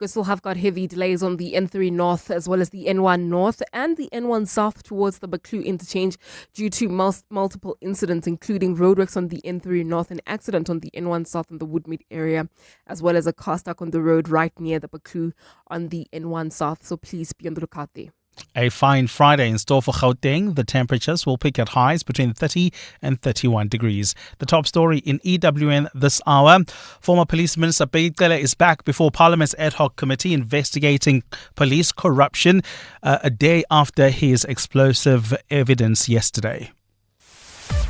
We still have got heavy delays on the N3 North as well as the N1 North and the N1 South towards the Baklu interchange due to multiple incidents, including roadworks on the N3 North, an accident on the N1 South in the Woodmead area, as well as a car stuck on the road right near the Baklu on the N1 South. So please be on the lookout there. A fine Friday in store for Gauteng. The temperatures will peak at highs between 30 and 31 degrees. The top story in EWN this hour. Former Police Minister Bheki Cele is back before Parliament's ad hoc committee investigating police corruption a day after his explosive evidence yesterday.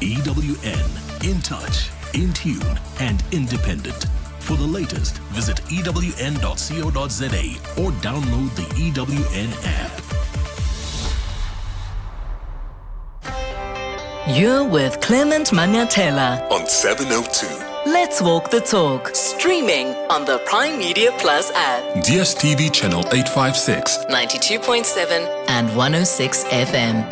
EWN, in touch, in tune and independent. For the latest, visit ewn.co.za or download the EWN app. You're with Clement Manyathela On 702. Let's walk the talk. Streaming on the Prime Media Plus app. DSTV channel 856. 92.7 and 106 FM.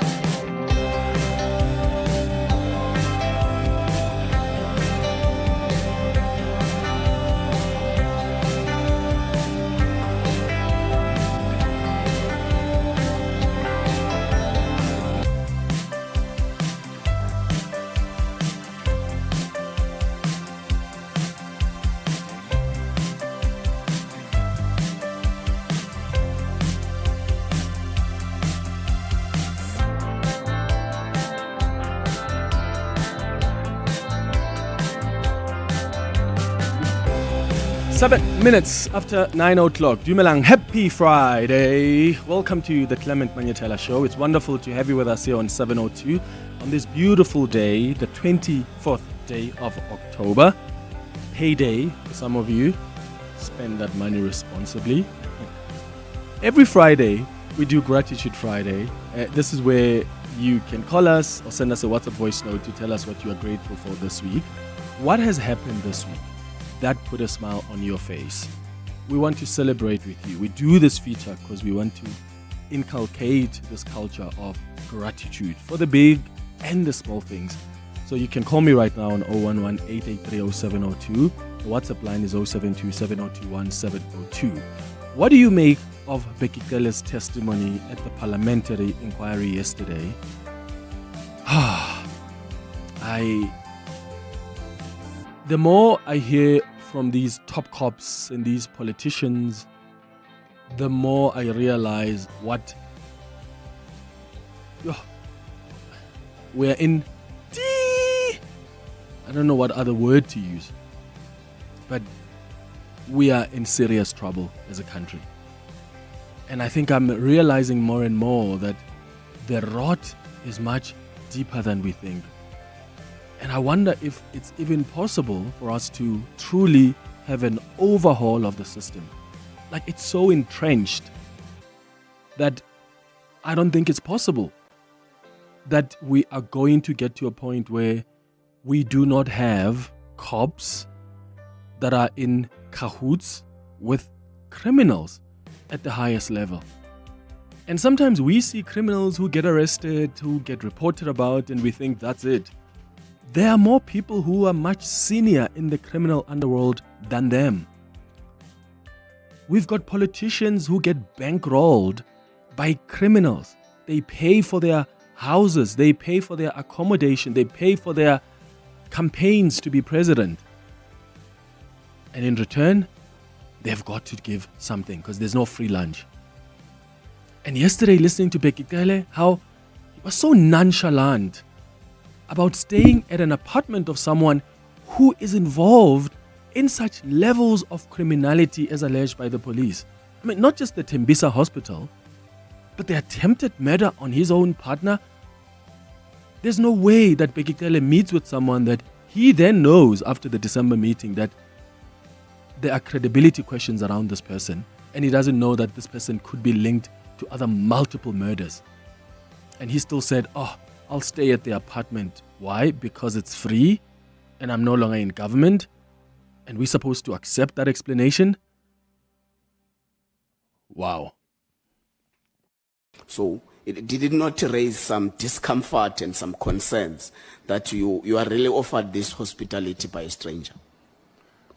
Seven minutes after 9 o'clock. Dumelang, happy Friday. Welcome to the Clement Manyathela Show. It's wonderful to have you with us here on 702 on this beautiful day, the 24th day of October. Payday for some of you. Spend that money responsibly. Every Friday, we do Gratitude Friday. This is where you can call us or send us a WhatsApp voice note to tell us what you are grateful for this week. What has happened this week that put a smile on your face? We want to celebrate with you. We do this feature because we want to inculcate this culture of gratitude for the big and the small things. So you can call me right now on 011-883-0702. The WhatsApp line is 072-7021-702. What do you make of Bheki Cele's testimony at the parliamentary inquiry yesterday? The more I hear from these top cops and these politicians, the more I realize what we're in. I don't know what other word to use, but we are in serious trouble as a country. And I think I'm realizing more and more that the rot is much deeper than we think. And I wonder if it's even possible for us to truly have an overhaul of the system. Like, it's so entrenched that I don't think it's possible that we are going to get to a point where we do not have cops that are in cahoots with criminals at the highest level. And sometimes we see criminals who get arrested, who get reported about, and we think that's it. There are more people who are much senior in the criminal underworld than them. We've got politicians who get bankrolled by criminals. They pay for their houses, they pay for their accommodation, they pay for their campaigns to be president. And in return, they've got to give something because there's no free lunch. And yesterday, listening to Bheki Cele, how he was so nonchalant about staying at an apartment of someone who is involved in such levels of criminality as alleged by the police. I mean, not just the Tembisa hospital, but the attempted murder on his own partner. There's no way that Bheki Cele meets with someone that he then knows after the December meeting that there are credibility questions around this person, and he doesn't know that this person could be linked to other multiple murders. And he still said, I'll stay at the apartment. Why? Because it's free and I'm no longer in government. And we're supposed to accept that explanation? Wow. So did it not raise some discomfort and some concerns that you are really offered this hospitality by a stranger?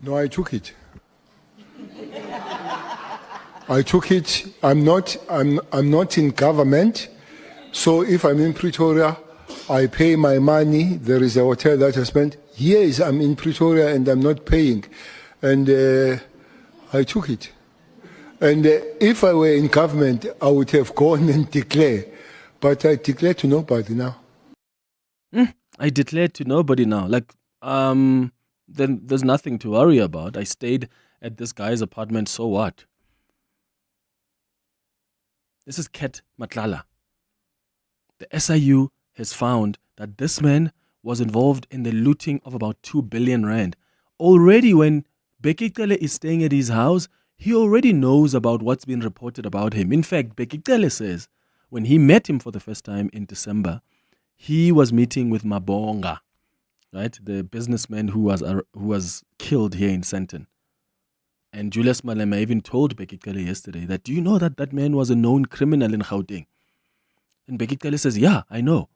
No, I took it. I took it. I'm not in government. So if I'm in Pretoria, I pay my money. There is a hotel that I spent. Yes, I'm in Pretoria and I'm not paying. And I took it. And if I were in government, I would have gone and declared. But I declare to nobody now. I declared to nobody now. Like, then there's nothing to worry about. I stayed at this guy's apartment, so what? This is Clement Manyathela. The SIU has found that this man was involved in the looting of about 2 billion rand. Already when Bheki Cele is staying at his house, he already knows about what's been reported about him. In fact, Bheki Cele says when he met him for the first time in December, he was meeting with Mabonga, right, the businessman who was killed here in Sandton. And Julius Malema even told Bheki Cele yesterday that, do you know that that man was a known criminal in Gauteng? And Bheki Cele says, yeah, I know.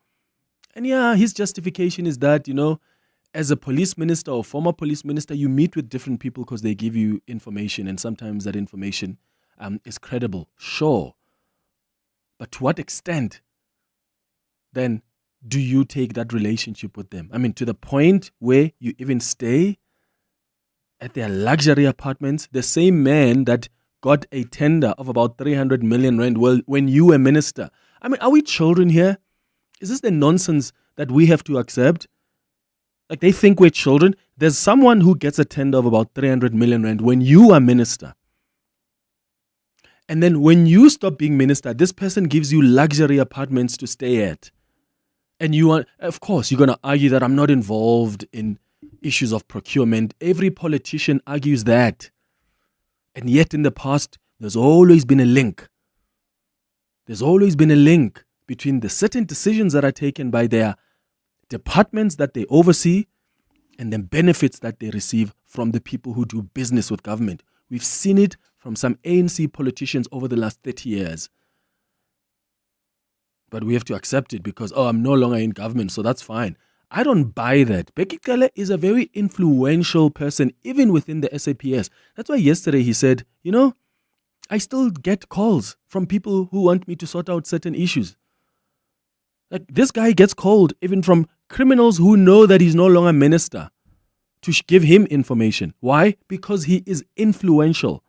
And yeah, his justification is that, as a police minister or former police minister, you meet with different people because they give you information, and sometimes that information is credible. Sure. But to what extent then do you take that relationship with them? I mean, to the point where you even stay at their luxury apartments, the same man that got a tender of about 300 million rand when you were minister. I mean, are we children here? Is this the nonsense that we have to accept? Like, they think we're children. There's someone who gets a tender of about 300 million rand when you are minister. And then when you stop being minister, this person gives you luxury apartments to stay at. And you are, of course, you're going to argue that I'm not involved in issues of procurement. Every politician argues that. And yet in the past, there's always been a link. There's always been a link between the certain decisions that are taken by their departments that they oversee and the benefits that they receive from the people who do business with government. We've seen it from some ANC politicians over the last 30 years. But we have to accept it because, I'm no longer in government, so that's fine. I don't buy that. Bheki Cele is a very influential person, even within the SAPS. That's why yesterday he said, I still get calls from people who want me to sort out certain issues. Like, this guy gets called even from criminals who know that he's no longer minister to give him information. Why? Because he is influential.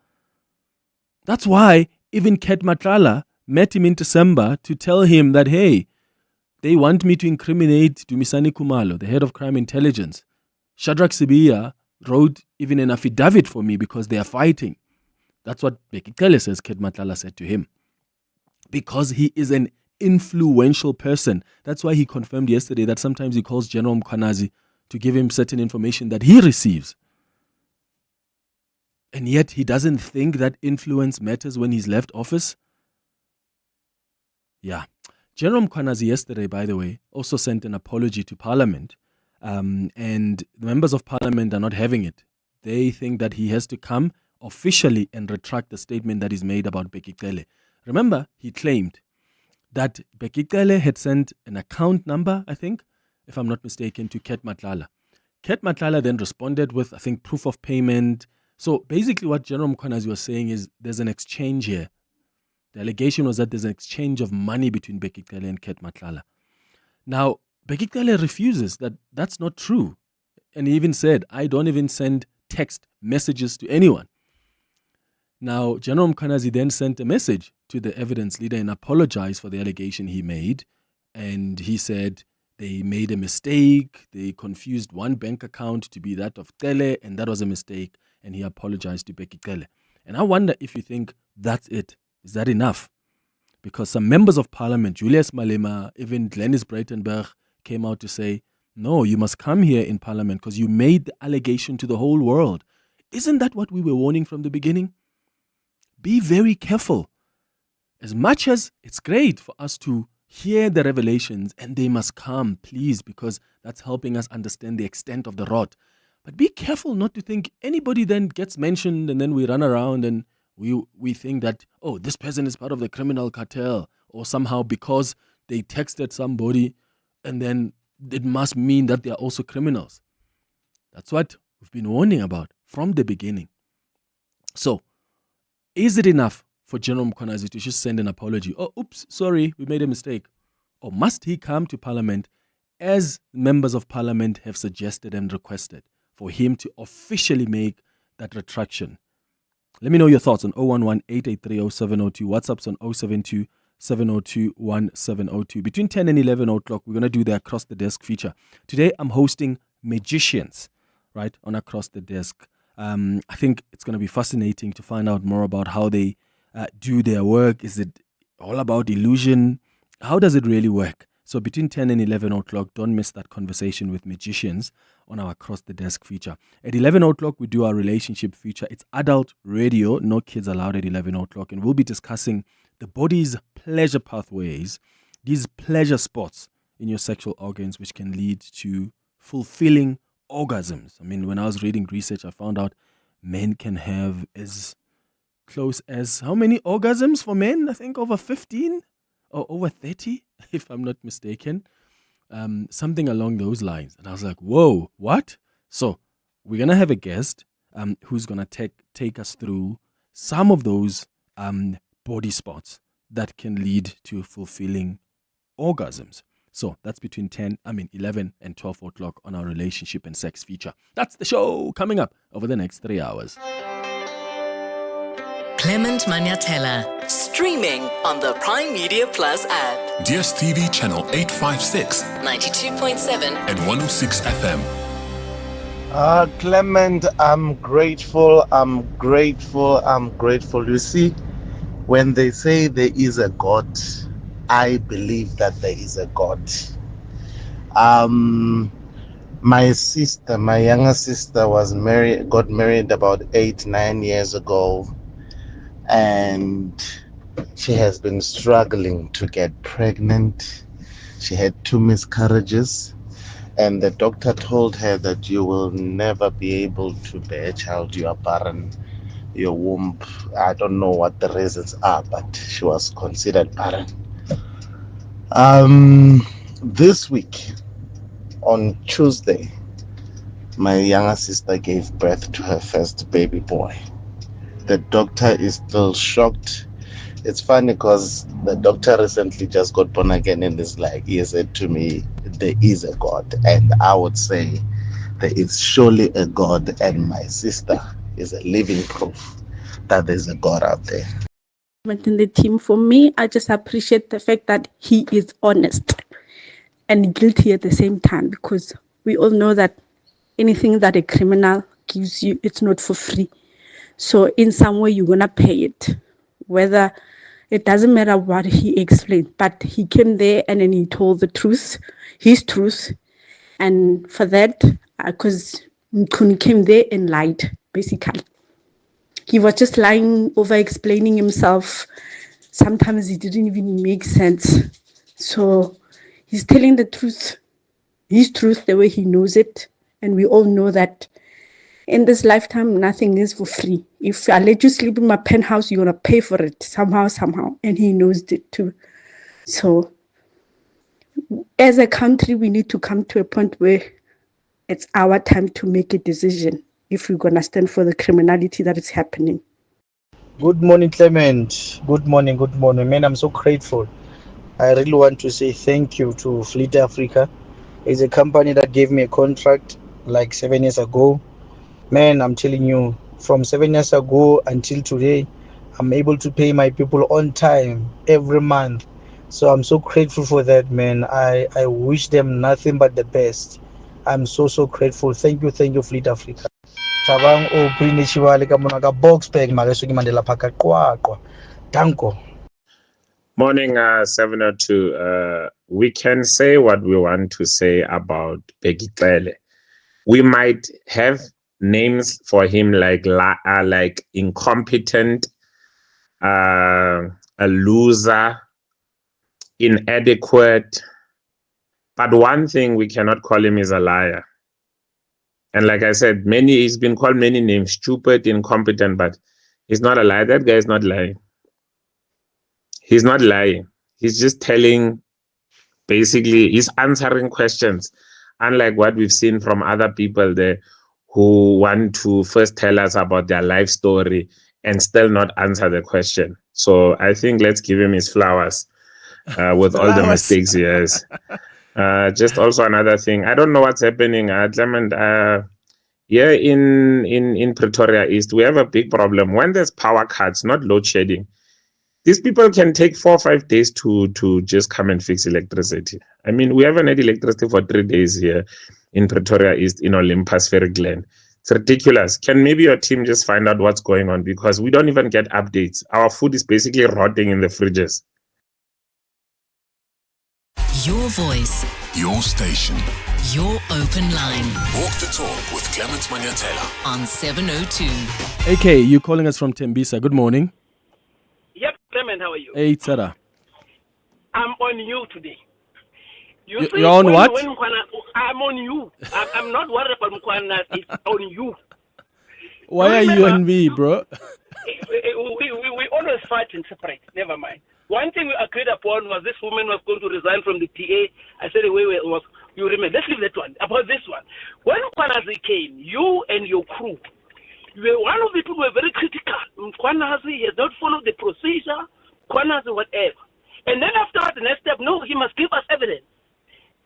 That's why even Clement Manyathela met him in December to tell him that, hey, they want me to incriminate Dumisani Khumalo, the head of crime intelligence. Shadrach Sibiya wrote even an affidavit for me because they are fighting. That's what Bheki Cele says Clement Manyathela said to him. Because he is an influential person. That's why he confirmed yesterday that sometimes he calls General Mkhwanazi to give him certain information that he receives. And yet he doesn't think that influence matters when he's left office. Yeah. General Mkhwanazi yesterday, by the way, also sent an apology to Parliament. And the members of Parliament are not having it. They think that he has to come officially and retract the statement that is made about Bheki Cele. Remember, he claimed that Bheki Cele had sent an account number, I think, if I'm not mistaken, to Clement Manyathela. Clement Manyathela then responded with, I think, proof of payment. So basically what General Mkhwanazi was saying is there's an exchange here. The allegation was that there's an exchange of money between Bheki Cele and Clement Manyathela. Now, Bheki Cele refuses that that's not true. And he even said, I don't even send text messages to anyone. Now, General Mkhwanazi then sent a message to the evidence leader and apologized for the allegation he made. And he said they made a mistake. They confused one bank account to be that of Cele, and that was a mistake. And he apologized to Bheki Cele. And I wonder if you think that's it. Is that enough? Because some members of Parliament, Julius Malema, even Glenys Breitenberg, came out to say, no, you must come here in Parliament because you made the allegation to the whole world. Isn't that what we were warning from the beginning? Be very careful. As much as it's great for us to hear the revelations, and they must come, please, because that's helping us understand the extent of the rot. But be careful not to think anybody then gets mentioned and then we run around and we think that, oh, this person is part of the criminal cartel, or somehow because they texted somebody and then it must mean that they are also criminals. That's what we've been warning about from the beginning. So, is it enough for General Mkhwanazi to just send an apology? Oh, oops, sorry, we made a mistake. Or must he come to Parliament, as members of Parliament have suggested and requested, for him to officially make that retraction? Let me know your thoughts on 011-883-0702. WhatsApp's on 072-702-1702. Between 10 and 11 o'clock, we're going to do the Across the Desk feature. Today, I'm hosting magicians, right, on Across the Desk. I think it's going to be fascinating to find out more about how they do their work. Is it all about illusion? How does it really work? So between 10 and 11 o'clock, don't miss that conversation with magicians on our Across the Desk feature. At 11 o'clock, we do our relationship feature. It's adult radio, no kids allowed at 11 o'clock. And we'll be discussing the body's pleasure pathways, these pleasure spots in your sexual organs, which can lead to fulfilling orgasms. I mean, when I was reading research, I found out men can have as close as how many orgasms for men? I think over 15 or over 30, if I'm not mistaken. Something along those lines. And I was like, whoa, what? So we're going to have a guest who's going to take us through some of those body spots that can lead to fulfilling orgasms. So that's between 11 and 12 o'clock on our relationship and sex feature. That's the show coming up over the next 3 hours. Clement Manyathela, streaming on the Prime Media Plus app. DSTV channel 856, 92.7 and 106 FM. Clement, I'm grateful. You see, when they say there is a God, I believe that there is a God. My younger sister got married about 8-9 years ago, and she has been struggling to get pregnant. She had 2 miscarriages, and the doctor told her that you will never be able to bear a child. You are barren. Your womb, I don't know what the reasons are, but she was considered barren. This week, on Tuesday, my younger sister gave birth to her first baby boy. The doctor is still shocked. It's funny because the doctor recently just got born again, and is like, he said to me, there is a God. And I would say there is surely a God, and my sister is a living proof that there's a God out there. In the team, for me, I just appreciate the fact that he is honest and guilty at the same time, because we all know that anything that a criminal gives you, it's not for free. So in some way, you're going to pay it. Whether it doesn't matter what he explained, but he came there and then he told the truth, his truth. And for that, because Mkhuni came there and lied, basically. He was just lying, over-explaining himself. Sometimes it didn't even make sense. So he's telling the truth, his truth, the way he knows it. And we all know that in this lifetime, nothing is for free. If I let you sleep in my penthouse, you're going to pay for it somehow. And he knows it too. So as a country, we need to come to a point where it's our time to make a decision if we're going to stand for the criminality that is happening. Good morning, Clement. Good morning. Man, I'm so grateful. I really want to say thank you to Fleet Africa. It's a company that gave me a contract like 7 years ago. Man, I'm telling you, from 7 years ago until today, I'm able to pay my people on time every month. So I'm so grateful for that, man. I wish them nothing but the best. I'm so grateful. Thank you, Fleet Africa. Tabang o prinichiwale ka mona ka box bag magasuki mandela phaka qwaqwa. Danko. Morning, 702. We can say what we want to say about Bheki Cele. We might have names for him like incompetent, a loser, inadequate. But one thing we cannot call him is a liar. And like I said, he's been called many names, stupid, incompetent, but he's not a liar. That guy is not lying. He's not lying. He's just telling, basically, he's answering questions, unlike what we've seen from other people there who want to first tell us about their life story and still not answer the question. So I think let's give him his flowers with all the mistakes he has. Just also another thing, I don't know what's happening, Clement. Here in Pretoria East, we have a big problem. When there's power cuts, not load shedding, these people can take 4 or 5 days to just come and fix electricity. I mean, we haven't had electricity for 3 days here in Pretoria East, in Olympus, Ferry Glen. It's ridiculous. Can maybe your team just find out what's going on? Because we don't even get updates. Our food is basically rotting in the fridges. Your voice, Your station. your open line Walk the talk with Clement Manyathela. on 702. AK, you calling us from Tembisa. Good morning. Yep, Clement, how are you? Hey, Tsara. I'm on you today. You're on what? I'm on you. I'm not worried about Mkwana. It's on you. Why are you and me, bro? We always fight and separate. Never mind. One thing we agreed upon was this woman was going to resign from the TA. I said, wait, you remember. Let's leave that one. About this one. When Mkwanazi came, you and your crew, you were one of the people who were very critical. Mkwanazi has not followed the procedure. Mkwanazi whatever. And then afterwards, the next step, no, he must give us evidence.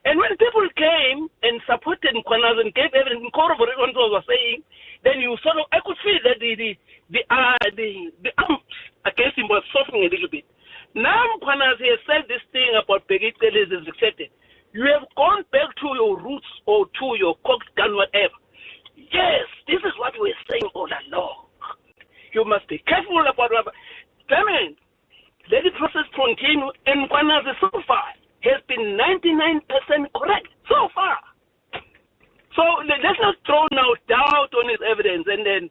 And when people came and supported Mkwanazi and gave evidence, corroborated what I was saying, then you sort of, I could feel that the arms against him was softening a little bit. Now Mkwanazi has said this thing about Bheki Cele is accepted. You have gone back to your roots or to your cocked gun, whatever. Yes, this is what we're saying all along. You must be careful about what. Clement, let the process continue, and Mkwanazi so far has been 99% correct so far. So let's not throw now doubt on his evidence, and then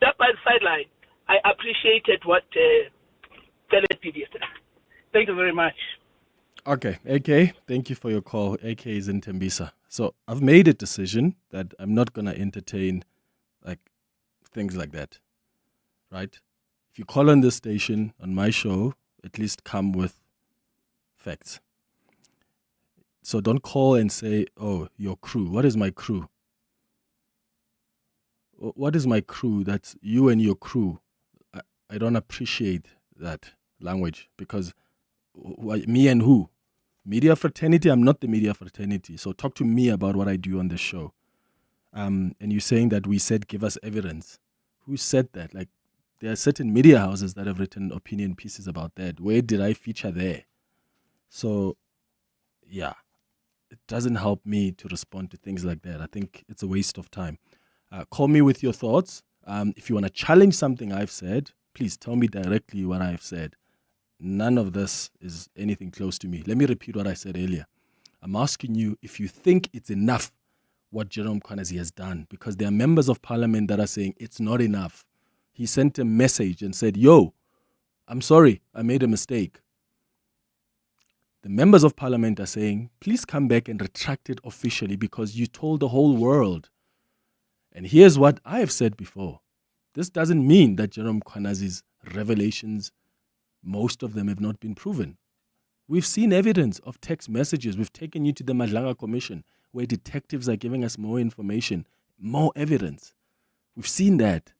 that by the sideline. I appreciated what Cele did yesterday. Thank you very much. Okay, AK, thank you for your call. AK is in Tembisa. So I've made a decision that I'm not going to entertain like things like that, right? If you call on this station, on my show, at least come with facts. So don't call and say, oh, your crew. What is my crew? What is my crew? That's you and your crew. I don't appreciate that language because me and who? Media fraternity? I'm not the media fraternity. So talk to me about what I do on this show. And you're saying that we said give us evidence. Who said that? Like there are certain media houses that have written opinion pieces about that. Where did I feature there? So, yeah. It doesn't help me to respond to things like that. I think it's a waste of time. Call me with your thoughts. If you want to challenge something I've said, please tell me directly what I've said. None of this is anything close to me. Let me repeat what I said earlier. I'm asking you if you think it's enough what Jerome Mkwanazi has done, because there are members of parliament that are saying it's not enough. He sent a message and said, yo, I'm sorry, I made a mistake. The members of parliament are saying, please come back and retract it officially because you told the whole world. And here's what I have said before. This doesn't mean that Jerome Mkwanazi's revelations, most of them have not been proven. We've seen evidence of text messages. We've taken you to the Madlanga Commission where detectives are giving us more information, more evidence. We've seen that.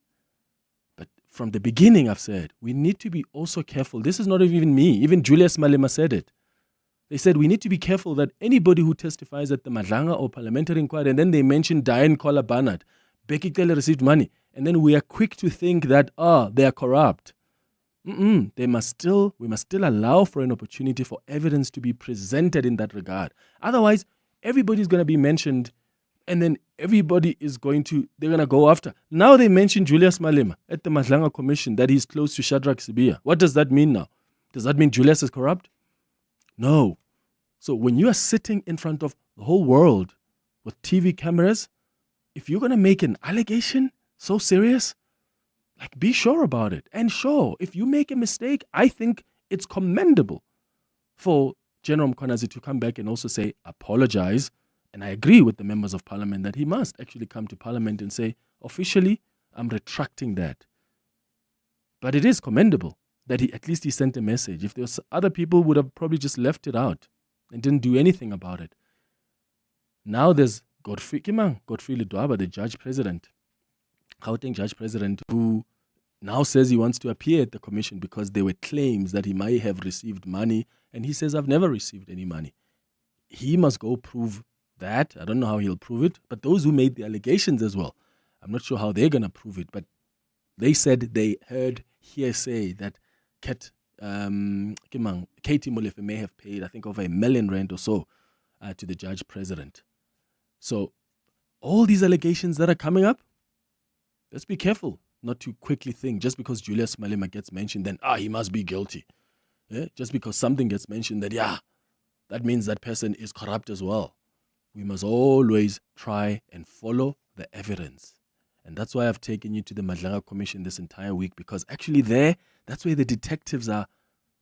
But from the beginning, I've said, we need to be also careful. This is not even me. Even Julius Malema said it. They said we need to be careful that anybody who testifies at the Madlanga or parliamentary inquiry, and then they mention Diane Collar Barnard, Bheki Cele received money, and then we are quick to think that, they are corrupt. We must still allow for an opportunity for evidence to be presented in that regard. Otherwise, everybody's going to be mentioned, and then they're going to go after. Now they mentioned Julius Malema at the Madlanga Commission, that he's close to Shadrach Sibiya. What does that mean now? Does that mean Julius is corrupt? No. So when you are sitting in front of the whole world with TV cameras, if you're going to make an allegation so serious, like be sure about it. And sure, if you make a mistake, I think it's commendable for General Mkwanazi to come back and also say, apologize. And I agree with the members of parliament that he must actually come to parliament and say, officially, I'm retracting that. But it is commendable that he sent a message. If there was other people would have probably just left it out and didn't do anything about it. Now there's Godfrey Ledwaba, the judge president, Gauteng judge president, who now says he wants to appear at the commission because there were claims that he might have received money, and he says, I've never received any money. He must go prove that. I don't know how he'll prove it, but those who made the allegations as well, I'm not sure how they're going to prove it, but they said they heard hearsay that Katie Molefe may have paid, I think, over R1 million or so to the judge president. So all these allegations that are coming up, let's be careful not to quickly think just because Julius Malema gets mentioned, then, he must be guilty. Yeah? Just because something gets mentioned, that means that person is corrupt as well. We must always try and follow the evidence. And that's why I've taken you to the Madlanga Commission this entire week, because actually that's where the detectives are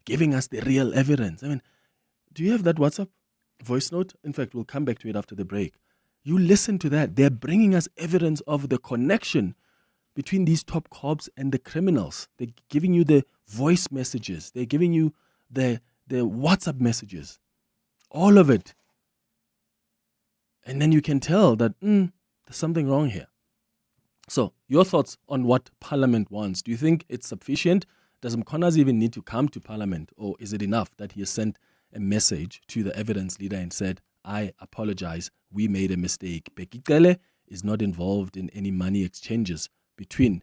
giving us the real evidence. I mean, do you have that WhatsApp voice note? In fact, we'll come back to it after the break. You listen to that. They're bringing us evidence of the connection between these top cops and the criminals. They're giving you the voice messages. They're giving you the WhatsApp messages. All of it. And then you can tell that there's something wrong here. So, your thoughts on what Parliament wants. Do you think it's sufficient? Does Mkhonazi even need to come to Parliament? Or is it enough that he has sent a message to the evidence leader and said, I apologize, we made a mistake. Bheki Cele is not involved in any money exchanges between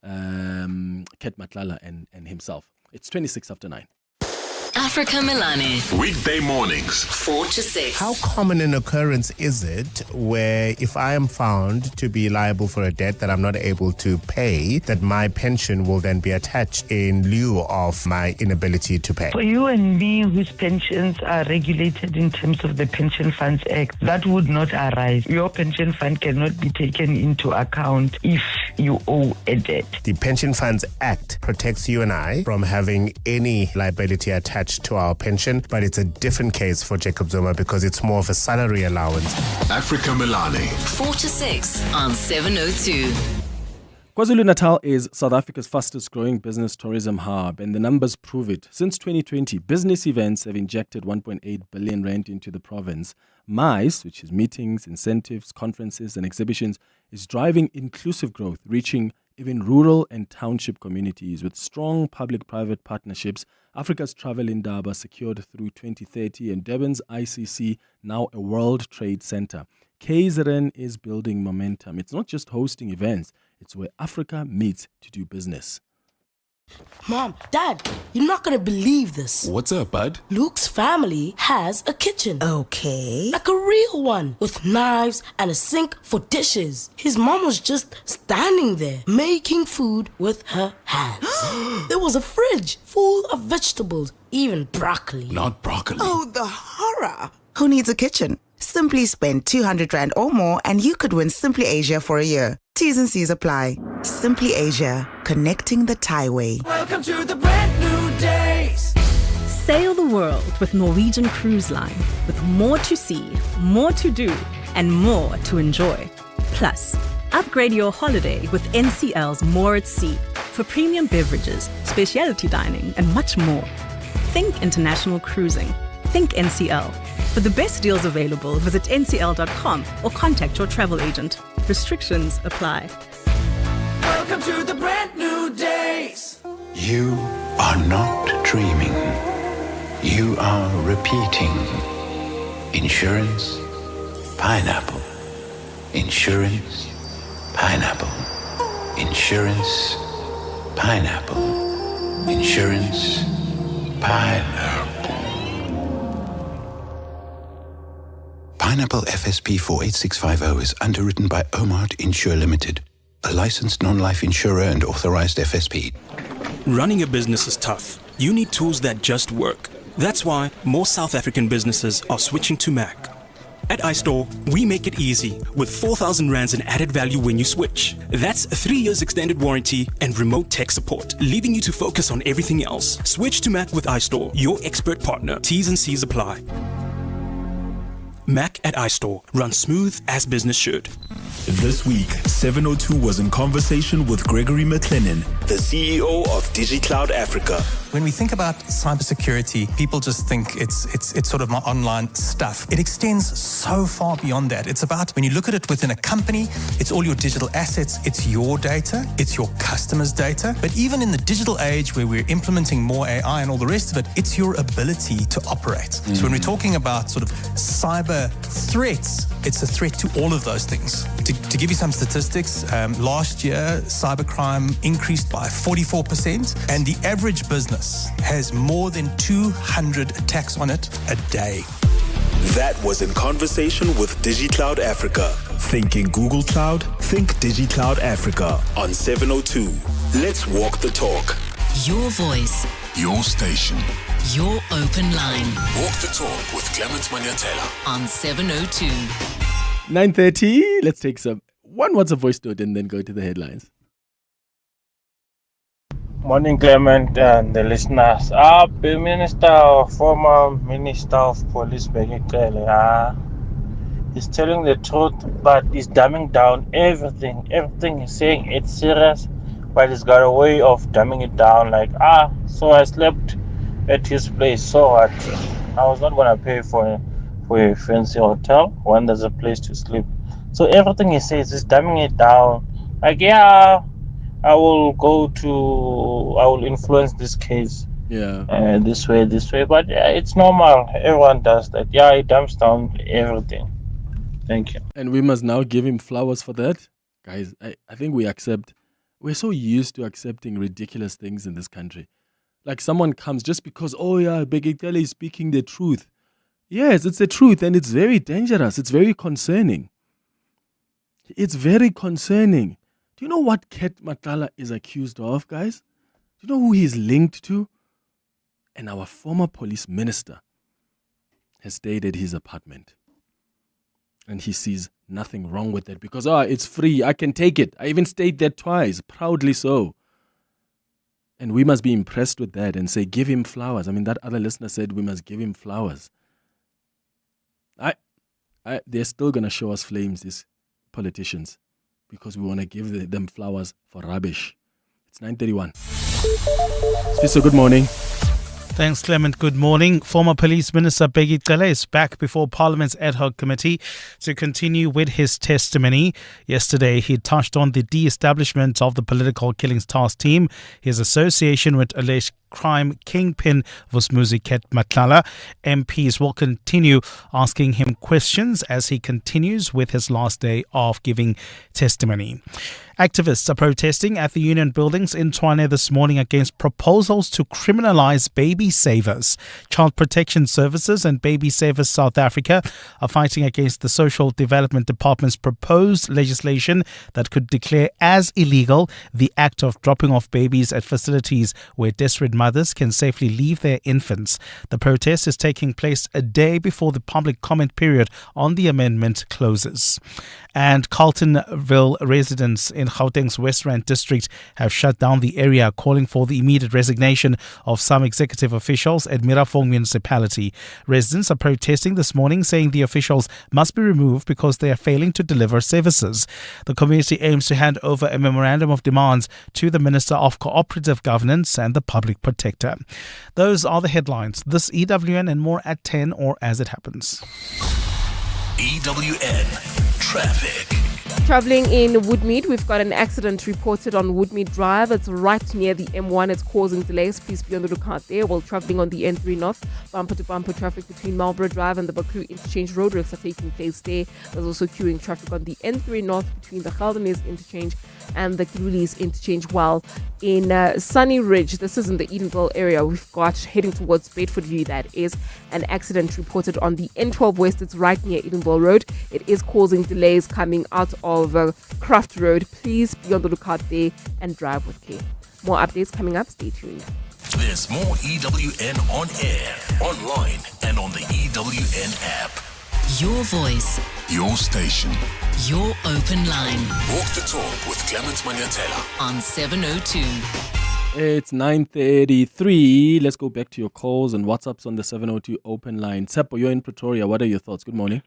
Ket Matlala and himself. It's 26 after 9. Africa Milani. Weekday mornings, 4 to 6. How common an occurrence is it where if I am found to be liable for a debt that I'm not able to pay, that my pension will then be attached in lieu of my inability to pay? For you and me, whose pensions are regulated in terms of the Pension Funds Act, that would not arise. Your pension fund cannot be taken into account if you owe a debt. The Pension Funds Act protects you and I from having any liability attached to our pension, but it's a different case for Jacob Zuma because it's more of a salary allowance. Africa Milani. 4 to 6 on 702. KwaZulu-Natal is South Africa's fastest growing business tourism hub, and the numbers prove it. Since 2020, business events have injected 1.8 billion rand into the province. MICE, which is meetings, incentives, conferences and exhibitions, is driving inclusive growth, reaching even rural and township communities. With strong public-private partnerships, Africa's travel indaba secured through 2030, and Durban's ICC now a World Trade Center. KZN is building momentum. It's not just hosting events, it's where Africa meets to do business. Mom, Dad, you're not gonna believe this. What's up, bud? Luke's family has a kitchen. Okay. Like a real one, with knives and a sink for dishes. His mom was just standing there, making food with her hands. There was a fridge full of vegetables, even broccoli. Not broccoli. Oh, the horror. Who needs a kitchen? Simply spend 200 Rand or more and you could win Simply Asia for a year. T's and C's apply. Simply Asia, connecting the Thai way. Welcome to the brand new days. Sail the world with Norwegian Cruise Line, with more to see, more to do, and more to enjoy. Plus, upgrade your holiday with NCL's More at Sea for premium beverages, specialty dining, and much more. Think international cruising. Think NCL. For the best deals available, visit ncl.com or contact your travel agent. Restrictions apply. Welcome to the brand new days. You are not dreaming. You are repeating. Insurance, pineapple. Insurance, pineapple. Insurance, pineapple. Insurance, pineapple. Pineapple FSP 48650 is underwritten by Omart Insure Limited, a licensed non-life insurer and authorized FSP. Running a business is tough. You need tools that just work. That's why more South African businesses are switching to Mac. At iStore, we make it easy with 4,000 Rands in added value when you switch. That's 3 years extended warranty and remote tech support, leaving you to focus on everything else. Switch to Mac with iStore, your expert partner. T's and C's apply. Mac at iStore runs smooth as business should. This week, 702 was in conversation with Gregory McLennan, the CEO of DigiCloud Africa. When we think about cybersecurity, people just think it's sort of my online stuff. It extends so far beyond that. It's about, when you look at it within a company, it's all your digital assets, it's your data, it's your customers' data. But even in the digital age where we're implementing more AI and all the rest of it, it's your ability to operate. So when we're talking about sort of cyber threats, it's a threat to all of those things. To give you some statistics, last year, cybercrime increased by 44%, and the average business has more than 200 attacks on it a day. That was in conversation with DigiCloud Africa. Thinking Google Cloud? Think DigiCloud Africa on 702. Let's walk the talk. Your voice. Your station. Your open line. Walk the talk with Clement Manyathela on 702. 9:30. Let's take some WhatsApp voice note and then go to the headlines. Morning, Clement and the listeners. Former Minister of Police Bheki Cele, he's telling the truth, but he's dumbing down everything. Everything he's saying, it's serious, but he's got a way of dumbing it down. Like, so I slept at his place. So what? I was not gonna pay for a fancy hotel when there's a place to sleep. So everything he says is dumbing it down. Like, I will influence this case. This way. But it's normal. Everyone does that. It dumps down everything. Thank you. And we must now give him flowers for that. Guys, I think we're so used to accepting ridiculous things in this country. Like someone comes just because, Bheki Cele is speaking the truth. Yes, it's the truth, and it's very dangerous. It's very concerning. It's very concerning. Do you know what Ket Matlala is accused of, guys? Do you know who he's linked to? And our former police minister has stayed at his apartment. And he sees nothing wrong with it because, it's free. I can take it. I even stayed there twice, proudly so. And we must be impressed with that and say, give him flowers. I mean, that other listener said we must give him flowers. They're still going to show us flames, these politicians, because we want to give them flowers for rubbish. It's 9:31. So good morning. Thanks, Clement. Good morning. Former Police Minister Bheki Cele is back before Parliament's ad hoc committee to continue with his testimony. Yesterday, he touched on the de-establishment of the Political Killings Task Team, his association with alleged crime kingpin Vusmuzi Ket Matlala. MPs will continue asking him questions as he continues with his last day of giving testimony. Activists are protesting at the union buildings in Tshwane this morning against proposals to criminalize baby savers. Child Protection Services and Baby Savers South Africa are fighting against the Social Development Department's proposed legislation that could declare as illegal the act of dropping off babies at facilities where desperate mothers can safely leave their infants. The protest is taking place a day before the public comment period on the amendment closes. And Carltonville residents in Gauteng's West Rand district have shut down the area, calling for the immediate resignation of some executive officials at Mirafong municipality. Residents are protesting this morning, saying the officials must be removed because they are failing to deliver services. The community aims to hand over a memorandum of demands to the Minister of Cooperative Governance and the Public Protector. Those are the headlines. This EWN and more at 10 or as it happens. EWN Traffic. Traveling in Woodmead, we've got an accident reported on Woodmead Drive. It's right near the M1. It's causing delays. Please be on the lookout there. While traveling on the N3 North, bumper-to-bumper traffic between Marlborough Drive and the Bakru Interchange. Roadworks are taking place there. There's also queuing traffic on the N3 North between the Geldenhuys Interchange and the Kirulis Interchange. While in Sunny Ridge, this is in the Edenville area, we've got heading towards Bedfordview, that is an accident reported on the N12 West. It's right near Edenville Road. It is causing delays coming out of Craft Road. Please be on the lookout there and drive with care. More updates coming up. Stay tuned. There's more EWN on air, online, and on the EWN app. Your voice. Your station. Your open line. Walk the talk with Clement Manyathela on 702. It's 9:33. Let's go back to your calls and WhatsApps on the 702 open line. Tsepo, you're in Pretoria. What are your thoughts? Good morning.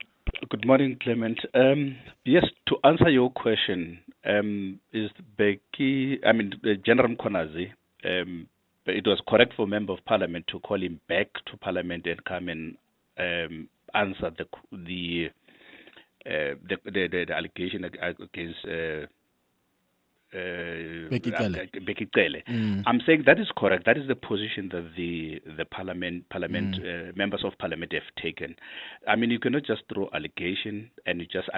Good morning, Clement. Yes, to answer your question, is Bheki, General Mkonazi, it was correct for Member of Parliament to call him back to Parliament and come and answer the allegation against Bheki Cele. Bheki Cele. I'm saying that is correct. That is the position that the parliament members of parliament have taken. I mean, you cannot just throw allegation and you just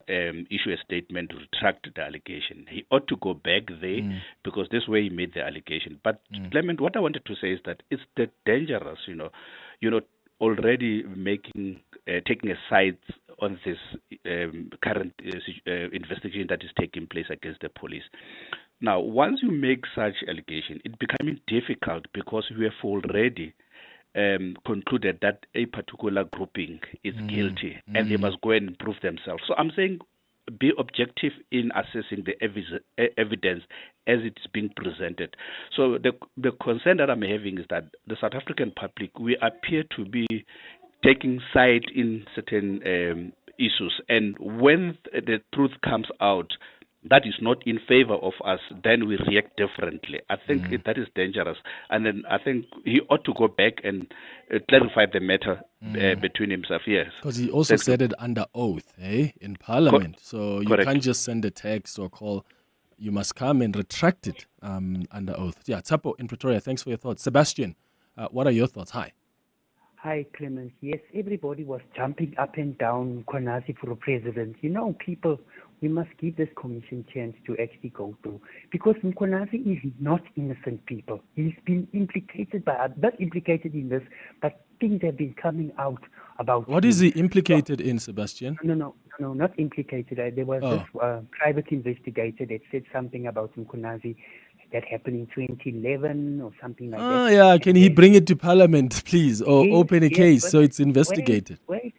issue a statement to retract the allegation. He ought to go back there because this way he made the allegation. But Clement, what I wanted to say is that it's dangerous, already taking a side on this current investigation that is taking place against the police. Now, once you make such allegation, it's becoming difficult because we have already concluded that a particular grouping is guilty and they must go and prove themselves. So I'm saying be objective in assessing the evidence as it's being presented. So the concern that I'm having is that the South African public, we appear to be taking side in certain issues, and when the truth comes out that is not in favor of us, then we react differently. I think that is dangerous, and then I think he ought to go back and clarify the matter between himself. Yes, because he also said it under oath, in Parliament. So you can't just send a text or call. You must come and retract it under oath. Yeah, Tsapo in Pretoria, thanks for your thoughts. Sebastian, what are your thoughts? Hi. Hi, Clement. Yes, everybody was jumping up and down Mkonazi for a president. People, we must give this commission chance to actually go through. Because Mkonazi is not innocent people. He's been implicated not implicated in this, but things have been coming out about What is he implicated in, Sebastian? No, not implicated. There was this private investigator that said something about Mkonazi that happened in 2011 or something like that. Yeah. Can he bring it to Parliament, please, or open a case so it's investigated? Wait,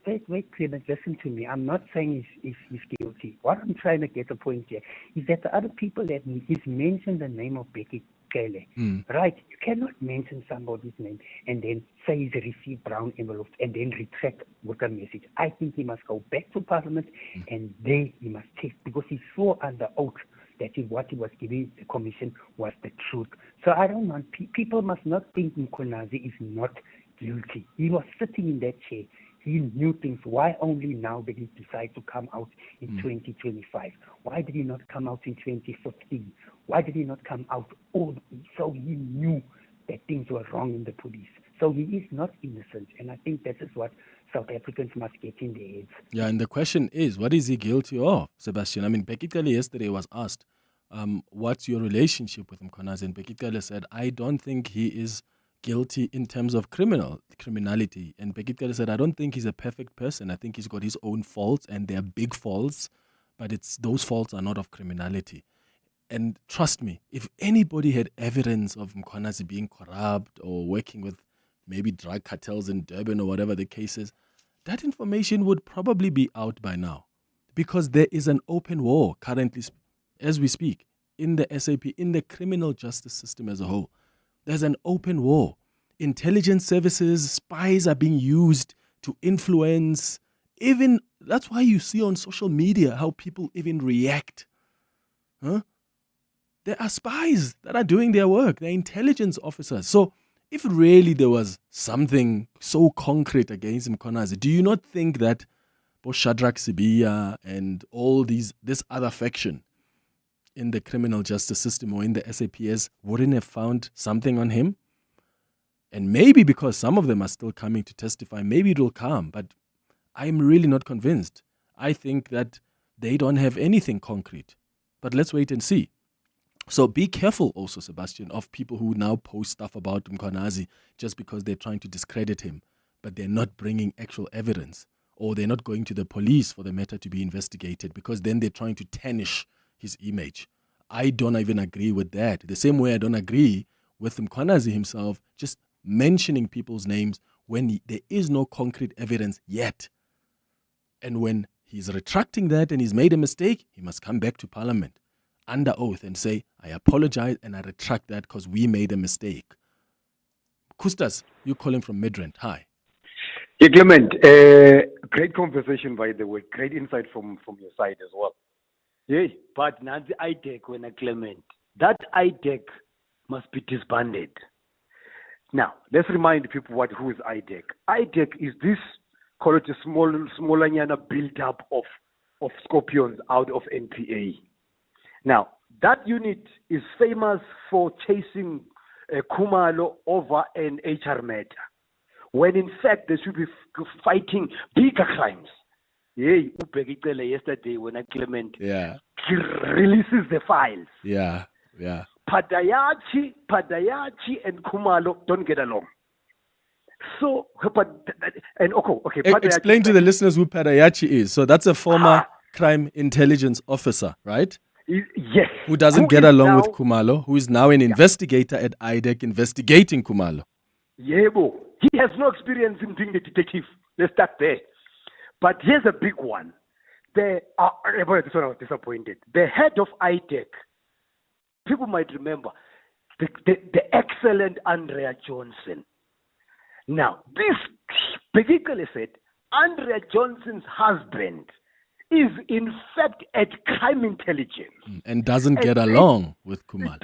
Clement, listen to me. I'm not saying he's guilty. What I'm trying to get a point here is that the other people that he's mentioned the name of Bheki Cele, right? You cannot mention somebody's name and then say he's received brown envelopes and then retract with a message. I think he must go back to Parliament and there he must test, because he swore under oath that what he was giving the commission was the truth. So I don't want people must not think Mkonazi is not guilty. He was sitting in that chair. He knew things. Why only now did he decide to come out in 2025? Why did he not come out in 2015? Why did he not come out? So he knew that things were wrong in the police. So he is not innocent, and I think that is what South Africans must get in their heads. Yeah, and the question is, what is he guilty of, Sebastian? I mean, Bheki Cele yesterday was asked, what's your relationship with Mkonazi? And Bheki Cele said, I don't think he is guilty in terms of criminality. And Bheki Cele said, I don't think he's a perfect person. I think he's got his own faults, and they're big faults, but those faults are not of criminality. And trust me, if anybody had evidence of Mkonazi being corrupt or working with maybe drug cartels in Durban or whatever the case is, that information would probably be out by now, because there is an open war currently, as we speak, in the SAP, in the criminal justice system as a whole. There's an open war. Intelligence services, spies are being used to influence. Even that's why you see on social media how people even react. There are spies that are doing their work. They're intelligence officers. So if really there was something so concrete against Mkonazi, do you not think that Shadrach Sibiya and all this other faction in the criminal justice system or in the SAPS wouldn't have found something on him? And maybe because some of them are still coming to testify, maybe it will come, but I'm really not convinced. I think that they don't have anything concrete. But let's wait and see. So be careful also, Sebastian, of people who now post stuff about Mkonazi just because they're trying to discredit him, but they're not bringing actual evidence, or they're not going to the police for the matter to be investigated, because then they're trying to tarnish his image. I don't even agree with that. The same way I don't agree with Mkonazi himself just mentioning people's names when there is no concrete evidence yet. And when he's retracting that and he's made a mistake, he must come back to Parliament under oath and say, I apologize and I retract that because we made a mistake. Kustas, you calling from Midrand. Hi. Yeah, Clement, great conversation, by the way. Great insight from your side as well. Yeah, but now the IDEC, when I Clement, that IDEC must be disbanded. Now, let's remind people who is IDEC. IDEC is this, call it a smallanyana build-up of scorpions out of NPA. Now, that unit is famous for chasing Khumalo over an HR matter, when in fact they should be fighting bigger crimes. Yeah, Bheki Cele yesterday when I Clement releases the files. Yeah. Padayachi and Khumalo don't get along. So, Explain to the listeners who Padayachi is. So that's a former crime intelligence officer, right? Yes. Who doesn't get along with Khumalo, who is now an investigator at IDEC investigating Khumalo. Yebo. He has no experience in being a detective. Let's start there. But here's a big one. I was disappointed. The head of IDEC, people might remember, the excellent Andrea Johnson. Now, this Bheki Cele said, Andrea Johnson's husband is in fact at crime intelligence. And doesn't get along with Khumalo.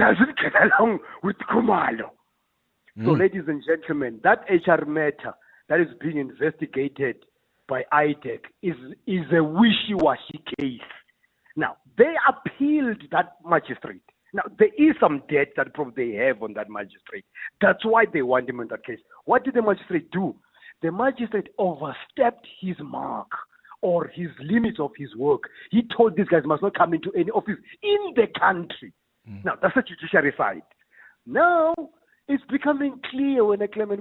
So, ladies and gentlemen, that HR matter that is being investigated by IDEC is a wishy-washy case. Now, they appealed that magistrate. Now, there is some debt that probably they have on that magistrate. That's why they want him in that case. What did the magistrate do? The magistrate overstepped his mark or his limits of his work. He told these guys must not come into any office in the country. Now, that's the judiciary side. Now, it's becoming clear when I claim this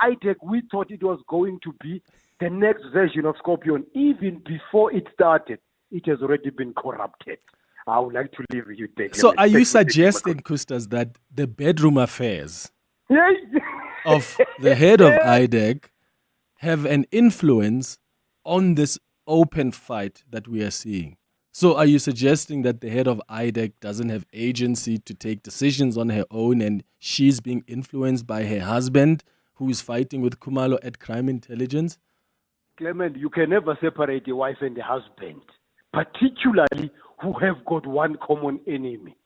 IDEC, we thought it was going to be the next version of Scorpion. Even before it started, it has already been corrupted. I would like to leave you there. So are you suggesting, Kustas, that the bedroom affairs of the head of IDEC have an influence on this open fight that we are seeing? So are you suggesting that the head of IDEC doesn't have agency to take decisions on her own and she's being influenced by her husband who is fighting with Khumalo at crime intelligence? Clement, you can never separate the wife and the husband, particularly who have got one common enemy.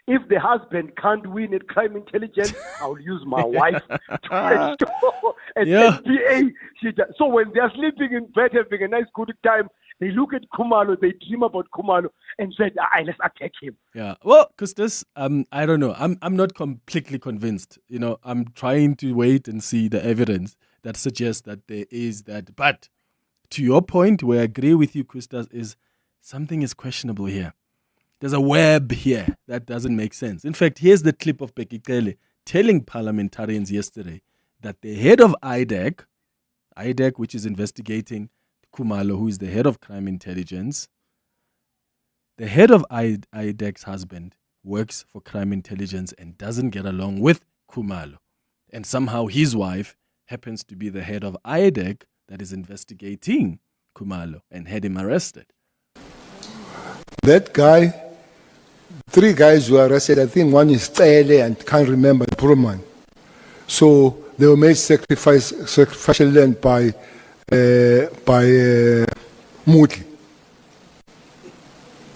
If the husband can't win at crime intelligence, I'll use my wife to restore at NPA. So when they're sleeping in bed having a nice good time, they look at Khumalo, they dream about Khumalo and say, let's attack him. Yeah. Well, Kustas, I don't know. I'm not completely convinced. I'm trying to wait and see the evidence that suggests that there is that. But to your point, where I agree with you, Kustas, is something is questionable here. There's a web here that doesn't make sense. In fact, here's the clip of Bheki Cele telling parliamentarians yesterday that the head of IDEC, which is investigating Khumalo, who is the head of crime intelligence, the head of IDEC's husband works for crime intelligence and doesn't get along with Khumalo. And somehow his wife happens to be the head of IDEC that is investigating Khumalo and had him arrested. That guy, 3 guys were arrested. I think one is Cele and can't remember the poor man. So they were made sacrificial land by Moodley.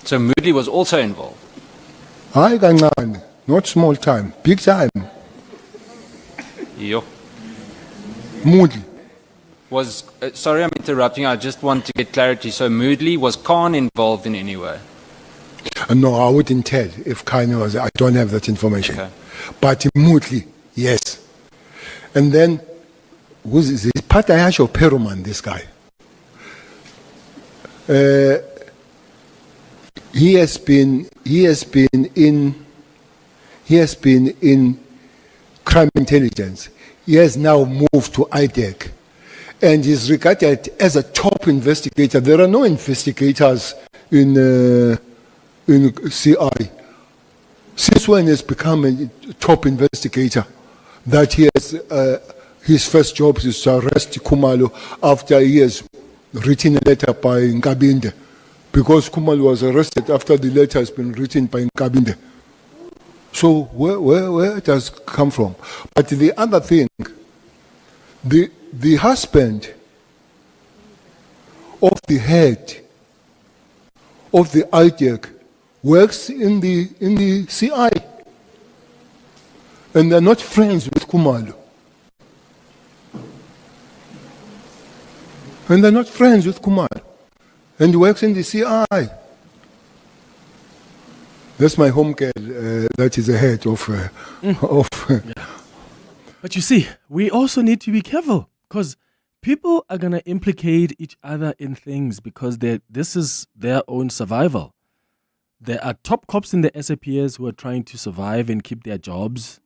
So Moodley was also involved? Not small time, big time. Yo. Moodley. Sorry I'm interrupting, I just want to get clarity. So Moodley, was Khan involved in any way? No, I wouldn't tell if Khan was. I don't have that information. Okay. But Moodley, yes. And then, who's this? Patayash or Peruman, this guy? He has been in crime intelligence. He has now moved to IDEC and is regarded as a top investigator. There are no investigators in CI. Since when has become a top investigator? That he has his first job is to arrest Khumalo after he has written a letter by Nkabinde, because Khumalo was arrested after the letter has been written by Nkabinde. So where does it come from? But the other thing, the husband of the head of the IDEC works in the CI, and they're not friends with Khumalo. And they're not friends with Khumalo, and he works in the CI. That's my home girl. That is the head of. Yeah. But you see, we also need to be careful because people are gonna implicate each other in things because this is their own survival. There are top cops in the SAPS who are trying to survive and keep their jobs.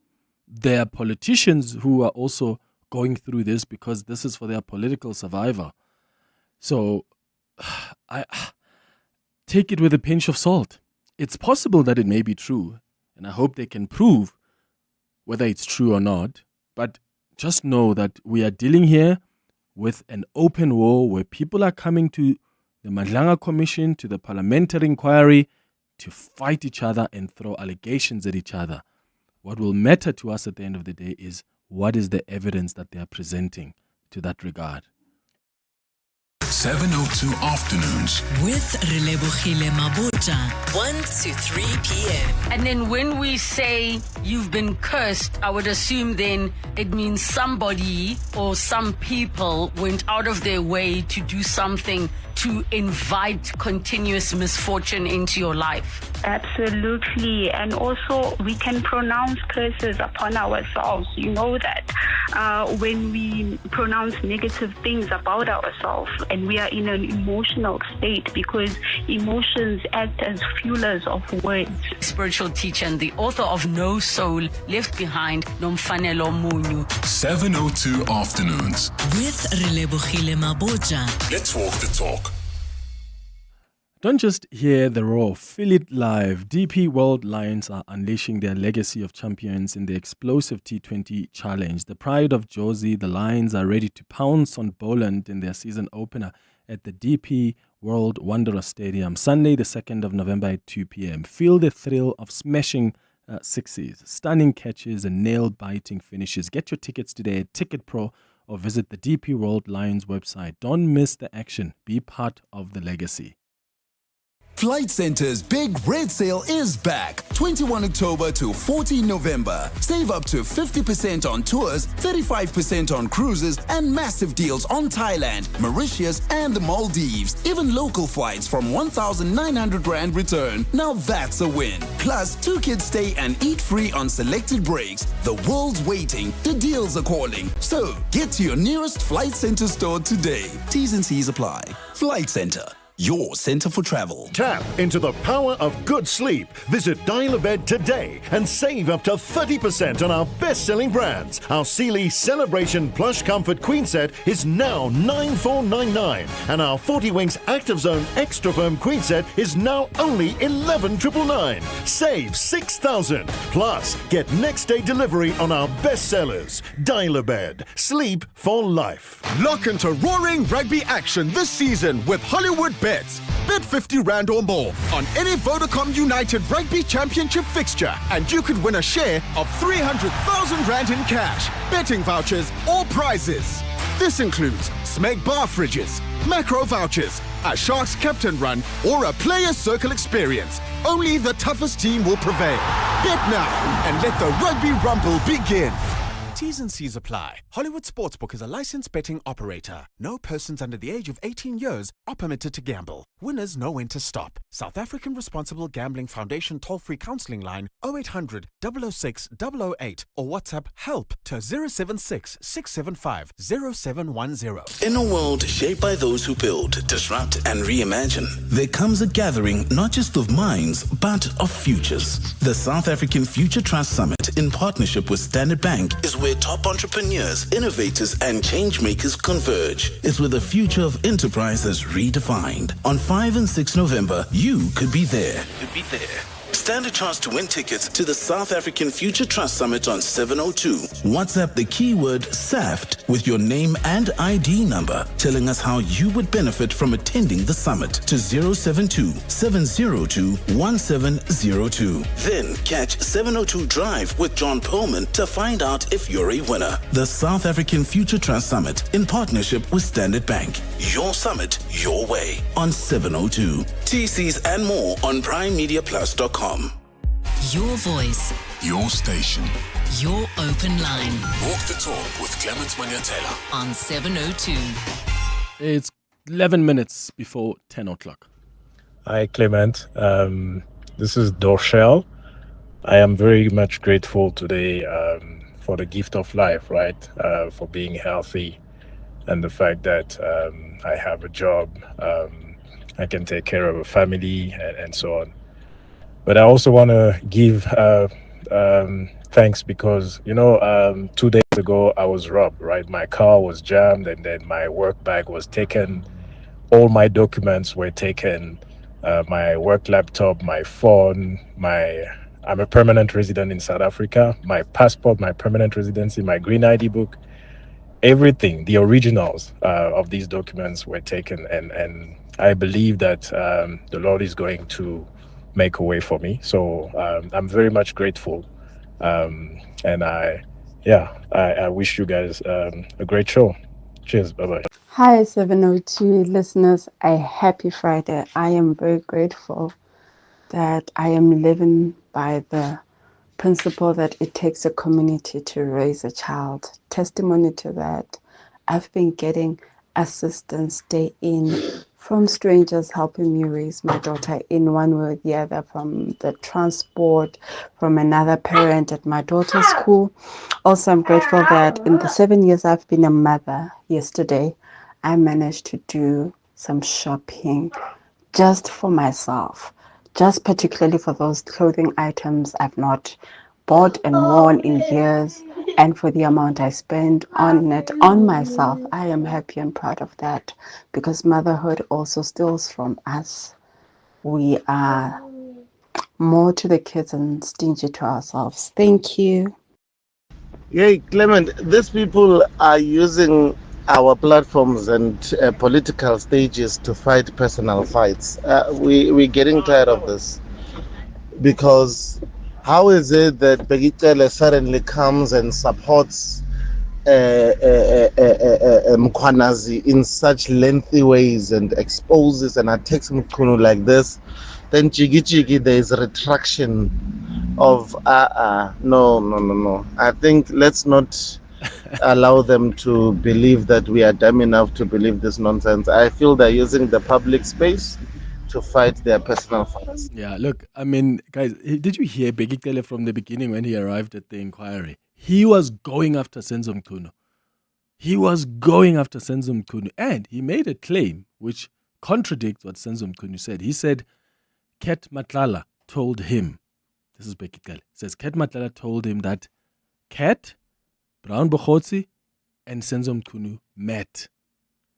There are politicians who are also going through this because this is for their political survival. So, I take it with a pinch of salt. It's possible that it may be true, and I hope they can prove whether it's true or not. But just know that we are dealing here with an open war where people are coming to the Madlanga Commission, to the parliamentary inquiry, to fight each other and throw allegations at each other. What will matter to us at the end of the day is what is the evidence that they are presenting to that regard. 702 Afternoons with Relebogile Mabota, 1 to 3 p.m. And then when we say you've been cursed, I would assume then it means somebody or some people went out of their way to do something to invite continuous misfortune into your life. Absolutely. And also we can pronounce curses upon ourselves. You know that when we pronounce negative things about ourselves and we are in an emotional state, because emotions act as fuelers of words. Spiritual teacher and the author of No Soul Left Behind, Nomfanelo Munyu. 702 Afternoons with Relebogile Mabota. Let's walk the talk. Don't just hear the roar, feel it live. DP World Lions are unleashing their legacy of champions in the explosive T20 challenge. The pride of Jozi, the Lions are ready to pounce on Boland in their season opener at the DP World Wanderers Stadium, Sunday the 2nd of November at 2 p.m. Feel the thrill of smashing sixes, stunning catches and nail-biting finishes. Get your tickets today at Ticket Pro or visit the DP World Lions website. Don't miss the action. Be part of the legacy. Flight Centre's Big Red Sale is back, 21 October to 14 November. Save up to 50% on tours, 35% on cruises, and massive deals on Thailand, Mauritius, and the Maldives. Even local flights from 1,900 Rand return. Now that's a win. Plus, 2 kids stay and eat free on selected breaks. The world's waiting. The deals are calling. So, get to your nearest Flight Centre store today. T's and C's apply. Flight Centre, your center for travel. Tap into the power of good sleep. Visit Dial-A-Bed today and save up to 30% on our best-selling brands. Our Cele Celebration Plush Comfort Queen Set is now $9,499, and our 40 Winks Active Zone Extra Firm Queen Set is now only $11,999. Save $6,000. Plus, get next-day delivery on our bestsellers. Dial-A-Bed. Sleep for life. Lock into roaring rugby action this season with Hollywood Bets. Bet 50 Rand or more on any Vodacom United Rugby Championship fixture, and you could win a share of 300,000 Rand in cash, betting vouchers, or prizes. This includes Smeg bar fridges, macro vouchers, a Sharks captain run, or a player circle experience. Only the toughest team will prevail. Bet now and let the rugby rumble begin. T's and C's apply. Hollywood Sportsbook is a licensed betting operator. No persons under the age of 18 years are permitted to gamble. Winners know when to stop. South African Responsible Gambling Foundation toll-free counseling line 0800 006 008 or WhatsApp help to 076 675 0710. In a world shaped by those who build, disrupt, and reimagine, there comes a gathering not just of minds, but of futures. The South African Future Trust Summit, in partnership with Standard Bank, is where top entrepreneurs, innovators, and change makers converge. It's where the future of enterprise is redefined. On 5 and 6 November, you could be there. Stand a chance to win tickets to the South African Future Trust Summit on 702. WhatsApp the keyword SAFT with your name and ID number, telling us how you would benefit from attending the summit to 072-702-1702. Then catch 702 Drive with John Pullman to find out if you're a winner. The South African Future Trust Summit in partnership with Standard Bank. Your summit, your way on 702. TCs and more on primemediaplus.com. Your voice, Your station. your open line Walk the talk with Clement Manyathela. on 702. It's 11 minutes before 10 o'clock. Hi, Clement. This is Dorshel. I am very much grateful today for the gift of life, right? For being healthy and the fact that I have a job, I can take care of a family and so on. But I also want to give thanks because, 2 days ago I was robbed, right? My car was jammed and then my work bag was taken. All my documents were taken. My work laptop, my phone, I'm a permanent resident in South Africa. My passport, my permanent residency, my green ID book, everything, the originals of these documents were taken. And I believe that the Lord is going to make a way for me. So I'm very much grateful. And I wish you guys a great show. Cheers. Bye-bye. Hi, 702 listeners. A happy Friday. I am very grateful that I am living by the principle that it takes a community to raise a child. Testimony to that, I've been getting assistance day in from strangers helping me raise my daughter in one way or the other, from the transport, from another parent at my daughter's school. Also, I'm grateful that in the 7 years I've been a mother, yesterday I managed to do some shopping just for myself, just particularly for those clothing items I've not bought and worn in years, and for the amount I spend on it, on myself. I am happy and proud of that, because motherhood also steals from us. We are more to the kids and stingy to ourselves. Thank you. Yay, Clement, these people are using our platforms and political stages to fight personal fights. We're getting tired of this, because how is it that Bheki Cele suddenly comes and supports Mkhwanazi in such lengthy ways and exposes and attacks Mkhunu like this? Then Chigi there is a retraction of no. I think let's not allow them to believe that we are dumb enough to believe this nonsense. I feel they're using the public space to fight their personal fights. Yeah, look, I mean, guys, did you hear Bheki Cele from the beginning when he arrived at the inquiry? He was going after Senzo Mkhunu. And he made a claim which contradicts what Senzo Mkhunu said. He said, Ket Matlala told him, this is Bheki Cele, says Ket Matlala told him that Ket, Brown Bokhotsi, and Senzo Mkhunu met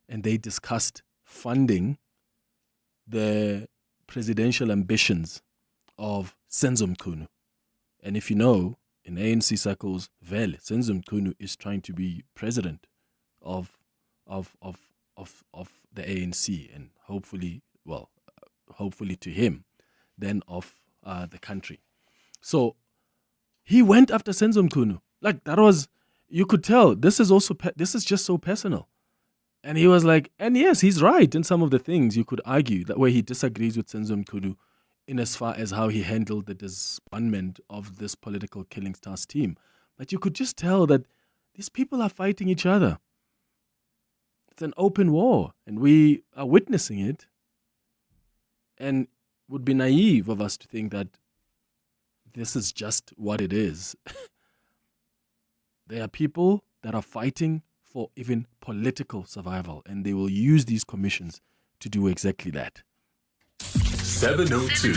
and they discussed funding the presidential ambitions of Senzo Mkhunu. And if you know, in ANC circles, Senzo Mkhunu is trying to be president of the ANC, and hopefully to him, then of the country. So he went after Senzo Mkhunu. Like, that was, you could tell, this is just so personal. And he was like, and yes, he's right in some of the things. You could argue that where he disagrees with Senzo Mkhunu in as far as how he handled the disbandment of this political killing stars team. But you could just tell that these people are fighting each other. It's an open war, and we are witnessing it. And it would be naive of us to think that this is just what it is. There are people that are fighting for even political survival, and they will use these commissions to do exactly that. 702.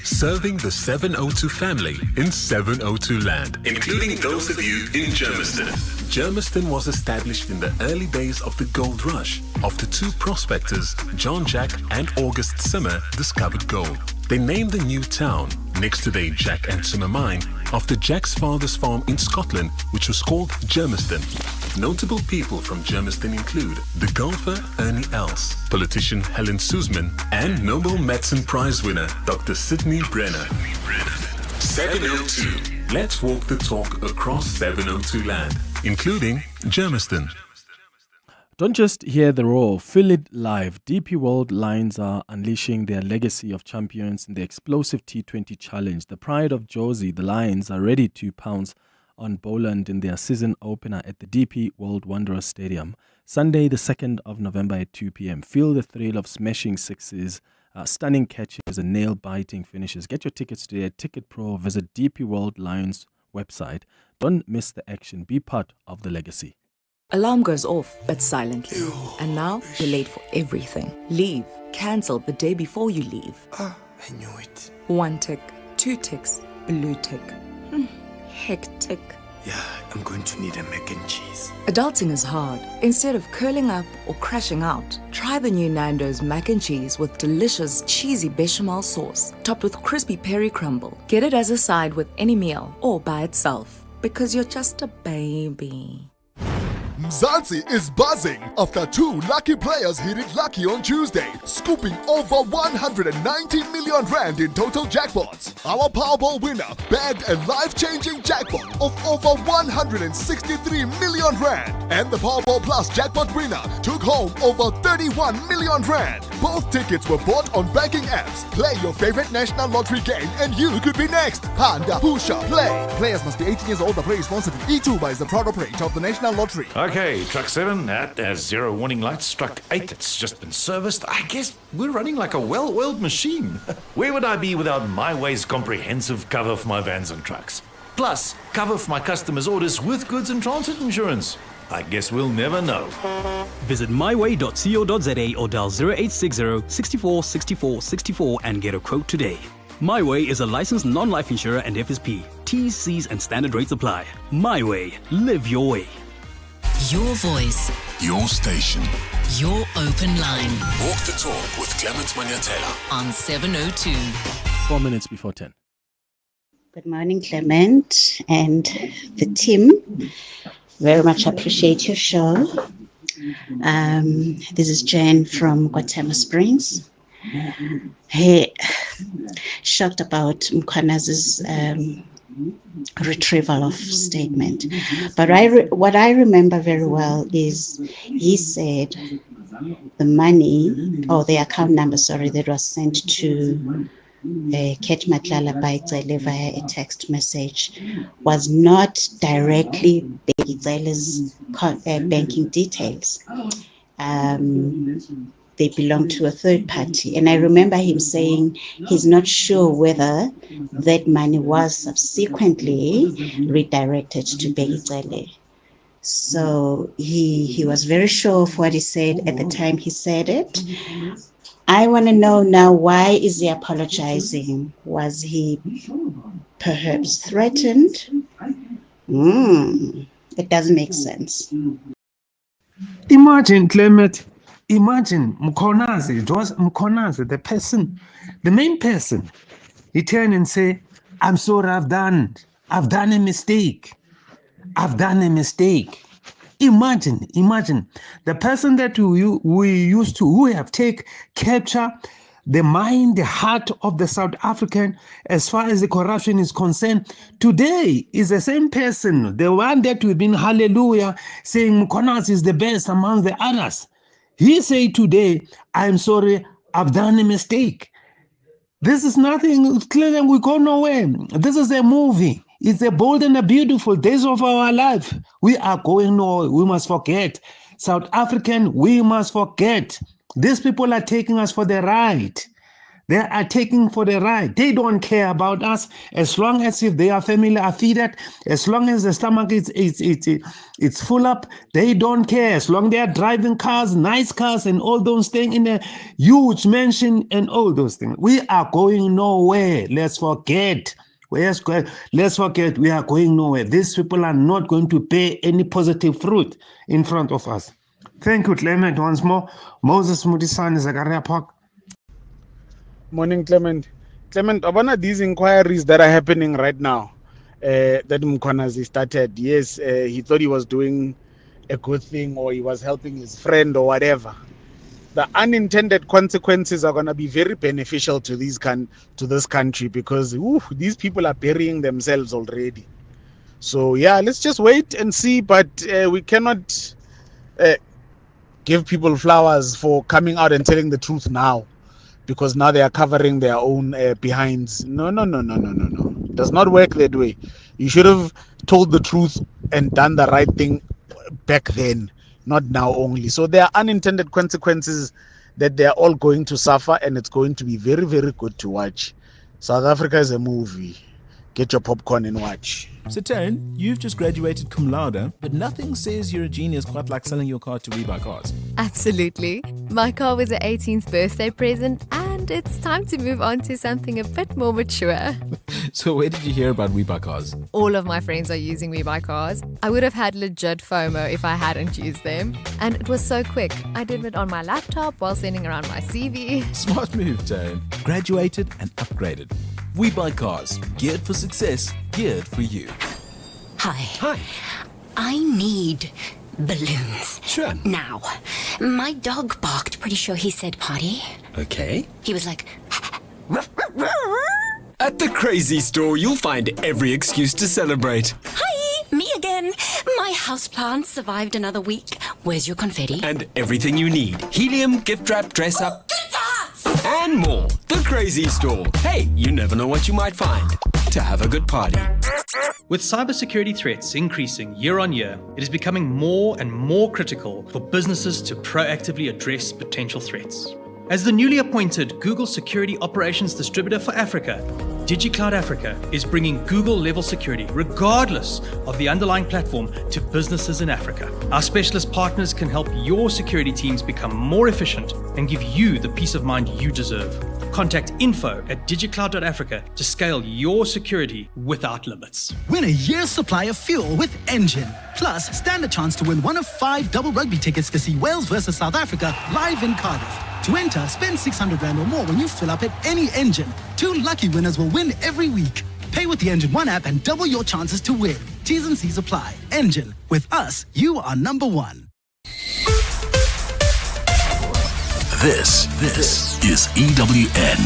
Serving the 702 family in 702 land, including those of you in Germiston. Germiston was established in the early days of the gold rush after two prospectors, John Jack and August Simmer, discovered gold. They named the new town next to the Jack and Simmer mine, after Jack's father's farm in Scotland, which was called Germiston. Notable people from Germiston include the golfer Ernie Els, politician Helen Suzman, and Nobel Medicine Prize winner Dr. Sidney Brenner. 702. Let's walk the talk across 702 land, including Germiston. Don't just hear the roar, feel it live. DP World Lions are unleashing their legacy of champions in the explosive T20 Challenge. The pride of Josie, the Lions, are ready to pounce on Boland in their season opener at the DP World Wanderers Stadium. Sunday, the 2nd of November at 2 p.m. Feel the thrill of smashing sixes, stunning catches and nail-biting finishes. Get your tickets today at Ticket Pro. Visit DP World Lions website. Don't miss the action. Be part of the legacy. Alarm goes off, but silently. And now you're late for everything. Leave. Cancel the day before you leave. I knew it. 1 tick, 2 ticks, blue tick. Hectic. Yeah, I'm going to need a mac and cheese. Adulting is hard. Instead of curling up or crashing out, try the new Nando's mac and cheese with delicious cheesy bechamel sauce, topped with crispy peri crumble. Get it as a side with any meal or by itself, because you're just a baby. Mzansi is buzzing after 2 lucky players hit it lucky on Tuesday, scooping over 190 million rand in total jackpots. Our Powerball winner bagged a life-changing jackpot of over 163 million rand. And the Powerball Plus jackpot winner took home over 31 million rand. Both tickets were bought on banking apps. Play your favorite national lottery game and you could be next. Panda, Pusha, play. Players must be 18 years old or play responsibly. E2 is the proud operator of the National Lottery. Okay, truck 7, that has 0 warning lights. Truck 8, it's just been serviced. I guess we're running like a well-oiled machine. Where would I be without My Way's comprehensive cover for my vans and trucks? Plus, cover for my customers' orders with goods and transit insurance. I guess we'll never know. Visit myway.co.za or dial 0860 64 64 64 and get a quote today. My Way is a licensed non-life insurer and FSP. T's, C's and standard rates apply. My Way. Live your way. Your voice. Your station. Your open line. Walk the talk with Clement Manyathela on 702. 4 minutes before 10. Good morning, Clement and the team. Very much appreciate your show. This is Jen from Guatemala Springs. Hey, shocked about Mkhwanazi's retrieval of statement. But what I remember very well is he said the money, or the account number, that was sent to Bheki Cele via a text message was not directly Bheki Cele's banking details. They belong to a third party. And I remember him saying he's not sure whether that money was subsequently redirected to Bheki Cele. So he was very sure of what he said at the time he said it. I want to know now, why is he apologizing? Was he perhaps threatened? It doesn't make sense. Imagine, Clement, Mkhwanazi, it was Mkhwanazi, the main person. He turned and say, I'm sorry, I've done a mistake. Imagine the person that we have capture the mind, the heart of the South African as far as the corruption is concerned. Today is the same person, the one that we've been hallelujah saying Mkhwanazi is the best among the others. He say today, I'm sorry, I've done a mistake. This is nothing, clearly we go nowhere. This is a movie. It's a bold and a beautiful days of our life. We are going nowhere. We must forget. South African, we must forget. These people are taking us for the ride. They are taking for the ride. They don't care about us as long as if their family are fed, as long as the stomach it's full up, they don't care. As long as they are driving cars, nice cars and all those things in a huge mansion and all those things. We are going nowhere. Let's forget. Let's forget, we are going nowhere. These people are not going to bear any positive fruit in front of us. Thank you, Clement, once more. Moses Mudisani, Zakaria Park. Morning, Clement. Clement, about these inquiries that are happening right now, that Mkonazi started, yes, he thought he was doing a good thing or he was helping his friend or whatever. The unintended consequences are going to be very beneficial to this country because these people are burying themselves already. So yeah, let's just wait and see. But we cannot give people flowers for coming out and telling the truth now, because now they are covering their own behinds. No. It does not work that way. You should have told the truth and done the right thing back then, not now only. So there are unintended consequences that they are all going to suffer, and it's going to be very, very good to watch. South Africa is a movie. Get your popcorn and watch. So Taryn, you've just graduated cum laude, but nothing says you're a genius quite like selling your car to We Buy Cars. Absolutely. My car was an 18th birthday present, and it's time to move on to something a bit more mature. So where did you hear about We Buy Cars? All of my friends are using We Buy Cars. I would have had legit FOMO if I hadn't used them. And it was so quick. I did it on my laptop while sending around my CV. Smart move, Taryn. Graduated and upgraded. We Buy Cars. Geared for success. Geared for you. Hi. I need balloons. Sure. Now, my dog barked. Pretty sure he said party. Okay. He was like... At the Crazy Store, you'll find every excuse to celebrate. Hi, me again. My houseplant survived another week. Where's your confetti? And everything you need. Helium, gift wrap, dress up, and more. The Crazy Store. Hey, you never know what you might find. To have a good party. With cybersecurity threats increasing year on year, it is becoming more and more critical for businesses to proactively address potential threats. As the newly appointed Google Security Operations Distributor for Africa, DigiCloud Africa is bringing Google-level security, regardless of the underlying platform, to businesses in Africa. Our specialist partners can help your security teams become more efficient and give you the peace of mind you deserve. Contact info@digicloud.africa to scale your security without limits. Win a year's supply of fuel with Engine. Plus, stand a chance to win one of 5 double rugby tickets to see Wales versus South Africa live in Cardiff. To enter, spend 600 Rand or more when you fill up at any Engine. 2 lucky winners will win every week. Pay with the Engine One app and double your chances to win. T's and C's apply. Engine. With us, you are number one. This is EWN.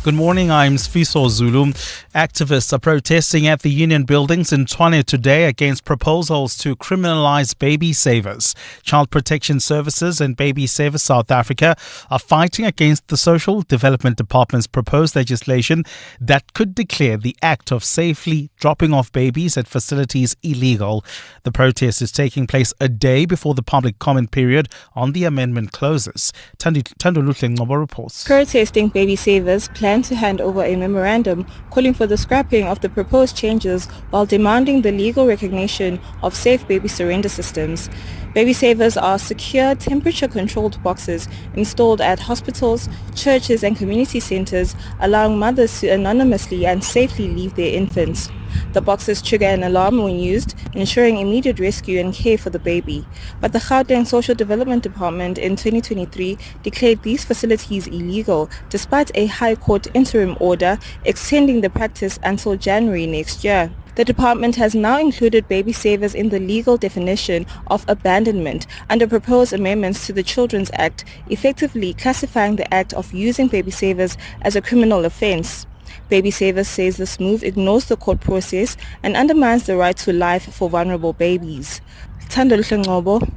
Good morning, I'm Sfiso Zulu. Activists are protesting at the union buildings in Tshwane today against proposals to criminalize baby savers. Child Protection Services and Baby Savers South Africa are fighting against the Social Development Department's proposed legislation that could declare the act of safely dropping off babies at facilities illegal. The protest is taking place a day before the public comment period on the amendment closes. Tandoluhle Ngobo reports. Protesting baby savers plan to hand over a memorandum calling for the scrapping of the proposed changes while demanding the legal recognition of safe baby surrender systems. Baby savers are secure, temperature-controlled boxes installed at hospitals, churches and community centers, allowing mothers to anonymously and safely leave their infants. The boxes trigger an alarm when used, ensuring immediate rescue and care for the baby. But the Gauteng Social Development Department in 2023 declared these facilities illegal, despite a High Court interim order extending the practice until January next year. The department has now included baby savers in the legal definition of abandonment under proposed amendments to the Children's Act, effectively classifying the act of using baby savers as a criminal offence. Baby Savers says this move ignores the court process and undermines the right to life for vulnerable babies. Tandoluhle Ngobo,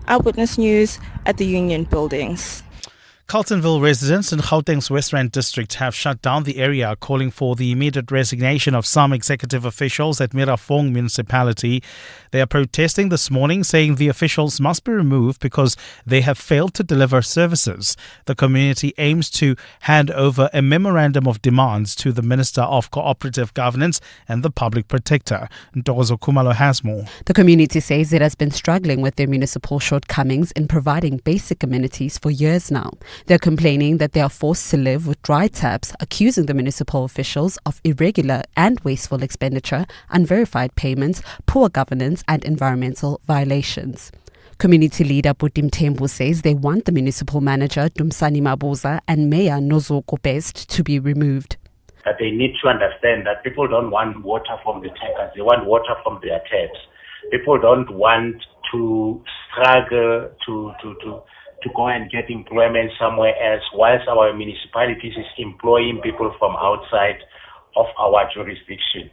Eyewitness News at the Union Buildings. Carltonville residents in Gauteng's West Rand district have shut down the area, calling for the immediate resignation of some executive officials at Mirafong municipality. They are protesting this morning, saying the officials must be removed because they have failed to deliver services. The community aims to hand over a memorandum of demands to the Minister of Cooperative Governance and the Public Protector. Ntokozo Khumalo has more. The community says it has been struggling with their municipal shortcomings in providing basic amenities for years now. They're complaining that they are forced to live with dry taps, accusing the municipal officials of irregular and wasteful expenditure, unverified payments, poor governance and environmental violations. Community leader Butim Tembu says they want the municipal manager Dumsani Mabuza and Mayor Nozoko Best to be removed. That they need to understand that people don't want water from the tankers, they want water from their taps. People don't want to struggle to go and get employment somewhere else, whilst our municipalities is employing people from outside of our jurisdiction.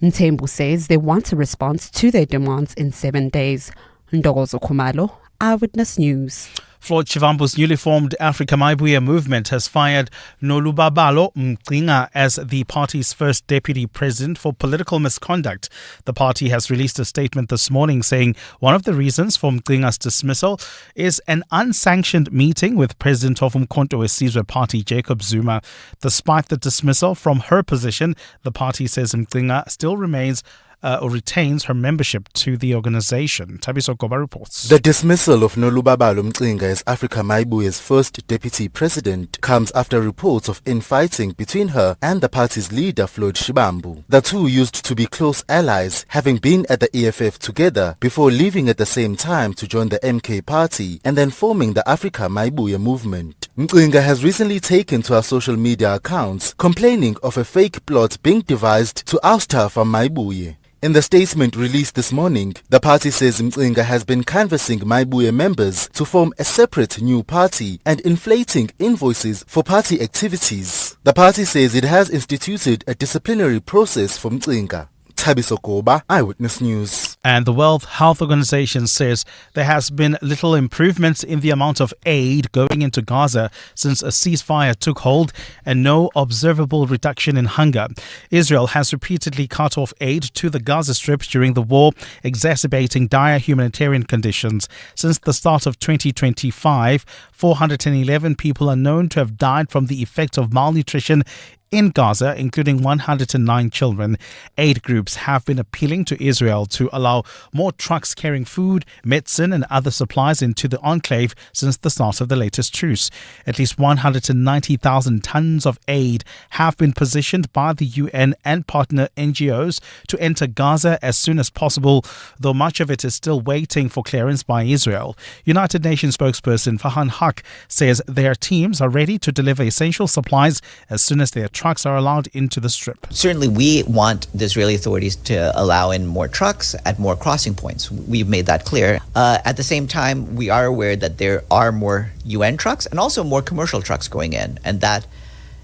Mtembu says they want a response to their demands in 7 days. Ndogozo Khumalo, Eyewitness News. Floyd Shivambu's newly formed Africa Maibuya movement has fired Nolubabalo Mgcinga as the party's first deputy president for political misconduct. The party has released a statement this morning saying one of the reasons for Mgcinga's dismissal is an unsanctioned meeting with President of Umkhonto weSizwe Party Jacob Zuma. Despite the dismissal from her position, the party says Mgcinga still remains or retains her membership to the organization. Tabiso Goba reports. The dismissal of Nolubabalo Mgcinga as Africa Maibuya's first deputy president comes after reports of infighting between her and the party's leader Floyd Shivambu. The two used to be close allies, having been at the EFF together before leaving at the same time to join the MK party and then forming the Africa Maibuya movement. Mgcinga has recently taken to her social media accounts complaining of a fake plot being devised to oust her from Maibuya. In the statement released this morning, the party says Mgcinga has been canvassing Maibuya members to form a separate new party and inflating invoices for party activities. The party says it has instituted a disciplinary process for Mgcinga. Tabiso Goba, Eyewitness News. And the World Health Organization says there has been little improvements in the amount of aid going into Gaza since a ceasefire took hold and no observable reduction in hunger. Israel has repeatedly cut off aid to the Gaza Strip during the war, exacerbating dire humanitarian conditions. Since the start of 2025, 411 people are known to have died from the effect of malnutrition in Gaza, including 109 children. Aid groups have been appealing to Israel to allow more trucks carrying food, medicine and other supplies into the enclave since the start of the latest truce. At least 190,000 tons of aid have been positioned by the UN and partner NGOs to enter Gaza as soon as possible, though much of it is still waiting for clearance by Israel. United Nations spokesperson Farhan Haq says their teams are ready to deliver essential supplies as soon as their trucks are allowed into the strip. Certainly, we want the Israeli authorities to allow in more trucks at more crossing points. We've made that clear. At the same time, we are aware that there are more UN trucks and also more commercial trucks going in, and that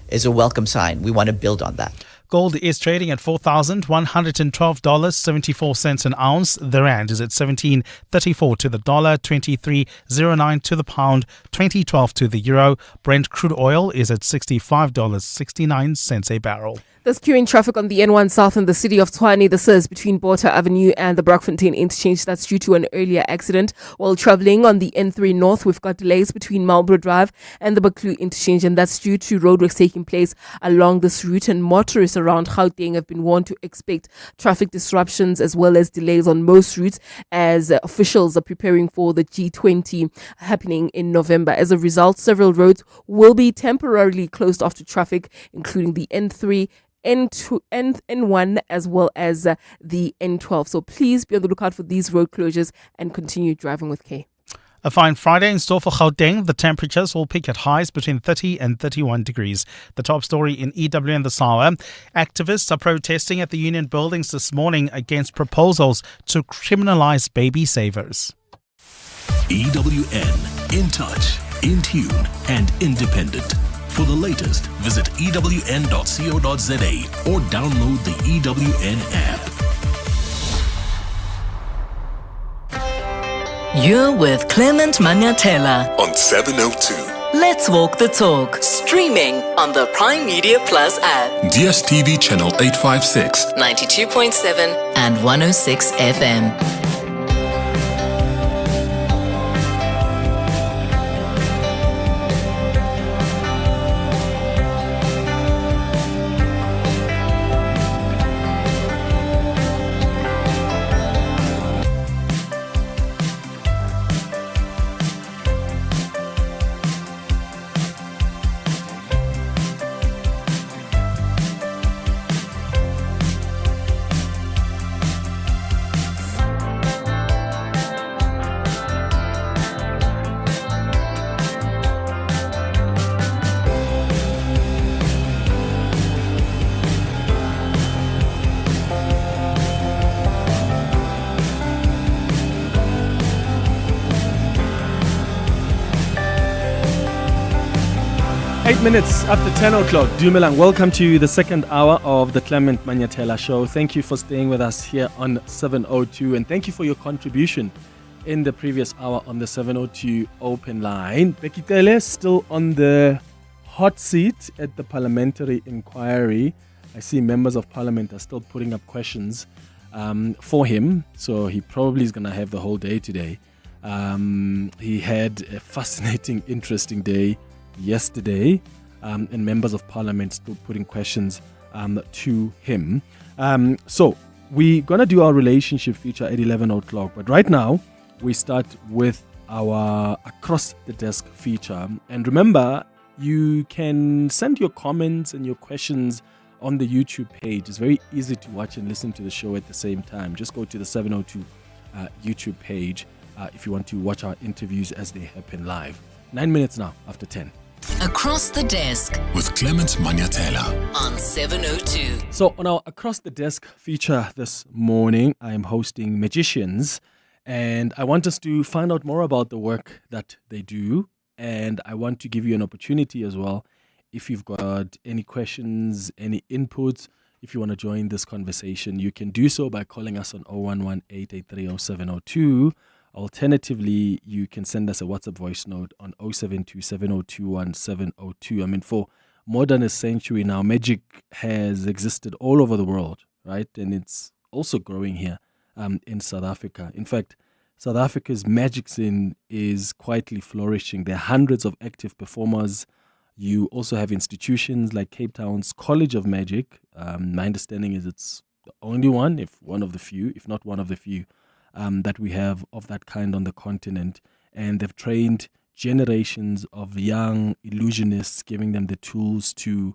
is a welcome sign. We want to build on that. Gold is trading at $4,112.74 an ounce. The rand is at 17.34 to the dollar, 23.09 to the pound, 20.12 to the euro. Brent crude oil is at $65.69 a barrel. There's queuing traffic on the N1 South in the city of Tshwane. This is between Botha Avenue and the Brockfontein interchange. That's due to an earlier accident. While travelling on the N3 North, we've got delays between Marlborough Drive and the Baklu interchange, and that's due to roadworks taking place along this route. And motorists around Gauteng have been warned to expect traffic disruptions as well as delays on most routes as officials are preparing for the G20 happening in November. As a result, several roads will be temporarily closed off to traffic, including the N3, N2, N1 as well as the N12. So please be on the lookout for these road closures and continue driving with care. A fine Friday in store for Gauteng. The temperatures will peak at highs between 30 and 31 degrees. The top story in EWN this hour. Activists are protesting at the union buildings this morning against proposals to criminalize baby savers. EWN, in touch, in tune and independent. For the latest, visit ewn.co.za or download the EWN app. You're with Clement Manyathela On 702. Let's walk the talk. Streaming on the Prime Media Plus app. DSTV channel 856. 92.7 and 106 FM. 8 minutes after 10 o'clock. Dumelang, welcome to the second hour of the Clement Manyathela Show. Thank you for staying with us here on 702, and thank you for your contribution in the previous hour on the 702 open line. Bheki Cele still on the hot seat at the parliamentary inquiry. I see members of parliament are still putting up questions for him, so he probably is going to have the whole day today. He had a fascinating, interesting day yesterday, and members of parliament still putting questions to him. So we're going to do our relationship feature at 11 o'clock, but right now we start with our Across the Desk feature. And remember, you can send your comments and your questions on the YouTube page. It's very easy to watch and listen to the show at the same time. Just go to the 702 YouTube page if you want to watch our interviews as they happen live. 9 minutes now after 10. Across the Desk with Clement Manyathela on 702. So on our Across the Desk feature this morning, I am hosting magicians, and I want us to find out more about the work that they do, and I want to give you an opportunity as well. If you've got any questions, any inputs, if you want to join this conversation, you can do so by calling us on 011-883-0702. Alternatively, you can send us a WhatsApp voice note on 072-7021-702. I mean, for more than a century now, magic has existed all over the world, right? And it's also growing here in South Africa. In fact, South Africa's magic scene is quietly flourishing. There are hundreds of active performers. You also have institutions like Cape Town's College of Magic. My understanding is it's the only one, if not one of the few, that we have of that kind on the continent. And they've trained generations of young illusionists, giving them the tools to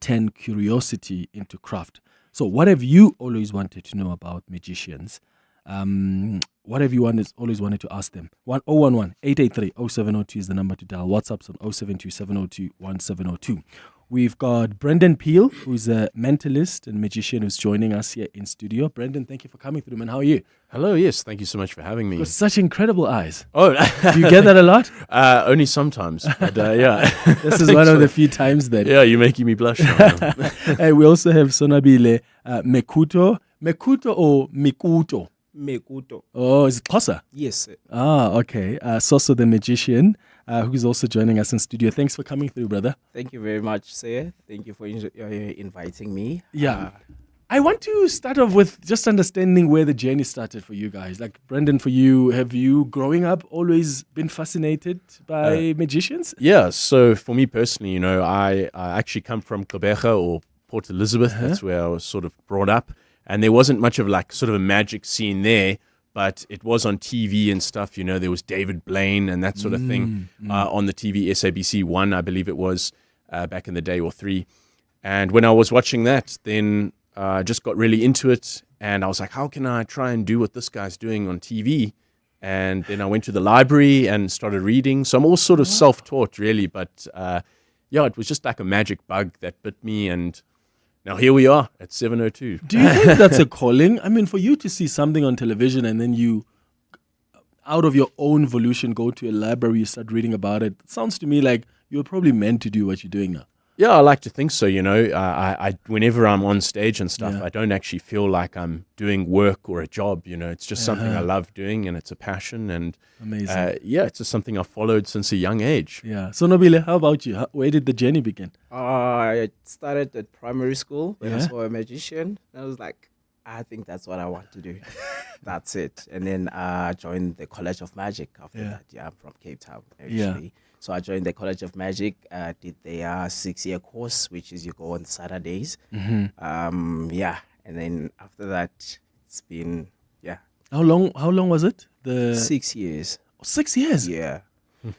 turn curiosity into craft. So what have you always wanted to know about magicians? What have you always wanted to ask them? 011-883-0702 is the number to dial. WhatsApp's on 072-702-1702. We've got Brendan Peel, who's a mentalist and magician who's joining us here in studio. Brendan, thank you for coming through, man. How are you? Hello, yes. Thank you so much for having me. You've got such incredible eyes. Oh, do you get that a lot? Only sometimes, but yeah. This is one of the few times that. Yeah, you're making me blush now. Hey, we also have Sonabile Mekuto. Mekuto or Mikuto? Mekuto. Oh, is it Xhosa? Yes, sir. Okay. Soso the magician, who's also joining us in studio. Thanks for coming through, brother. Thank you very much, sir. Thank you for inviting me. Yeah. I want to start off with just understanding where the journey started for you guys. Like, Brendan, for you, have you, growing up, always been fascinated by magicians? Yeah, so for me personally, I actually come from Gqeberha or Port Elizabeth. That's where I was sort of brought up. And there wasn't much of like sort of a magic scene there, but it was on TV and stuff. There was David Blaine and that sort of thing on the TV, SABC 1, I believe it was, back in the day, or 3. And when I was watching that, then I just got really into it. And I was like, how can I try and do what this guy's doing on TV? And then I went to the library and started reading. So I'm all sort of self-taught, really. But yeah, it was just like a magic bug that bit me, and now here we are at 702. Do you think that's a calling? I mean, for you to see something on television and then you, out of your own volition, go to a library, you start reading about it. It sounds to me like you're probably meant to do what you're doing now. Yeah, I like to think so, I whenever I'm on stage and stuff, I don't actually feel like I'm doing work or a job, It's just something I love doing, and it's a passion. And amazing. It's just something I've followed since a young age. Yeah. So Nobile, how about you? Where did the journey begin? I started at primary school when I saw a magician. I was like, I think that's what I want to do. That's it. And then I joined the College of Magic after that. Yeah, I'm from Cape Town, actually. Yeah. So I joined the College of Magic, did their 6-year course, which is you go on Saturdays. And then after that, it's been, How long was it? 6 years. 6 years? Yeah.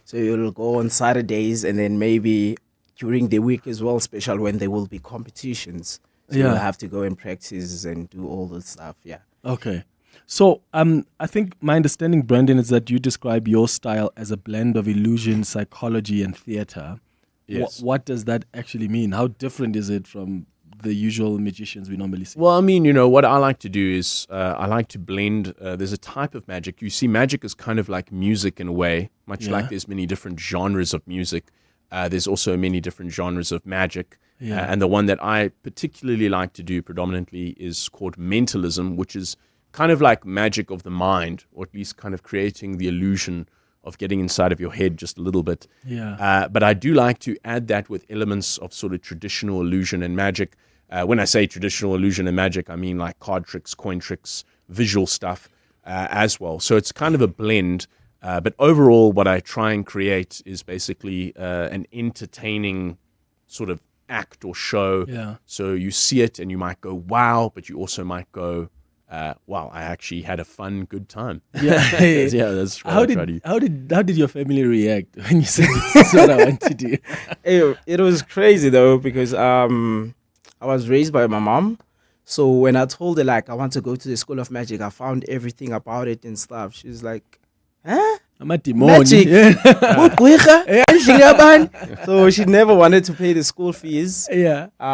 So you'll go on Saturdays, and then maybe during the week as well, especially when there will be competitions. So you'll have to go and practice and do all this stuff, Okay. So I think my understanding, Brendan, is that you describe your style as a blend of illusion, psychology, and theater. Yes. What does that actually mean? How different is it from the usual magicians we normally see? Well, I mean, what I like to do is I like to blend. There's a type of magic. You see, magic is kind of like music in a way, much like there's many different genres of music. There's also many different genres of magic. Yeah. And the one that I particularly like to do predominantly is called mentalism, which is kind of like magic of the mind, or at least kind of creating the illusion of getting inside of your head just a little bit. Yeah. But I do like to add that with elements of sort of traditional illusion and magic. When I say traditional illusion and magic, I mean like card tricks, coin tricks, visual stuff as well. So it's kind of a blend. But overall, what I try and create is basically an entertaining sort of act or show. Yeah. So you see it and you might go, wow, but you also might go, wow, I actually had a fun, good time. Yeah, yeah, that's what I try to do. How did your family react when you said this is what I want to do? It was crazy though, because I was raised by my mom. So when I told her like I want to go to the School of Magic, I found everything about it and stuff. She's like, huh? I'm a demon. Magic. So she never wanted to pay the school fees. Yeah. But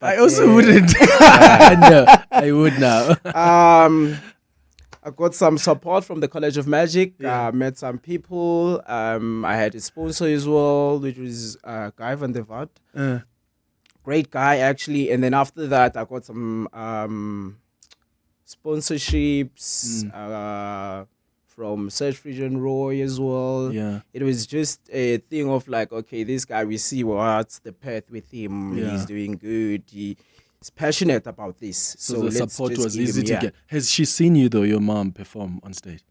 I also wouldn't. No, I would now. I got some support from the College of Magic. Met some people. I had a sponsor as well, which was Guy van der Vaart. Great guy, actually. And then after that, I got some sponsorships from Search Vision Roy as well. Yeah. It was just a thing of like, okay, this guy, we see what's the path with him. Yeah. He's doing good. He's passionate about this. So the let's support just was give easy him- to yeah. get. Has she seen you though, your mom, perform on stage?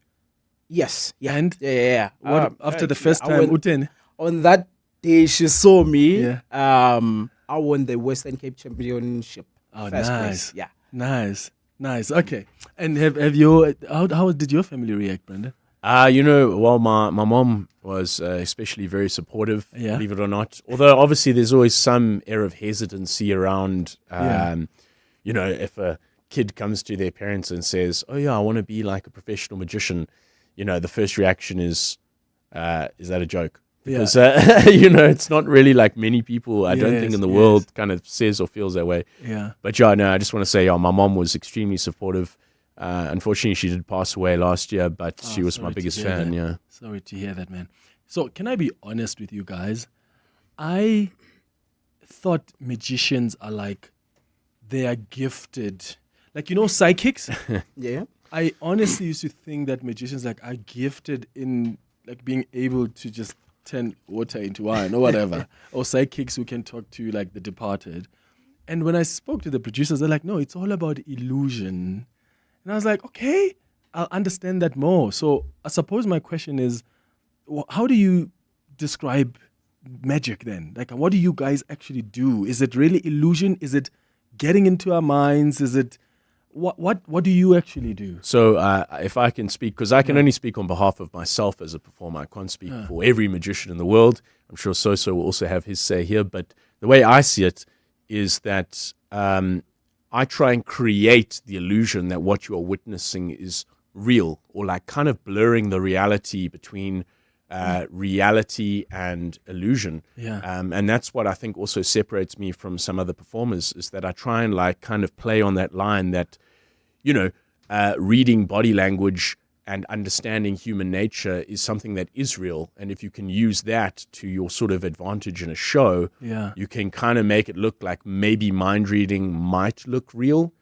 Yes. Yeah. And? Yeah. What, after the first time, Uten? On that day, she saw me. Yeah. I won the Western Cape Championship. Oh, First nice. place. Yeah. Nice. Okay. And have you? How did your family react, Brandon? Well, my mom was especially very supportive, Yeah. believe it or not. Although obviously there's always some air of hesitancy around, if a kid comes to their parents and says, "Oh yeah, I want to be like a professional magician," the first reaction is that a joke? Because it's not really like many people, I don't think in the world kind of says or feels that way. Yeah. But I just want to say, my mom was extremely supportive. Unfortunately, she did pass away last year, but she was my biggest fan. That. Yeah. Sorry to hear that, man. So can I be honest with you guys? I thought magicians are like, they are gifted. Like, psychics? Yeah. I honestly used to think that magicians are gifted in like being able to just turn water into wine or whatever. Or psychics who can talk to like the departed. And when I spoke to the producers, they're like, no, it's all about illusion. And I was like, okay, I'll understand that more. So I suppose my question is, how do you describe magic then? Like, what do you guys actually do? Is it really illusion? Is it getting into our minds? Is it, what do you actually do? So if I can speak, because I can only speak on behalf of myself as a performer. I can't speak for every magician in the world. I'm sure Soso will also have his say here. But the way I see it is that I try and create the illusion that what you are witnessing is real, or like kind of blurring the reality between reality and illusion. Yeah. And that's what I think also separates me from some other performers, is that I try and like kind of play on that line that, reading body language and understanding human nature is something that is real. And if you can use that to your sort of advantage in a show, you can kind of make it look like maybe mind reading might look real.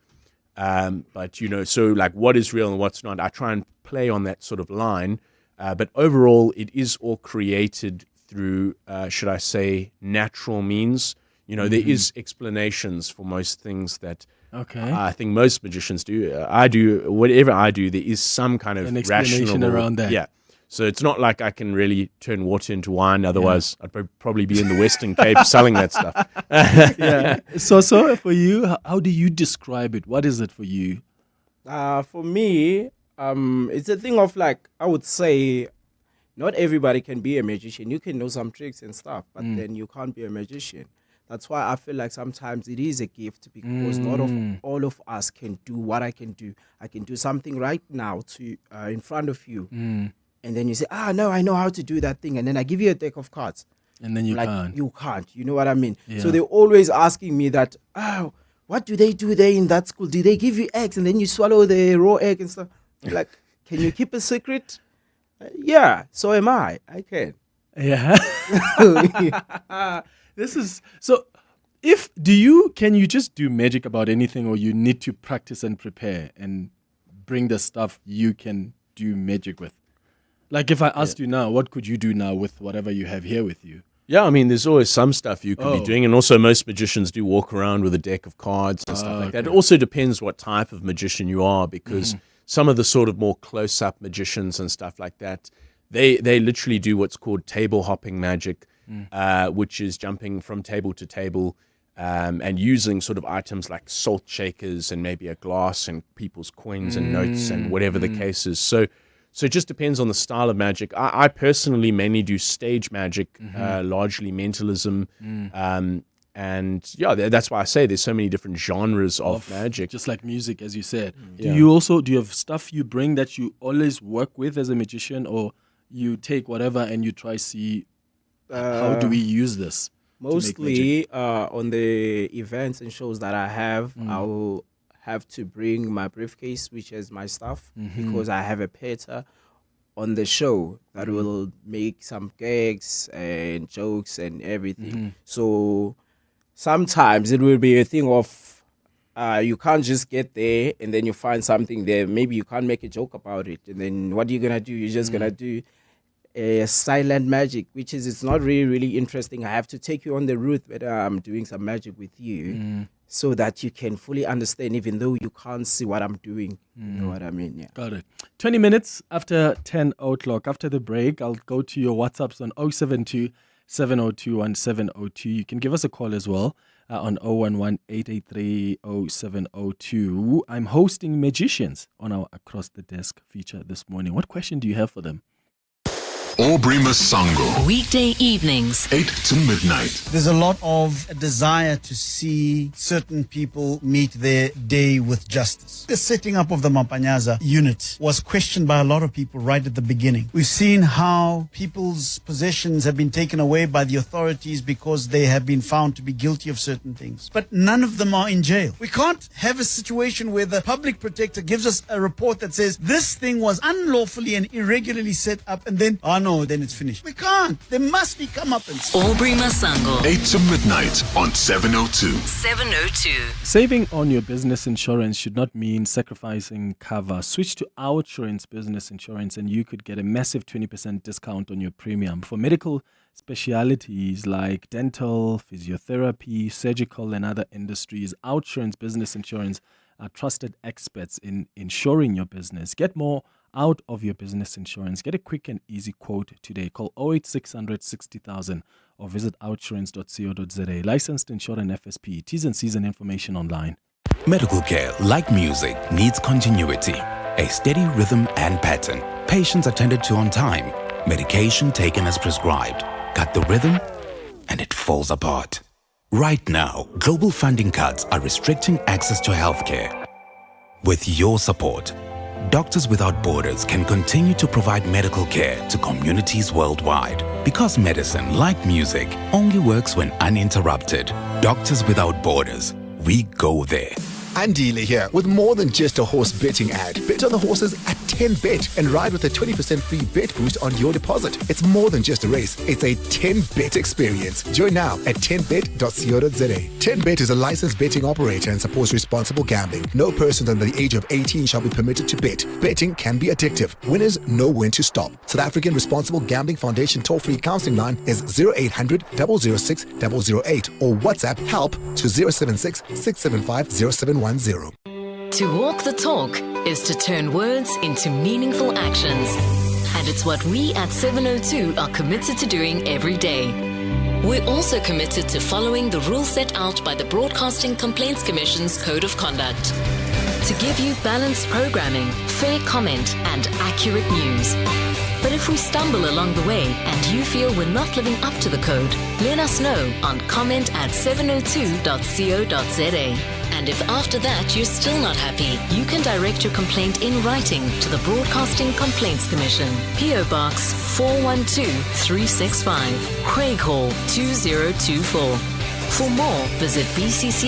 But, so like what is real and what's not, I try and play on that sort of line. But overall, it is all created through, should I say, natural means. There is explanations for most things that I think most magicians do. I do, whatever I do, there is some kind of an explanation rational around that. Yeah. So it's not like I can really turn water into wine. Otherwise, I'd probably be in the Western Cape selling that stuff. Yeah. So for you, how do you describe it? What is it for you? For me, it's a thing of like, I would say, not everybody can be a magician. You can know some tricks and stuff, but then you can't be a magician. That's why I feel like sometimes it is a gift, because not all of us can do what I can do. I can do something right now to in front of you. And then you say, no, I know how to do that thing. And then I give you a deck of cards. And then you can't. You can't. You know what I mean? Yeah. So they're always asking me that, what do they do there in that school? Do they give you eggs and then you swallow the raw egg and stuff? Like, can you keep a secret? Yeah, so am I. I can. Yeah. This is so. Can you just do magic about anything, or you need to practice and prepare and bring the stuff you can do magic with? Like if I asked you now, what could you do now with whatever you have here with you? Yeah, I mean, there's always some stuff you can be doing. And also most magicians do walk around with a deck of cards and stuff like that. It also depends what type of magician you are, because some of the sort of more close-up magicians and stuff like that, they literally do what's called table hopping magic, which is jumping from table to table and using sort of items like salt shakers and maybe a glass and people's coins and notes and whatever the case is. So it just depends on the style of magic. I personally mainly do stage magic, largely mentalism. And yeah, that's why I say there's so many different genres of magic. Just like music, as you said. Do you have stuff you bring that you always work with as a magician, or you take whatever and you try see how do we use this? Mostly on the events and shows that I have, I will have to bring my briefcase, which has my stuff, because I have a petter on the show that will make some gags and jokes and everything. So sometimes it will be a thing of you can't just get there and then you find something there. Maybe you can't make a joke about it. And then what are you going to do? You're just going to do a silent magic, which is, it's not really, really interesting. I have to take you on the route whether I'm doing some magic with you so that you can fully understand, even though you can't see what I'm doing. You know what I mean? Yeah. Got it. 20 minutes after 10 o'clock. After the break, I'll go to your WhatsApps on 072 702 1702. You can give us a call as well on 011-883-0702. I'm hosting magicians on our Across the Desk feature this morning. What question do you have for them? Aubrey Masango. Weekday evenings, 8 to midnight. There's a lot of a desire to see certain people meet their day with justice. The setting up of the Mampanyaza unit was questioned by a lot of people right at the beginning. We've seen how people's possessions have been taken away by the authorities because they have been found to be guilty of certain things. But none of them are in jail. We can't have a situation where the public protector gives us a report that says this thing was unlawfully and irregularly set up, and then, no, then it's finished. We can't. There must be comeuppance. Aubrey Masango. 8 to midnight on 702. 702. Saving on your business insurance should not mean sacrificing cover. Switch to OUTsurance Business Insurance and you could get a massive 20% discount on your premium. For medical specialities like dental, physiotherapy, surgical and other industries, OUTsurance Business Insurance are trusted experts in insuring your business. Get more out of your business insurance. Get a quick and easy quote today. Call 08600 60,000 or visit outsurance.co.za. Licensed insurer and FSP. T's and C's and information online. Medical care, like music, needs continuity, a steady rhythm and pattern. Patients attended to on time. Medication taken as prescribed. Cut the rhythm and it falls apart. Right now, global funding cuts are restricting access to healthcare. With your support, Doctors Without Borders can continue to provide medical care to communities worldwide. Because medicine, like music, only works when uninterrupted. Doctors Without Borders, we go there. Andile here with more than just a horse betting ad. Bet on the horses at 10Bet and ride with a 20% free bet boost on your deposit. It's more than just a race. It's a 10Bet experience. Join now at 10bet.co.za. 10Bet is a licensed betting operator and supports responsible gambling. No person under the age of 18 shall be permitted to bet. Betting can be addictive. Winners know when to stop. South African Responsible Gambling Foundation toll-free counseling line is 0800 006 008 or WhatsApp help to 076 675 0710. To walk the talk is to turn words into meaningful actions. And it's what we at 702 are committed to doing every day. We're also committed to following the rules set out by the Broadcasting Complaints Commission's Code of Conduct. To give you balanced programming, fair comment, and accurate news. But if we stumble along the way and you feel we're not living up to the code, let us know on comment@702.co.za. And if after that you're still not happy, you can direct your complaint in writing to the Broadcasting Complaints Commission, PO Box 412365, Craig Hall 2024. For more, visit bccsa.co.za.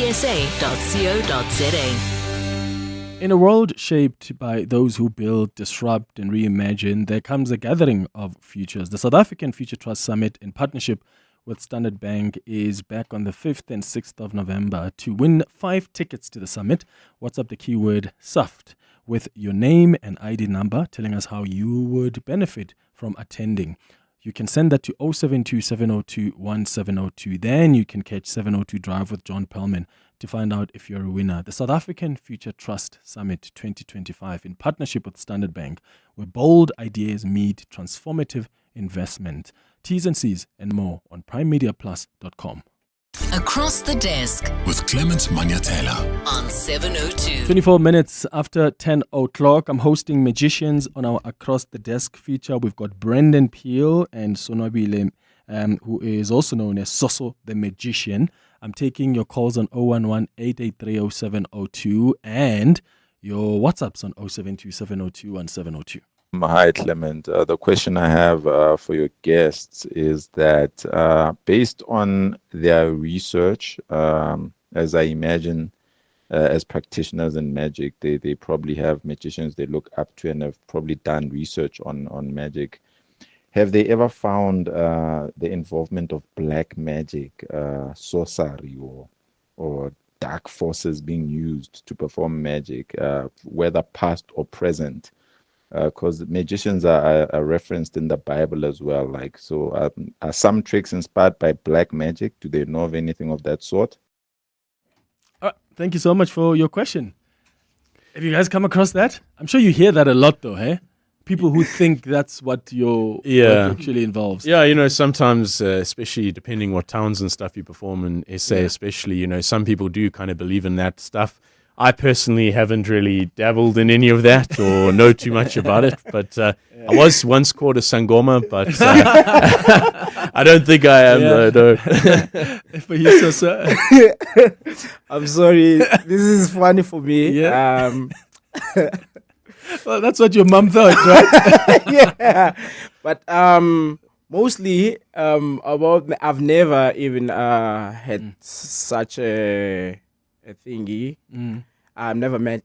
In a world shaped by those who build, disrupt, and reimagine, there comes a gathering of futures. The South African Future Trust Summit, in partnership with Standard Bank, is back on the 5th and 6th of November. To win 5 tickets to the summit, WhatsApp the keyword SUFT with your name and ID number, telling us how you would benefit from attending. You can send that to 072 702 1702. Then you can catch 702 Drive with John Perlman to find out if you're a winner. The South African Future Trust Summit 2025, in partnership with Standard Bank, where bold ideas meet transformative investment. T's and C's and more on primemediaplus.com. Across the desk with Clement Manyathela on 702. 24 minutes after 10 o'clock, I'm hosting Magicians on our Across the Desk feature. We've got Brendan Peel and Sonwabile, who is also known as Soso the Magician. I'm taking your calls on 011-883-0702 and your WhatsApps on 072-702-1702. Hi, Clement. The question I have for your guests is that based on their research, as I imagine, as practitioners in magic, they probably have magicians they look up to and have probably done research on magic. Have they ever found the involvement of black magic, sorcery, or dark forces being used to perform magic, whether past or present? Because magicians are referenced in the Bible as well. Like, so are some tricks inspired by black magic? Do they know of anything of that sort? Thank you so much for your question. Have you guys come across that? I'm sure you hear that a lot, though, hey? People who think that's what your work actually involves. Yeah, sometimes, especially depending what towns and stuff you perform in SA, especially, some people do kind of believe in that stuff. I personally haven't really dabbled in any of that or know too much about it, but I was once called a Sangoma, but I don't think I am, though. For you, sir. I'm sorry. This is funny for me. Yeah. Well, that's what your mum thought, right? Yeah. But mostly, I've never even had such a thingy. I've never met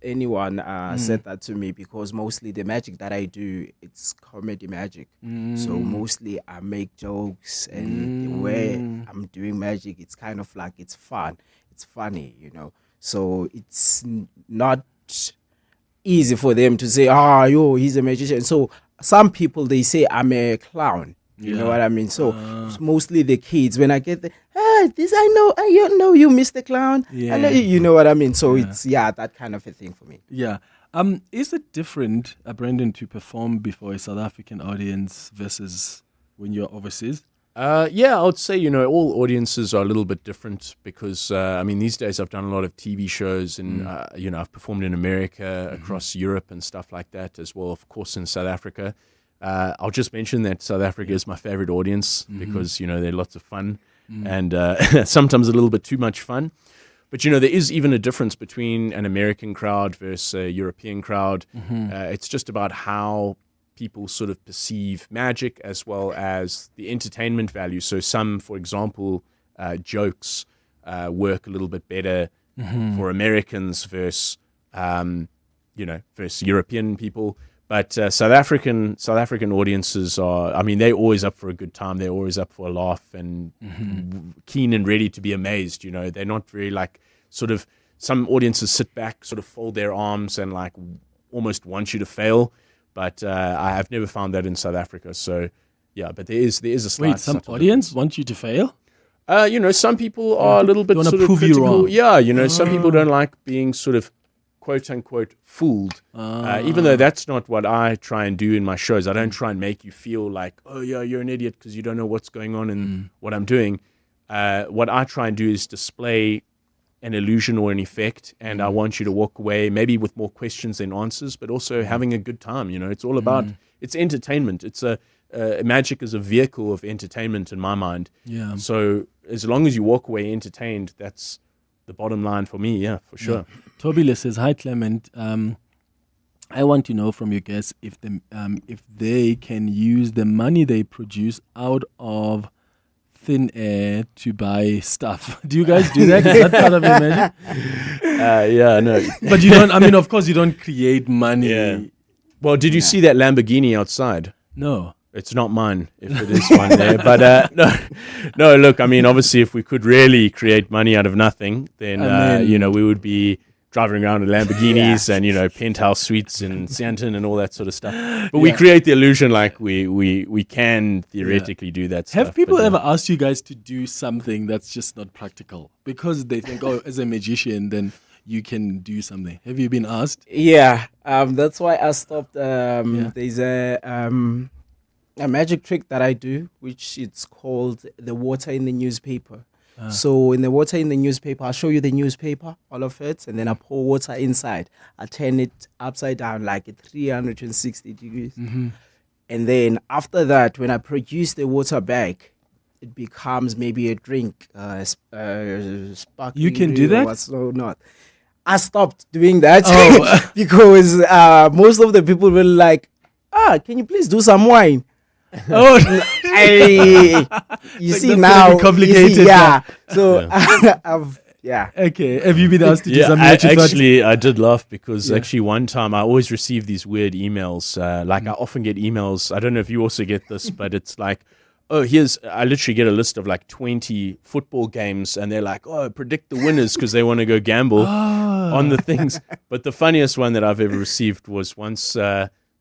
anyone said that to me, because mostly the magic that I do, it's comedy magic. So mostly I make jokes, and the way I'm doing magic, it's kind of like it's fun. It's funny, So it's not easy for them to say, he's a magician. So some people, they say I'm a clown. You know what I mean? So mostly the kids, when I get the, this I know you, Mr. Clown. I know you know what I mean? So it's, that kind of a thing for me. Yeah. Is it different, Brendan, to perform before a South African audience versus when you're overseas? I would say, all audiences are a little bit different because, these days I've done a lot of TV shows and, I've performed in America, across Europe and stuff like that as well, of course, in South Africa. I'll just mention that South Africa is my favorite audience because, they're lots of fun and sometimes a little bit too much fun. But, there is even a difference between an American crowd versus a European crowd. It's just about how people sort of perceive magic as well as the entertainment value. So some, for example, jokes work a little bit better for Americans versus European people. But South African audiences are, they're always up for a good time. They're always up for a laugh and keen and ready to be amazed. They're not very some audiences sit back, sort of fold their arms and almost want you to fail. But I have never found that in South Africa. So, but there is a slight. Wait, some audience want you to fail? Some people are a little bit sort of prove critical. you wrong. Yeah, some people don't like being sort of quote unquote fooled. Even though that's not what I try and do in my shows. I don't try and make you feel like, you're an idiot because you don't know what's going on and what I'm doing. What I try and do is display an illusion or an effect, and I want you to walk away maybe with more questions than answers, but also having a good time. It's all about it's entertainment. It's magic is a vehicle of entertainment in my mind. Yeah. So as long as you walk away entertained, that's the bottom line for me. Yeah, for sure. Yeah. Tobile says, "Hi Clement. I want to know from your guests if they can use the money they produce out of thin air to buy stuff. Do you guys do that? Is that part of your magic? Yeah, no. But you don't, I mean, of course, you don't create money. Yeah. Well, did you see that Lamborghini outside? No. It's not mine, if it is one there. But no, look, I mean, obviously, if we could really create money out of nothing, then, we would be driving around in Lamborghinis and, penthouse suites in Santon and all that sort of stuff. But we create the illusion like we can theoretically do that stuff. Have people ever asked you guys to do something that's just not practical? Because they think, as a magician, then you can do something. Have you been asked? Yeah, that's why I stopped. There's a magic trick that I do, which it's called the water in the newspaper. So in the water in the newspaper, I'll show you the newspaper, all of it, and then I pour water inside. I turn it upside down like at 360 degrees. Mm-hmm. And then after that, when I produce the water back, it becomes maybe a drink, sparkling. You can do that? What's not. I stopped doing that because most of the people were like, can you please do some wine? Oh, you see now, complicated. So Okay. Have you been asked to do something? I did laugh because actually one time I always receive these weird emails. I often get emails. I don't know if you also get this, but it's like, I literally get a list of like 20 football games, and they're like, predict the winners because they want to go gamble on the things. But the funniest one that I've ever received was once.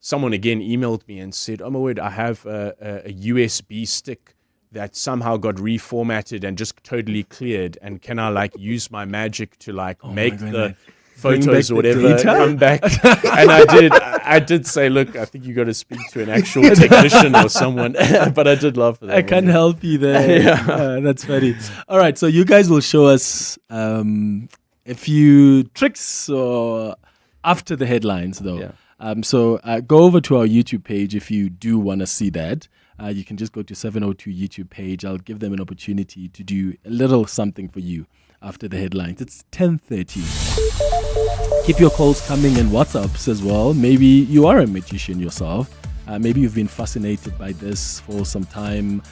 Someone again emailed me and said, "Oh my word, I have a USB stick that somehow got reformatted and just totally cleared. And can I use my magic to make the photos or whatever come back?" And I did say, "Look, I think you got to speak to an actual technician or someone." But I did laugh at that. I can't help you there. That's funny. All right, so you guys will show us a few tricks or after the headlines, though. Yeah. So go over to our YouTube page if you do want to see that. You can just go to 702 YouTube page. I'll give them an opportunity to do a little something for you after the headlines. It's 10:30. Keep your calls coming and WhatsApps as well. Maybe you are a magician yourself. Maybe you've been fascinated by this for some time.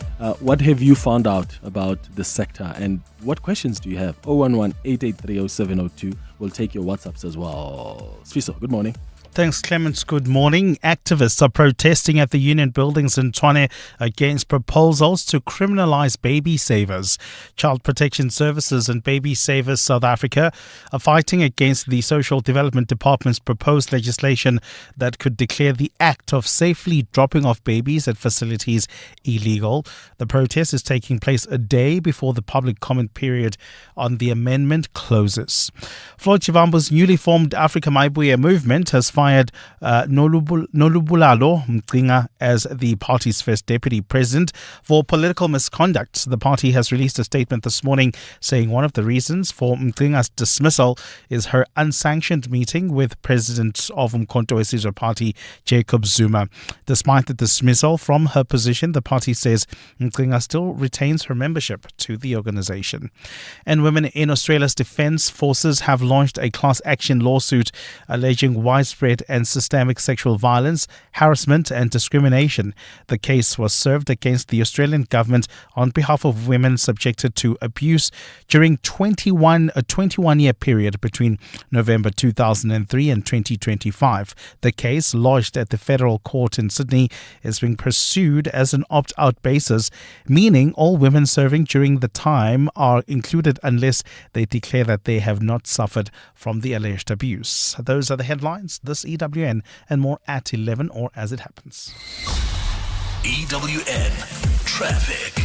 What have you found out about the sector, and what questions do you have? 011-883-0702. We'll take your WhatsApps as well. Sfiso, good morning. Thanks, Clement. Good morning. Activists are protesting at the union buildings in Tshwane against proposals to criminalize baby savers. Child Protection Services and Baby Savers South Africa are fighting against the Social Development Department's proposed legislation that could declare the act of safely dropping off babies at facilities illegal. The protest is taking place a day before the public comment period on the amendment closes. Floyd Shivambu's newly formed Africa Maibuye movement has fired Nolubulalo Mcinga as the party's first deputy president for political misconduct. The party has released a statement this morning saying one of the reasons for Mcinga's dismissal is her unsanctioned meeting with President of Umkhonto weSizwe Party, Jacob Zuma. Despite the dismissal from her position, the party says Mcinga still retains her membership to the organization. And women in Australia's Defence Forces have launched a class action lawsuit alleging widespread and systemic sexual violence, harassment and discrimination. The case was served against the Australian government on behalf of women subjected to abuse during a 21-year period between November 2003 and 2025. The case, lodged at the Federal Court in Sydney, is being pursued as an opt-out basis, meaning all women serving during the time are included unless they declare that they have not suffered from the alleged abuse. Those are the headlines. This EWN and more at 11 or as it happens. EWN Traffic.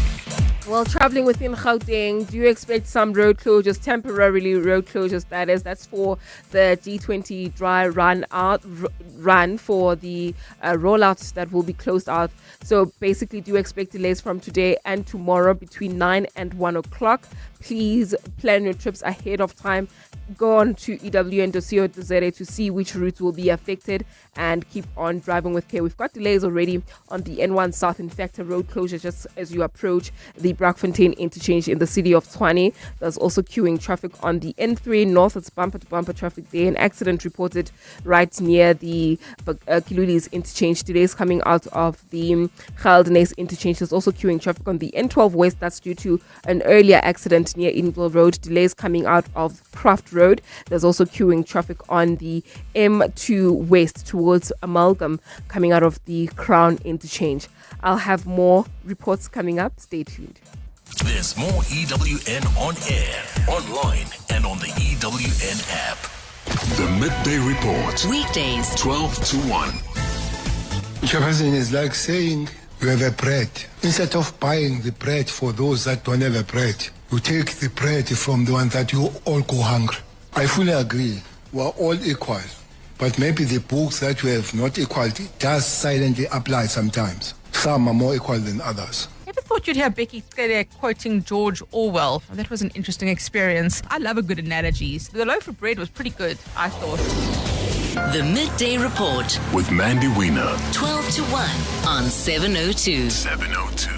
Well, traveling within Gauteng, do you expect some road closures, temporarily road closures, that is? That's for the G20 dry run for the rollouts that will be closed out. So basically, do you expect delays from today and tomorrow between 9 and 1 o'clock? Please plan your trips ahead of time. Go on to ewn.co.za to see which routes will be affected and keep on driving with care. We've got delays already on the N1 South. In fact, a road closure just as you approach the Braakfontein interchange in the city of Tshwane. There's also queuing traffic on the N3 North. It's bumper-to-bumper traffic there. An accident reported right near the Kiluli's interchange. Delays coming out of the Geldenes interchange. There's also queuing traffic on the N12 West. That's due to an earlier accident near Edenville Road. Delays coming out of Craft Road. There's also queuing traffic on the M2 West towards Amalgam coming out of the Crown interchange. I'll have more reports coming up. Stay tuned. There's more EWN on air, online, and on the EWN app. The Midday Report. Weekdays 12 to 1. Chairperson, is like saying you have a bread. Instead of buying the bread for those that don't have a bread, you take the bread from the one that you all go hungry. I fully agree. We're all equal. But maybe the books that we have not equality does silently apply sometimes. Some are more equal than others. Never thought you'd hear Bheki Cele quoting George Orwell. That was an interesting experience. I love a good analogy. The loaf of bread was pretty good, I thought. The Midday Report With Mandy Wiener. 12 to 1 on 702. 702.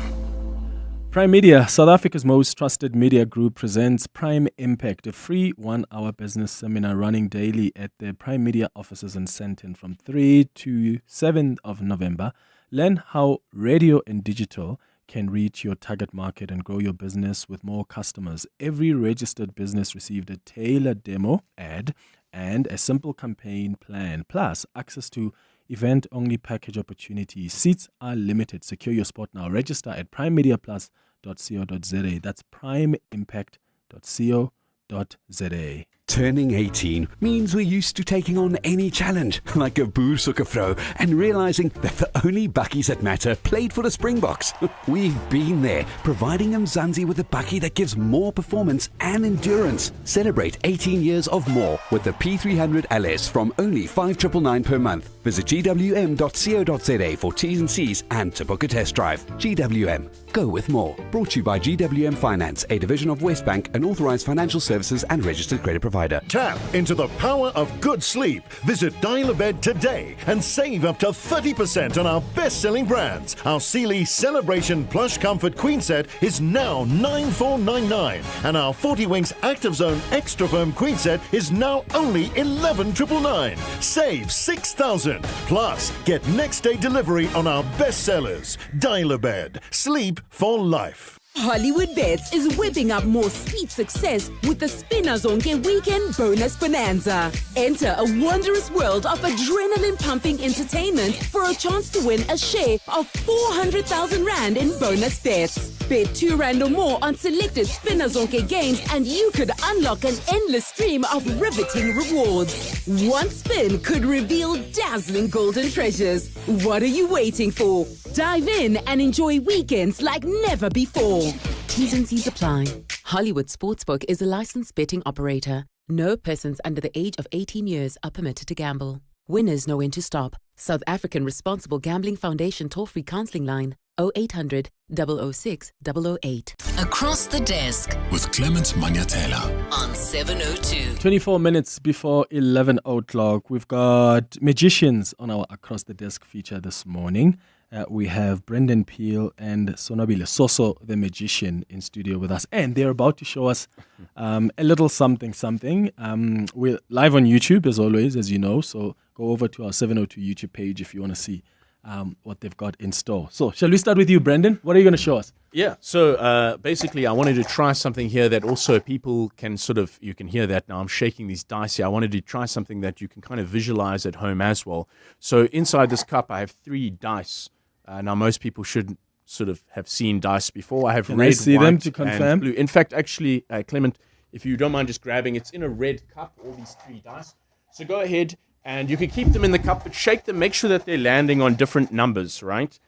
Prime Media, South Africa's most trusted media group, presents Prime Impact, a free 1-hour business seminar running daily at the Prime Media offices in Sandton from 3 to 7th of November. Learn how radio and digital can reach your target market and grow your business with more customers. Every registered business received a tailored demo ad and a simple campaign plan, plus access to event-only package opportunities. Seats are limited. Secure your spot now. Register at primemediaplus.co.za. That's primeimpact.co.za. Turning 18 means we're used to taking on any challenge, like a boer soccer throw, and realizing that the only bakkies that matter played for the Springboks. We've been there, providing Mzansi with a bakkie that gives more performance and endurance. Celebrate 18 years of more with the P300 LS from only 5,999 per month. Visit gwm.co.za for T's and C's and to book a test drive. GWM. Go with more. Brought to you by GWM Finance, a division of Westbank, an authorized financial services and registered credit provider. Tap into the power of good sleep. Visit Dial-A-Bed today and save up to 30% on our best-selling brands. Our Cele Celebration Plush Comfort Queen Set is now $9,499, and our 40 Winks Active Zone Extra Firm Queen Set is now only $11,999. Save $6,000. Plus, get next-day delivery on our best sellers. Dial-A-Bed. Sleep for life. Hollywood Bets is whipping up more sweet success with the Spinazonke Weekend Bonus Bonanza. Enter a wondrous world of adrenaline-pumping entertainment for a chance to win a share of 400,000 Rand in bonus bets. Bet R2 or more on selected Spinazonke games and you could unlock an endless stream of riveting rewards. One spin could reveal dazzling golden treasures. What are you waiting for? Dive in and enjoy weekends like never before. T's and C's apply. Hollywood Sportsbook is a licensed betting operator. No persons under the age of 18 years are permitted to gamble. Winners know when to stop. South African Responsible Gambling Foundation toll-free counseling line 0800 006 008. Across the desk with Clement Manyathela on 702. 24 minutes before 11 o'clock, we've got magicians on our Across the Desk feature this morning. We have Brendan Peel and Sonabile Soso, the magician, in studio with us. And they're about to show us a little something. We're live on YouTube, as always, as you know. So go over to our 702 YouTube page if you want to see what they've got in store. So shall we start with you, Brendan? What are you going to show us? Yeah, so basically I wanted to try something here that also people can you can hear that now I'm shaking these dice here. I wanted to try something that you can kind of visualize at home as well. So inside this cup I have 3 dice. Now most people should sort of have seen dice before. I have Can red, I see white, them to confirm? and blue. In fact, actually, Clement, if you don't mind just grabbing, it's in a red cup, all these 3 dice. So go ahead and you can keep them in the cup, but shake them, make sure that they're landing on different numbers, right?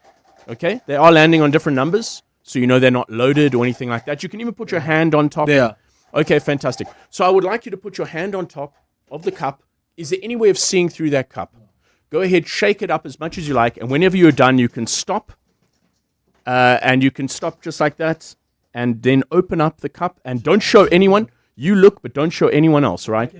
Okay, they are landing on different numbers, so you know they're not loaded or anything like that. You can even put your hand on top. They are. Okay, fantastic. So I would like you to put your hand on top of the cup. Is there any way of seeing through that cup? Go ahead, shake it up as much as you like, and whenever you're done, you can stop. And you can stop just like that, and then open up the cup, and don't show anyone. You look, but don't show anyone else, right?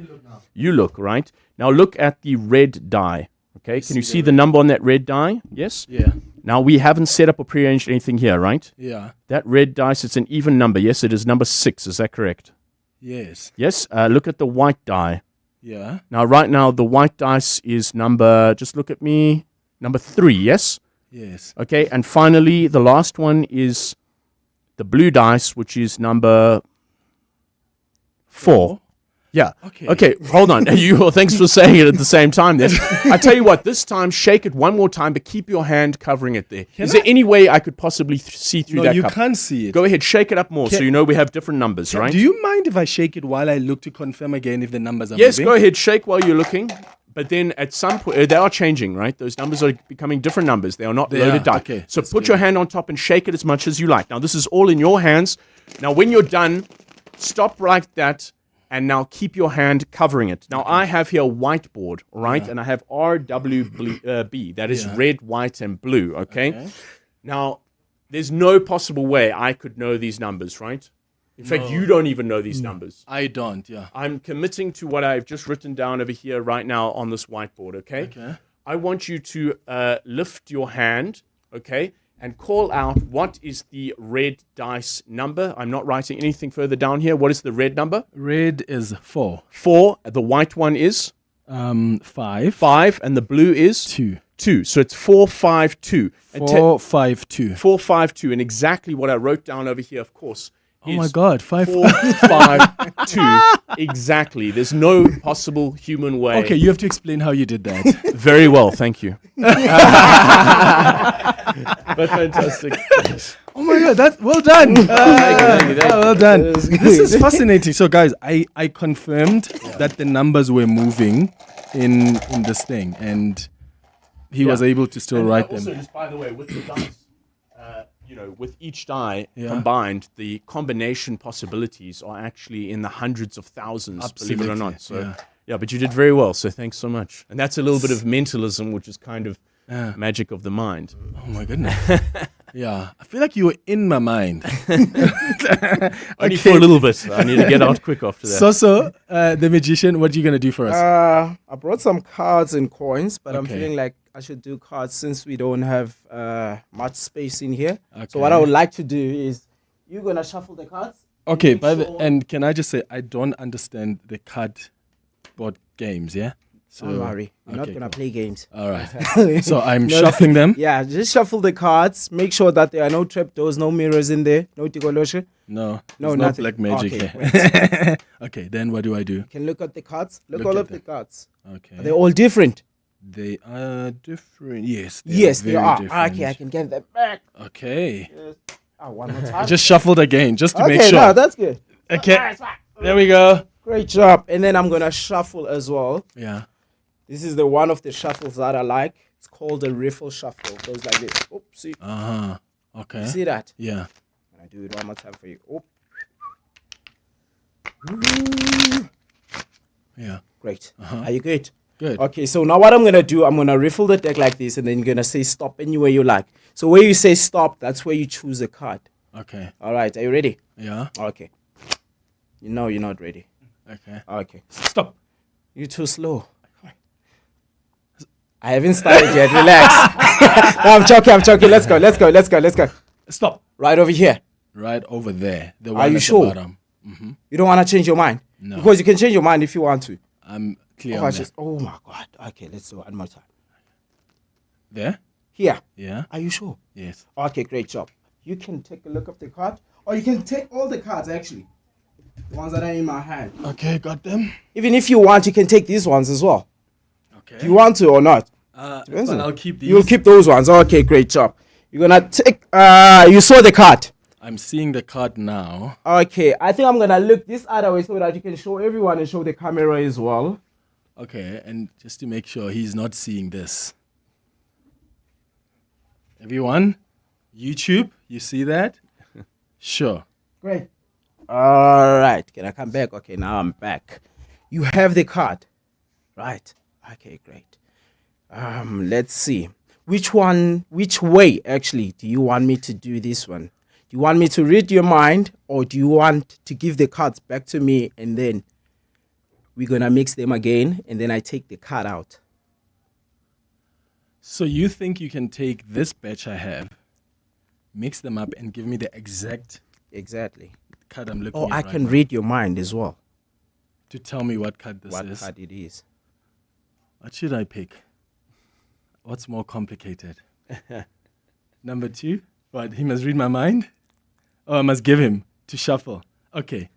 You look, right? Now look at the red die, okay? Can you see the number on that red die? Yes? Yeah. Now, we haven't set up or prearranged anything here, right? Yeah. That red dice, it's an even number. Yes, it is number 6. Is that correct? Yes. Yes. Look at the white die. Yeah. Now, right now, the white dice is number, just look at me, number 3, yes? Yes. Okay, and finally, the last one is the blue dice, which is number 4. Yeah. Okay, hold on. Thanks for saying it at the same time then. I tell you what, this time, shake it one more time, but keep your hand covering it there. Is there any way I could possibly see through that you cup? can't see it. Go ahead, shake it up more so you know we have different numbers, right? Do you mind if I shake it while I look to confirm again if the numbers are Yes, moving? go ahead, shake while you're looking. But then at some point, they are changing, right? Those numbers are becoming different numbers. They are not loaded die. Okay, so put your hand on top and shake it as much as you like. Now, this is all in your hands. Now, when you're done, stop like that. And now keep your hand covering it. Now, I have here a whiteboard, right? And I have RWB. That is red, white, and blue, okay? Now, there's no possible way I could know these numbers, right? In fact, you don't even know these numbers. I don't, yeah. I'm committing to what I've just written down over here right now on this whiteboard, okay? Okay. I want you to lift your hand, okay? And call out what is the red dice number. I'm not writing anything further down here. What is the red number? Red is 4. 4. The white one is? 5. 5. And the blue is? 2. 2. So it's 4, 5, 2. 4, 5, 2. 4, 5, 2. And exactly what I wrote down over here, of course. Oh my God, 5, 4, 5, 2. Exactly. There's no possible human way. Okay, you have to explain how you did that. Very well, thank you. But fantastic. Oh my God, well done. Thank you. Well done. This is fascinating. So guys, I confirmed that the numbers were moving in this thing, and he was able to still write them. Also, just by the way, with the dice, with each die combined, the combination possibilities are actually in the hundreds of thousands, believe it or not. So, but you did very well. So thanks so much. And that's a little bit of mentalism, which is kind of magic of the mind. Oh my goodness. Yeah, I feel like you were in my mind. Only for a little bit. I need to get out quick after that. So, the magician, what are you going to do for us? I brought some cards and coins, but I'm feeling like I should do cards since we don't have much space in here. Okay. So what I would like to do is, you're going to shuffle the cards. Okay, and can I just say, I don't understand the card board games, yeah? So, don't worry, we're not going to play games. All right. So I'm shuffling them? Yeah, just shuffle the cards. Make sure that there are no trapdoors, no mirrors in there, no tikoloshe. No, nothing. Black magic Okay, here. Okay, then what do I do? You can look at the cards. Look all of the cards. Okay. Are they all different? They are different. Yes. They are. Different. Okay, I can get that back. Okay. Yes. One more time. Just shuffled again, just to make sure. Okay, no, that's good. Okay. There we go. Great job. And then I'm going to shuffle as well. Yeah. This is the one of the shuffles that I like. It's called a riffle shuffle. It goes like this. Oopsie. Okay. You see that? Yeah. I do it one more time for you. Oop. Yeah. Great. Are you good? Good. Okay, so now what I'm going to do, I'm going to riffle the deck like this, and then you're going to say stop anywhere you like. So where you say stop, that's where you choose a card. Okay. All right. Are you ready? Yeah. Okay. You know you're not ready. Okay. Okay. Stop. You're too slow. I haven't started yet. Relax. No, I'm joking. Let's go. Stop. Right over here. Right over there. The one Are you at sure? the bottom. Mm-hmm. You don't want to change your mind? No. Because you can change your mind if you want to. I'm clear on that. Oh my God. Okay, let's do it one more time. There? Here. Yeah. Are you sure? Yes. Okay, great job. You can take a look at the card, or you can take all the cards actually. The ones that are in my hand. Okay, got them. Even if you want, you can take these ones as well. Okay. Do you want to or not? But I'll keep these. You'll keep those ones. Okay, great job. You're gonna take. You saw the card. I'm seeing the card now. Okay, I think I'm gonna look this other way so that you can show everyone and show the camera as well. Okay, and just to make sure he's not seeing this. Everyone, YouTube, you see that? Sure. Great. All right. Can I come back? Okay, now I'm back. You have the card. Right. Okay, great. Let's see. Which way actually do you want me to do this one? Do you want me to read your mind, or do you want to give the cards back to me and then we're going to mix them again and then I take the card out? So you think you can take this batch I have, mix them up, and give me the exact card I'm looking at? I right can now? read your mind as well. To tell me what card this What is. card it is. What should I pick? What's more complicated? Number 2? What, he must read my mind? Oh, I must give him to shuffle. Okay.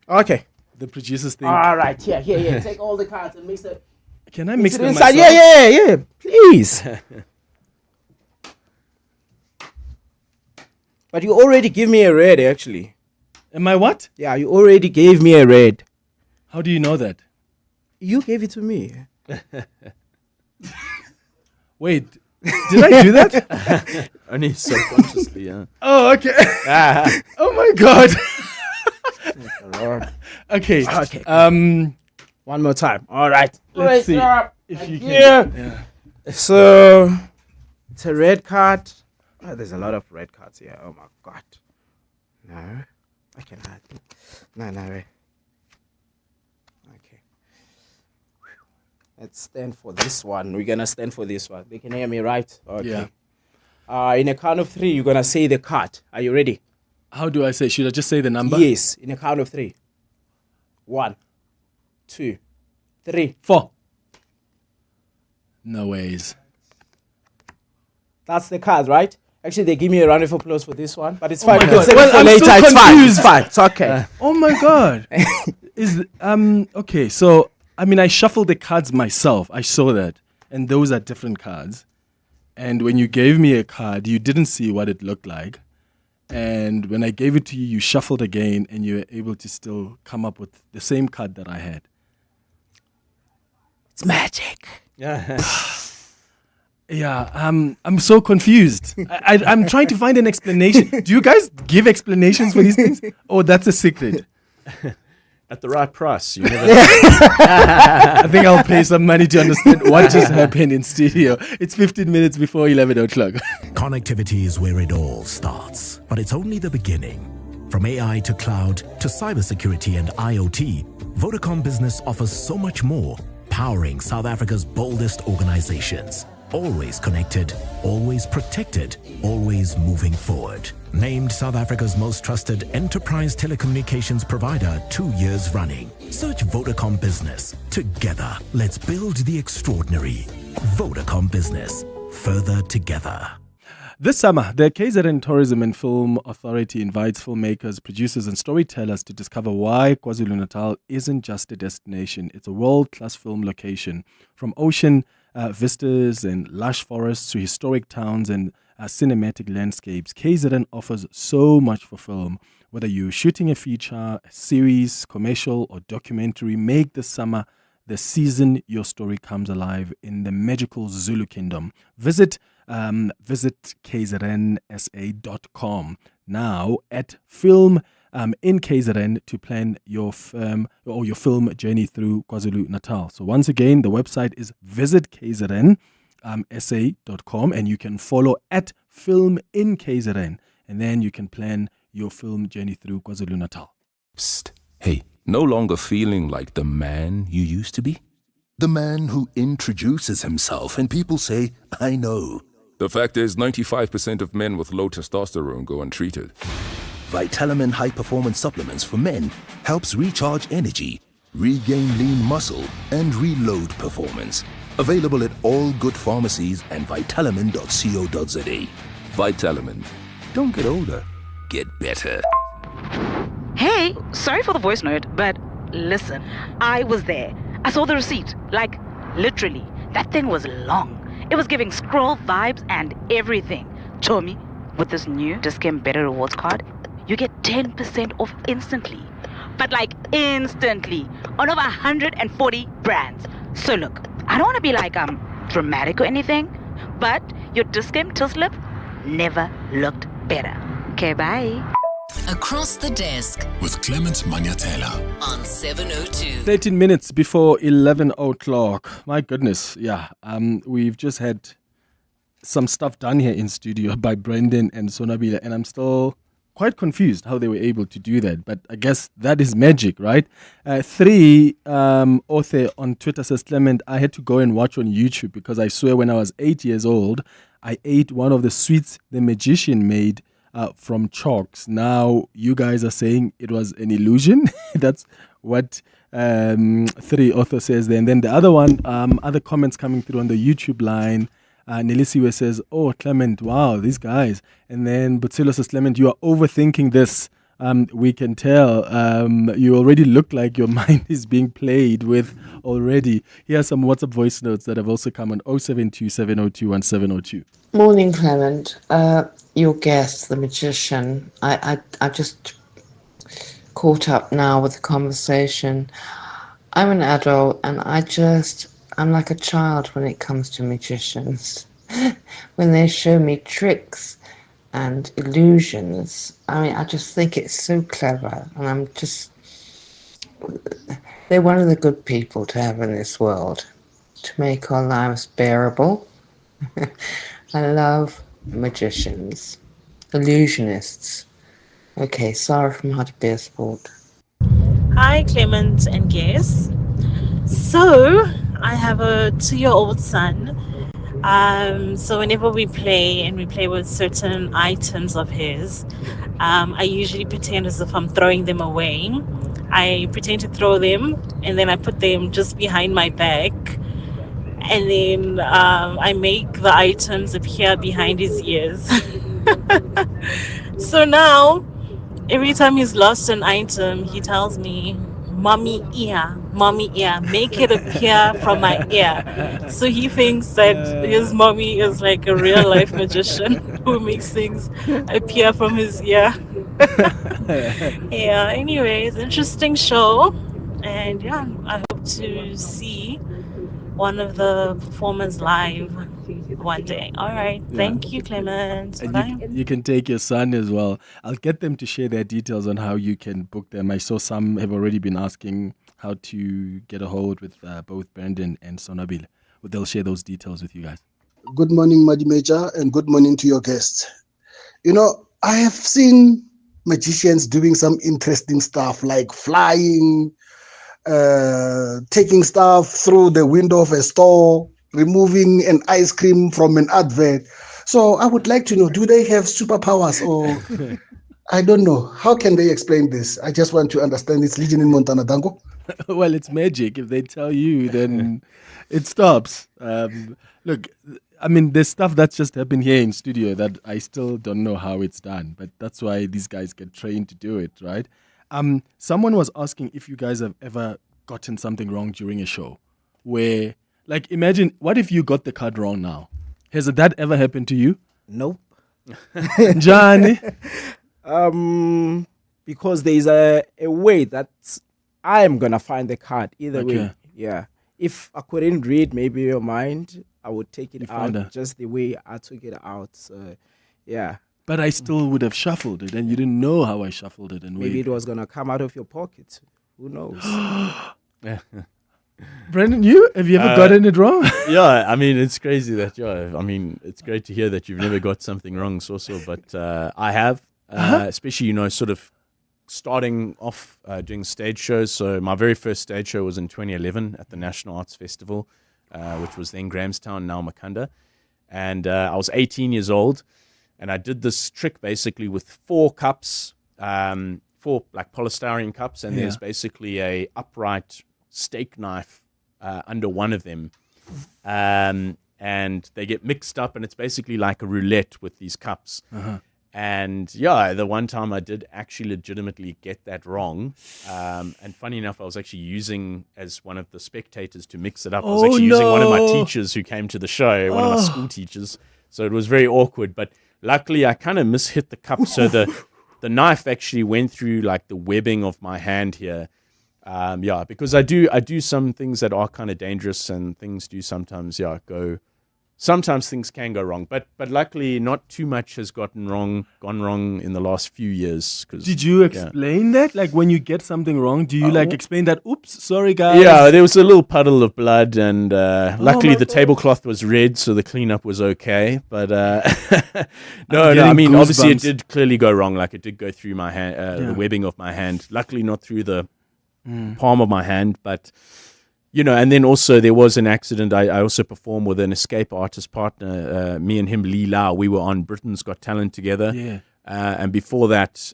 The producers think. All right, here. Take all the cards and mix it. Can I mix it them inside? myself? Yeah. Please. But you already give me a red, actually. Am I what? Yeah, you already gave me a red. How do you know that? You gave it to me. Wait, did I do that? Only subconsciously, yeah. Oh, okay. Oh my god. Okay. One more time. All right. Let's see if you can. Yeah. So it's a red card. Oh, there's a lot of red cards here. Oh my god. No, I cannot. No. Okay. Let's stand for this one. We're gonna stand for this one. They can hear me, right? Okay. Yeah. In a count of 3, you're gonna say the card. Are you ready? How do I say? Should I just say the number? Yes. In a count of 3. 1, 2, 3, 4. No ways. That's the card, right? Actually, they give me a round of applause for this one, but it's fine. my You can God. save Well, it for I'm later. so It's fine. confused. It's fine. It's okay. Oh my god. Okay, so I mean I shuffled the cards myself. I saw that. And those are different cards. And when you gave me a card, you didn't see what it looked like. And when I gave it to you, you shuffled again and you were able to still come up with the same card that I had. It's magic. Yeah, I'm so confused. I'm trying to find an explanation. Do you guys give explanations for these things? Oh, that's a secret. At the right price. You never I think I'll pay some money to understand what just happened in studio. It's 15 minutes before 11 o'clock. Connectivity is where it all starts, but it's only the beginning. From AI to cloud to cybersecurity and IoT, Vodacom Business offers so much more, powering South Africa's boldest organizations. Always connected, always protected, always moving forward. Named South Africa's most trusted enterprise telecommunications provider 2 years running. Search Vodacom Business. Together, let's build the extraordinary. Vodacom Business. Further together. This summer, the KZN Tourism and Film Authority invites filmmakers, producers and storytellers to discover why KwaZulu-Natal isn't just a destination, it's a world-class film location. From ocean vistas and lush forests to historic towns and cinematic landscapes, KZN offers so much for film. Whether you're shooting a feature, a series, commercial or documentary, make this summer the season your story comes alive in the magical Zulu kingdom. Visit kznsa.com now at film in KZN to plan your film journey through KwaZulu-Natal. So once again, the website is visit kznsa.com and you can follow at film in KZN, and then you can plan your film journey through KwaZulu-Natal. Psst. Hey, no longer feeling like the man you used to be? The man who introduces himself and people say, I know. The fact is, 95% of men with low testosterone go untreated. Vitamin High Performance Supplements for Men helps recharge energy, regain lean muscle, and reload performance. Available at all good pharmacies and Vitalamin.co.za. Vitalamin. Don't get older. Get better. Hey, sorry for the voice note, but listen, I was there. I saw the receipt. Like, literally. That thing was long. It was giving scroll vibes and everything. Tommy, with this new Discount Better Rewards card, you get 10% off instantly. But like instantly on over 140 brands. So look, I don't want to be like dramatic or anything, but your Discount till slip never looked better. Okay, bye. Across the desk with Clement Manyathela on 702. 13 minutes before 11 o'clock. My goodness, yeah. We've just had some stuff done here in studio by Brendan and Sonabila, and I'm still quite confused how they were able to do that, but I guess that is magic, right? 3 author on Twitter says, Clement, I had to go and watch on YouTube because I swear when I was 8 years old, I ate one of the sweets the magician made from chalks. Now you guys are saying it was an illusion. That's what 3 author says there. And then the other one, other comments coming through on the YouTube line. Nelisiwe says, oh, Clement, wow, these guys. And then Butsilo says, Clement, you are overthinking this. We can tell. You already look like your mind is being played with already. Here are some WhatsApp voice notes that have also come on 072 702 1702. Morning, Clement. Your guest, the magician, I just caught up now with the conversation. I'm an adult and I'm like a child when it comes to magicians. When they show me tricks and illusions, I just think it's so clever, and they're one of the good people to have in this world, to make our lives bearable. I love magicians, illusionists. Okay, Sarah from How to Be a Sport. Hi, Clement and guests. So, I have a 2-year-old son. So whenever we play with certain items of his, I usually pretend as if I'm throwing them away. I pretend to throw them, and then I put them just behind my back. And then I make the items appear behind his ears. So now, every time he's lost an item, he tells me, mommy ear, make it appear from my ear. So he thinks that his mommy is like a real life magician who makes things appear from his ear. Yeah, anyways, interesting show. And yeah, I hope to see one of the performers live one day. All right. Thank you, Clement. Bye. You can take your son as well. I'll get them to share their details on how you can book them. I saw some have already been asking how to get a hold with both Brandon and Sonabil. But they'll share those details with you guys. Good morning, Madi Major, and good morning to your guests. I have seen magicians doing some interesting stuff like flying, taking stuff through the window of a store, removing an ice cream from an advert. So I would like to know, do they have superpowers, or I don't know. How can they explain this? I just want to understand. It's Legion in Montana, Dango. Well, it's magic. If they tell you, then it stops. Look, there's stuff that's just happened here in studio that I still don't know how it's done, but that's why these guys get trained to do it, right? Someone was asking if you guys have ever gotten something wrong during a show where, like, imagine, what if you got the card wrong now? Has that ever happened to you? Nope. Johnny? Because there's a way that I'm going to find the card either way. Yeah. If I couldn't read maybe your mind, I would take it out just the way I took it out. So, yeah. But I still would have shuffled it, and you didn't know how I shuffled it. And maybe it was going to come out of your pocket. Who knows? Brandon, have you ever gotten it wrong? Yeah, it's crazy that, it's great to hear that you've never got something wrong, but I have, especially, sort of starting off doing stage shows. So my very first stage show was in 2011 at the National Arts Festival, which was then Grahamstown, now Makanda. And I was 18 years old, and I did this trick basically with 4 cups, 4 like polystyrene cups, and there's basically a upright steak knife under one of them, and they get mixed up, and it's basically like a roulette with these cups. And the one time I did actually legitimately get that wrong, and funny enough, I was actually using as one of the spectators to mix it up. I was actually using one of my teachers who came to the show, one of my school teachers, so it was very awkward, but luckily I kind of mishit the cup, so the knife actually went through like the webbing of my hand here. Because I do some things that are kind of dangerous, and things do sometimes go sometimes things can go wrong, but luckily not too much has gone wrong in the last few years. Did you explain that? Like when you get something wrong, do you explain that? Oops, sorry guys. Yeah, there was a little puddle of blood, and luckily the tablecloth was red, so the cleanup was okay. But no, I mean, obviously it did clearly go wrong. Like it did go through my hand, the webbing of my hand. Luckily not through the palm of my hand, but and then also there was an accident. I also performed with an escape artist partner. Me and him, Lee Lau, we were on Britain's Got Talent together. Yeah. And before that,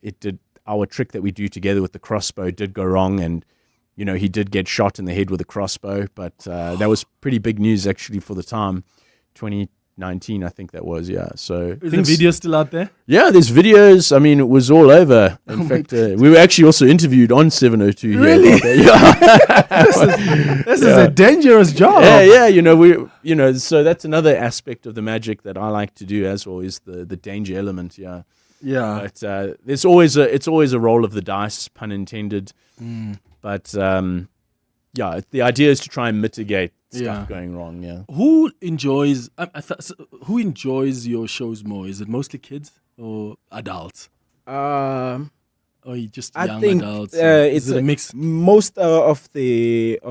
it did. Our trick that we do together with the crossbow did go wrong, and he did get shot in the head with a crossbow. But that was pretty big news actually for the time, 2019, I think that was. Yeah. So is the video still out there? Yeah, there's videos. I mean, it was all over. In fact, we were actually also interviewed on 702 here. Really? This is a dangerous job. Yeah. So that's another aspect of the magic that I like to do as well, is the danger element. Yeah. Yeah. But it's always a roll of the dice, pun intended. But the idea is to try and mitigate stuff going wrong. Yeah. Who enjoys your shows more? Is it mostly kids or adults? Or just young adults? It's a mix. Most of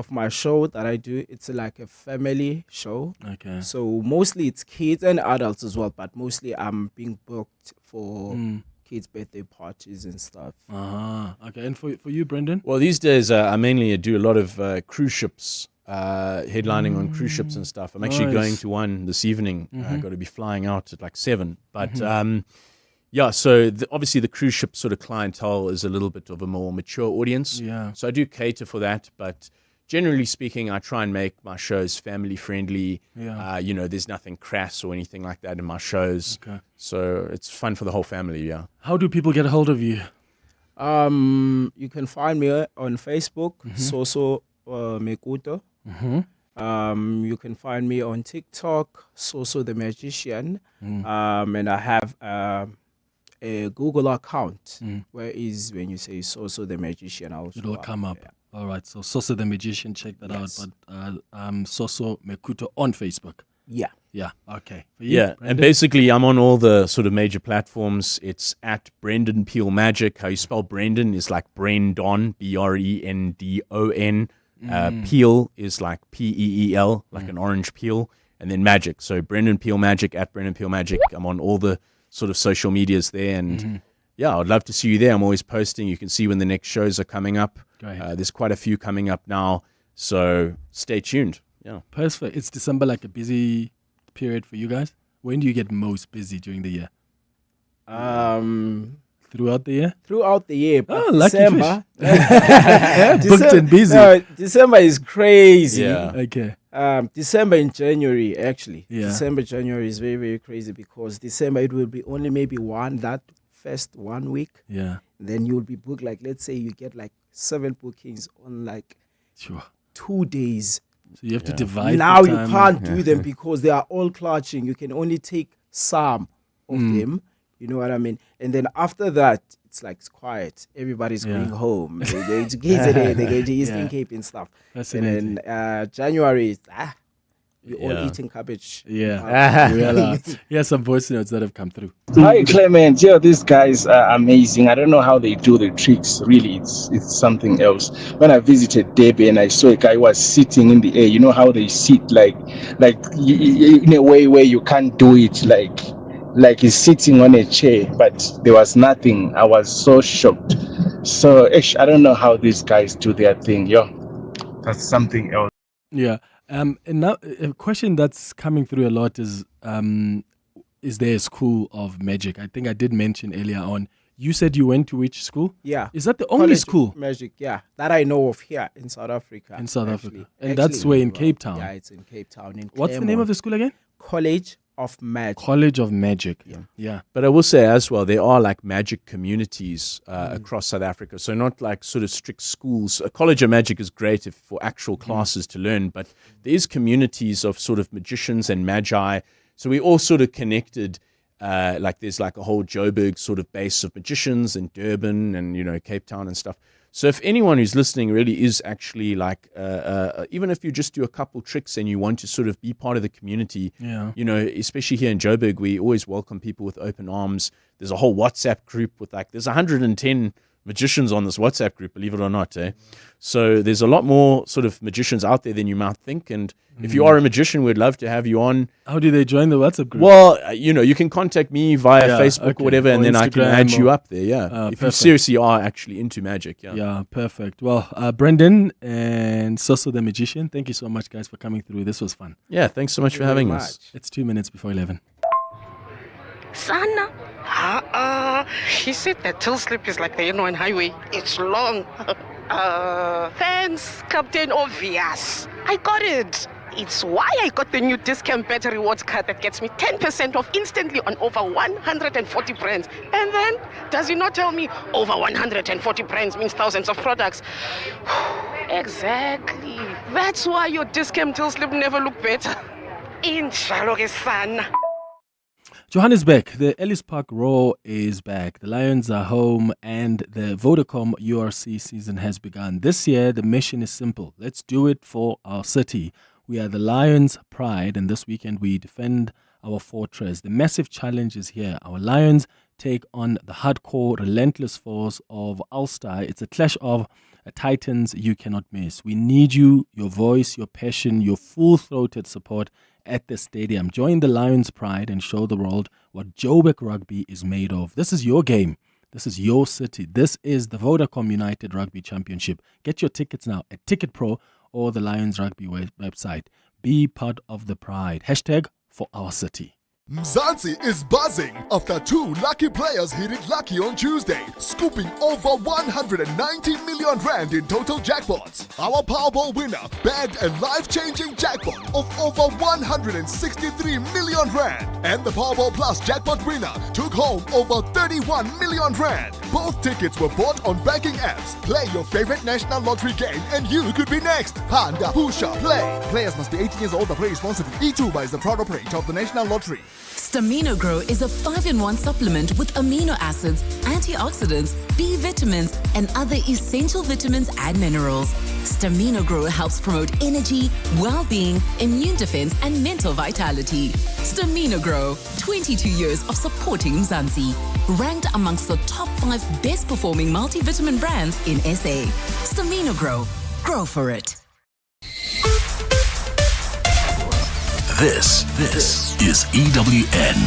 my show that I do, it's like a family show. Okay. So mostly it's kids and adults as well, but mostly I'm being booked for kids' birthday parties and stuff. Okay. And for you, Brendan? Well, these days I mainly do a lot of cruise ships, headlining on cruise ships and stuff. I'm actually going to one this evening. I've got to be flying out at like 7. But so obviously the cruise ship sort of clientele is a little bit of a more mature audience. Yeah. So I do cater for that, but generally speaking, I try and make my shows family friendly. Yeah. There's nothing crass or anything like that in my shows. Okay. So it's fun for the whole family. Yeah. How do people get a hold of you? You can find me on Facebook, Soso Mekuto. You can find me on TikTok, Soso the Magician. And I have a Google account where when you say Soso the Magician, it'll come up. Yeah. All right, so Soso the Magician, check that out. But Soso Mekuto on Facebook. Yeah. Yeah. Okay. Yeah, and basically I'm on all the sort of major platforms. It's at Brendan Peel Magic. How you spell Brendan is like Brendon, Brendon. Peel is like Peel, like an orange peel, and then Magic. So Brendan Peel Magic, at Brendan Peel Magic. I'm on all the sort of social medias there, and I'd love to see you there. I'm always posting. You can see when the next shows are coming up. There's quite a few coming up now, so stay tuned. Yeah, perfect. It's December, like a busy period for you guys. When do you get most busy during the year? Throughout the year? Throughout the year. But lucky December. Booked and busy. No, December is crazy. Yeah. Okay. December and January, actually. Yeah. December, January is very, very crazy because December, it will be only maybe that first 1 week. Yeah. Then you will be booked, like, let's say you get like 7 bookings on like 2 days. So you have to divide. Now the you time. can't do them because they are all clutching. You can only take some of them. You know what I mean? And then after that, it's like it's quiet. Everybody's going home. They're going to KZN, they're going to Eastern Cape and stuff. And then January, we're all eating cabbage. Yeah. Some voice notes that have come through. Hi, Clement. Yeah, these guys are amazing. I don't know how they do the tricks. Really, it's something else. When I visited Durban, I saw a guy who was sitting in the air. You know how they sit, like in a way where you can't do it, like he's sitting on a chair, but there was nothing. I was so shocked. So I don't know how these guys do their thing. That's something else. Yeah. And now a question that's coming through a lot is there a school of magic? I think I did mention earlier on. You said you went to which school? Yeah. Is that the only school? Magic, yeah. That I know of here in South Africa. In South Africa. And that's where in Cape Town? Yeah, it's in Cape Town. What's the name of the school again? College of Magic. College of Magic. Yeah. But I will say as well, there are like magic communities across South Africa. So not like sort of strict schools. A College of Magic is great for actual classes to learn, but there's communities of sort of magicians and magi. So we all sort of connected. Like there's like a whole Joburg sort of base of magicians in Durban and, Cape Town and stuff. So if anyone who's listening really is actually like, even if you just do a couple tricks and you want to sort of be part of the community, Yeah. you know, especially here in Joburg, we always welcome people with open arms. There's a whole WhatsApp group with there's 110 magicians on this WhatsApp group, believe it or not. So there's a lot more sort of magicians out there than you might think. And if you are a magician, we'd love to have you on. How do they join the WhatsApp group? Well, you know, you can contact me via Facebook okay. or whatever, and Or then I can Instagram add you or- up there. Yeah, if you perfect. seriously are actually into magic. Yeah. Yeah, perfect. Well, Brendan and Soso the Magician, thank you so much, guys, for coming through. This was fun. Yeah, thanks so much for having us. It's 2 minutes before 11. Sana, she said that till slip is like the N1 highway. It's long. Thanks, Captain Obvious. I got it. It's why I got the new discount battery rewards card that gets me 10% off instantly on over 140 brands. And then, does he not tell me over 140 brands means thousands of products? Exactly. That's why your discount till slip never look better. Inshallah, son. Johannesburg, the Ellis Park Raw is back. The Lions are home and the Vodacom URC season has begun. This year, the mission is simple. Let's do it for our city. We are the Lions' pride, and this weekend we defend our fortress. The massive challenge is here. Our Lions take on the hardcore, relentless force of Ulster. It's a clash of titans you cannot miss. We need you, your voice, your passion, your full-throated support at the stadium. Join the Lions' pride and show the world what Joburg rugby is made of. This is your game. This is your city. This is the Vodacom United Rugby Championship. Get your tickets now at Ticket Pro or the Lions Rugby website. Be part of the pride. Hashtag for our city. Mzansi is buzzing after 2 lucky players hit it lucky on Tuesday, scooping over 190 million rand in total jackpots. Our Powerball winner bagged a life-changing jackpot of over 163 million rand. And the Powerball Plus jackpot winner took home over 31 million rand. Both tickets were bought on banking apps. Play your favorite national lottery game and you could be next. Panda, Pusha, play. Players must be 18 years old or play responsibly. E2 is the proud operator of the National Lottery. Stamina Grow is a 5-in-1 supplement with amino acids, antioxidants, B vitamins, and other essential vitamins and minerals. Stamina Grow helps promote energy, well-being, immune defense, and mental vitality. Stamina Grow, 22 years of supporting Mzansi. Ranked amongst the top 5 best-performing multivitamin brands in SA. Stamina Grow. Grow for it. This is EWN.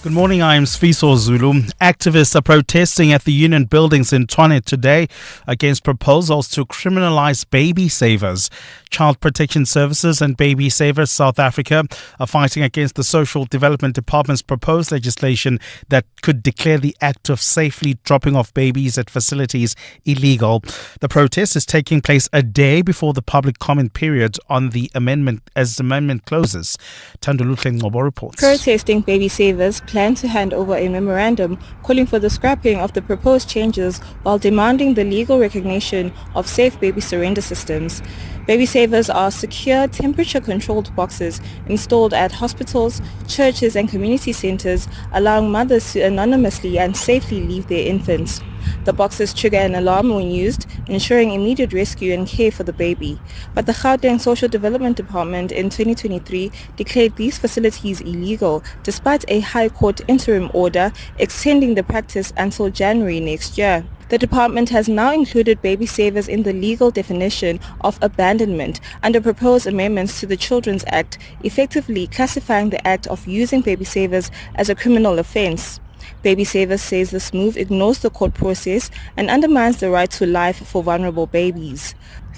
Good morning, I'm Sfiso Zulu. Activists are protesting at the union buildings in Tshwane today against proposals to criminalize baby savers. Child Protection Services and Baby Savers South Africa are fighting against the Social Development Department's proposed legislation that could declare the act of safely dropping off babies at facilities illegal. The protest is taking place a day before the public comment period on the amendment as the amendment closes. Tanduluhle Ngobo reports. Protesting baby savers plan to hand over a memorandum calling for the scrapping of the proposed changes while demanding the legal recognition of safe baby surrender systems. Baby savers are secure, temperature-controlled boxes installed at hospitals, churches and community centers, allowing mothers to anonymously and safely leave their infants. The boxes trigger an alarm when used, ensuring immediate rescue and care for the baby. But the Gauteng Social Development Department in 2023 declared these facilities illegal, despite a High Court interim order extending the practice until January next year. The department has now included baby savers in the legal definition of abandonment under proposed amendments to the Children's Act, effectively classifying the act of using baby savers as a criminal offense. Baby Savers says this move ignores the court process and undermines the right to life for vulnerable babies.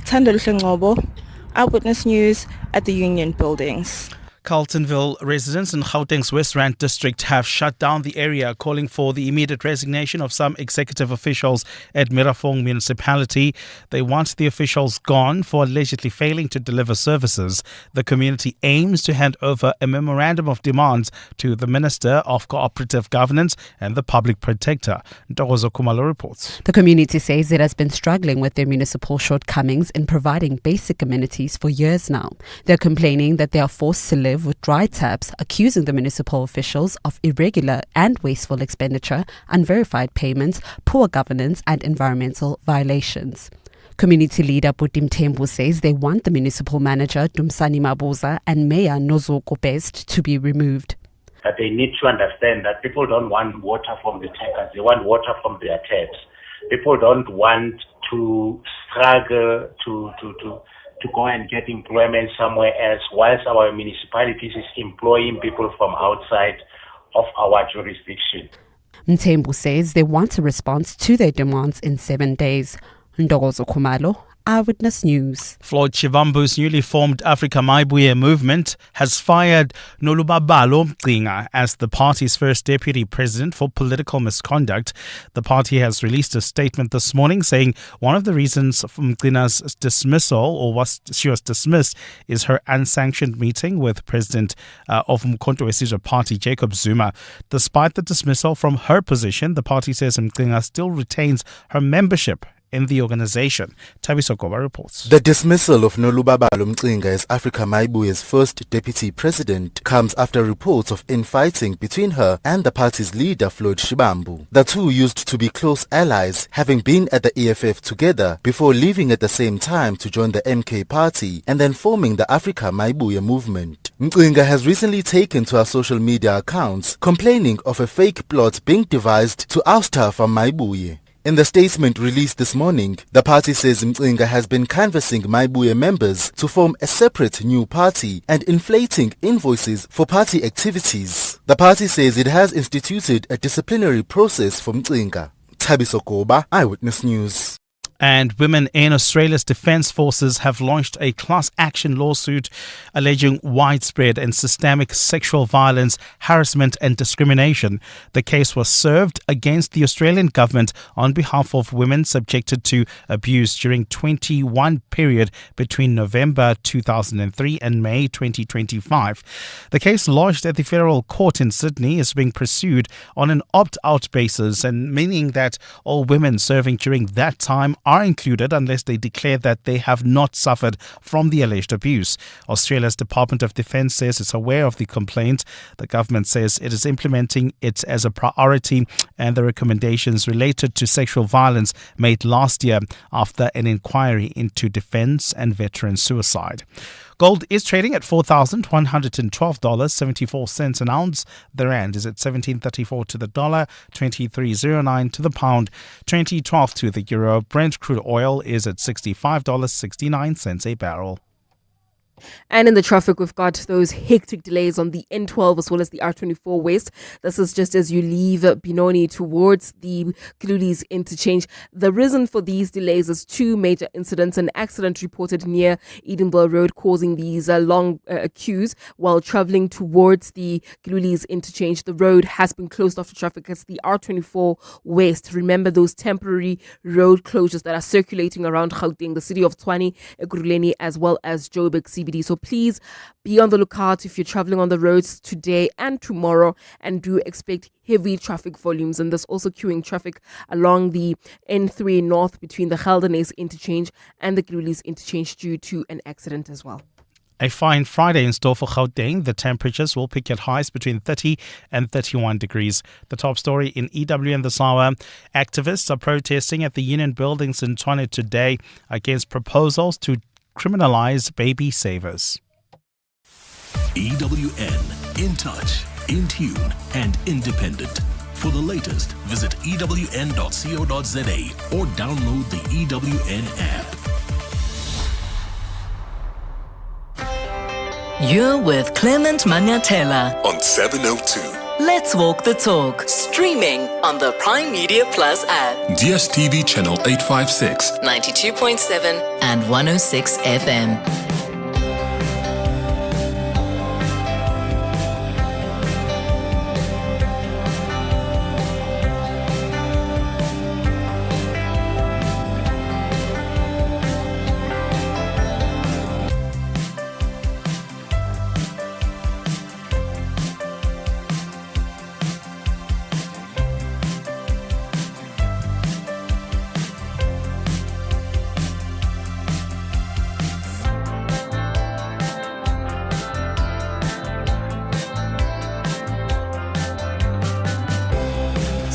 Tanduluhle Ngobo, Eyewitness News at the Union Buildings. Carltonville residents in Gauteng's West Rand district have shut down the area, calling for the immediate resignation of some executive officials at Mirafong municipality. They want the officials gone for allegedly failing to deliver services. The community aims to hand over a memorandum of demands to the Minister of Cooperative Governance and the Public Protector. Ntokozo Kumalo reports. The community says it has been struggling with their municipal shortcomings in providing basic amenities for years now. They're complaining that they are forced to live representative with dry taps, accusing the municipal officials of irregular and wasteful expenditure, unverified payments, poor governance and environmental violations. Community leader Butim Tembu says they want the municipal manager Dumsani Mabuza and Mayor Nozoko Best to be removed. That they need to understand that people don't want water from the tankers, they want water from their taps. People don't want to struggle to go and get employment somewhere else, whilst our municipalities is employing people from outside of our jurisdiction. Mtembu says they want a response to their demands in 7 days. Ndogozo Khumalo, Eyewitness News. Floyd Shivambu's newly formed Africa Maibuye movement has fired Nolubabalo Mcinga as the party's first deputy president for political misconduct. The party has released a statement this morning saying one of the reasons for Mcinga's dismissal, or she was dismissed, is her unsanctioned meeting with President of Umkhonto weSizwe Party, Jacob Zuma. Despite the dismissal from her position, the party says Mcinga still retains her membership in the organization. Tabiso Goba reports. The dismissal of Nolubabalo Mcinga as Africa Maibuye's first deputy president comes after reports of infighting between her and the party's leader Floyd Shivambu. The two used to be close allies, having been at the EFF together before leaving at the same time to join the MK party and then forming the Africa Maibuye movement. Mcinga has recently taken to her social media accounts complaining of a fake plot being devised to oust her from Maibuye. In the statement released this morning, the party says Mcinga has been canvassing Maibuye members to form a separate new party and inflating invoices for party activities. The party says it has instituted a disciplinary process for Mcinga. Tabiso Goba, Eyewitness News. And women in Australia's Defence Forces have launched a class action lawsuit alleging widespread and systemic sexual violence, harassment and discrimination. The case was served against the Australian government on behalf of women subjected to abuse during 21 period between November 2003 and May 2025. The case lodged at the Federal Court in Sydney is being pursued on an opt-out basis, and meaning that all women serving during that time are included unless they declare that they have not suffered from the alleged abuse. Australia's Department of Defence says it's aware of the complaint. The government says it is implementing it as a priority, and the recommendations related to sexual violence made last year after an inquiry into defence and veteran suicide. Gold is trading at $4,112.74 an ounce. The rand is at 17.34 to the dollar, 23.09 to the pound, 20.12 to the euro. Brent crude oil is at $65.69 a barrel. And in the traffic, we've got those hectic delays on the N12 as well as the R24 West. This is just as you leave Benoni towards the Klulis interchange. The reason for these delays is two major incidents. An accident reported near Edenville Road causing these long queues while traveling towards the Klulis interchange. The road has been closed off to traffic. It's the R24 West. Remember those temporary road closures that are circulating around Gauteng, the city of Tshwane, Ekurhuleni, as well as Joburg CBD. So please be on the lookout if you're traveling on the roads today and tomorrow, and do expect heavy traffic volumes. And there's also queuing traffic along the N3 North between the Geldenhuys interchange and the Klulis interchange due to an accident as well. A fine Friday in store for Gauteng. The temperatures will peak at highs between 30 and 31 degrees. The top story in EWN this hour. Activists are protesting at the union buildings in Tshwane today against proposals to criminalize baby savers. EWN, in touch, in tune, and independent. For the latest, visit ewn.co.za or download the EWN app. You're with Clement Manyathela on 702. Let's walk the talk. Streaming on the Prime Media Plus app. DSTV channel 856, 92.7 and 106 FM.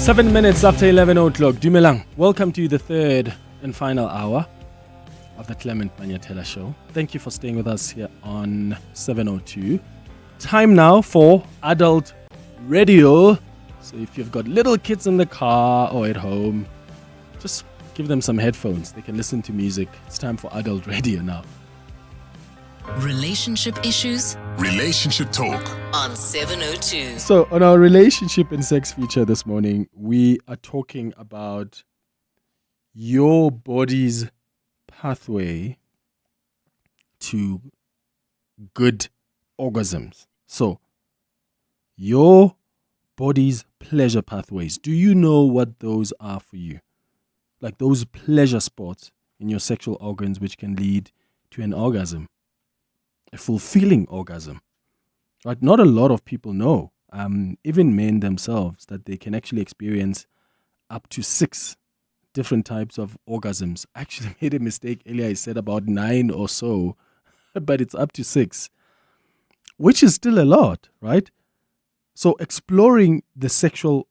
7 minutes after 11 o'clock. Dumelang. Welcome to the third and final hour of the Clement Manyathela Show. Thank you for staying with us here on 702. Time now for adult radio. So if you've got little kids in the car or at home, just give them some headphones. They can listen to music. It's time for adult radio now. Relationship issues Relationship talk. on 702. So on our relationship and sex feature this morning, we are talking about your body's pathway to good orgasms. So your body's pleasure pathways. Do you know what those are for you? Like those pleasure spots in your sexual organs which can lead to an orgasm, a fulfilling orgasm. Right? Not a lot of people know, even men themselves, that they can actually experience up to 6 different types of orgasms. I actually made a mistake earlier. I said about 9 or so, but it's up to 6, which is still a lot, right? So exploring the sexual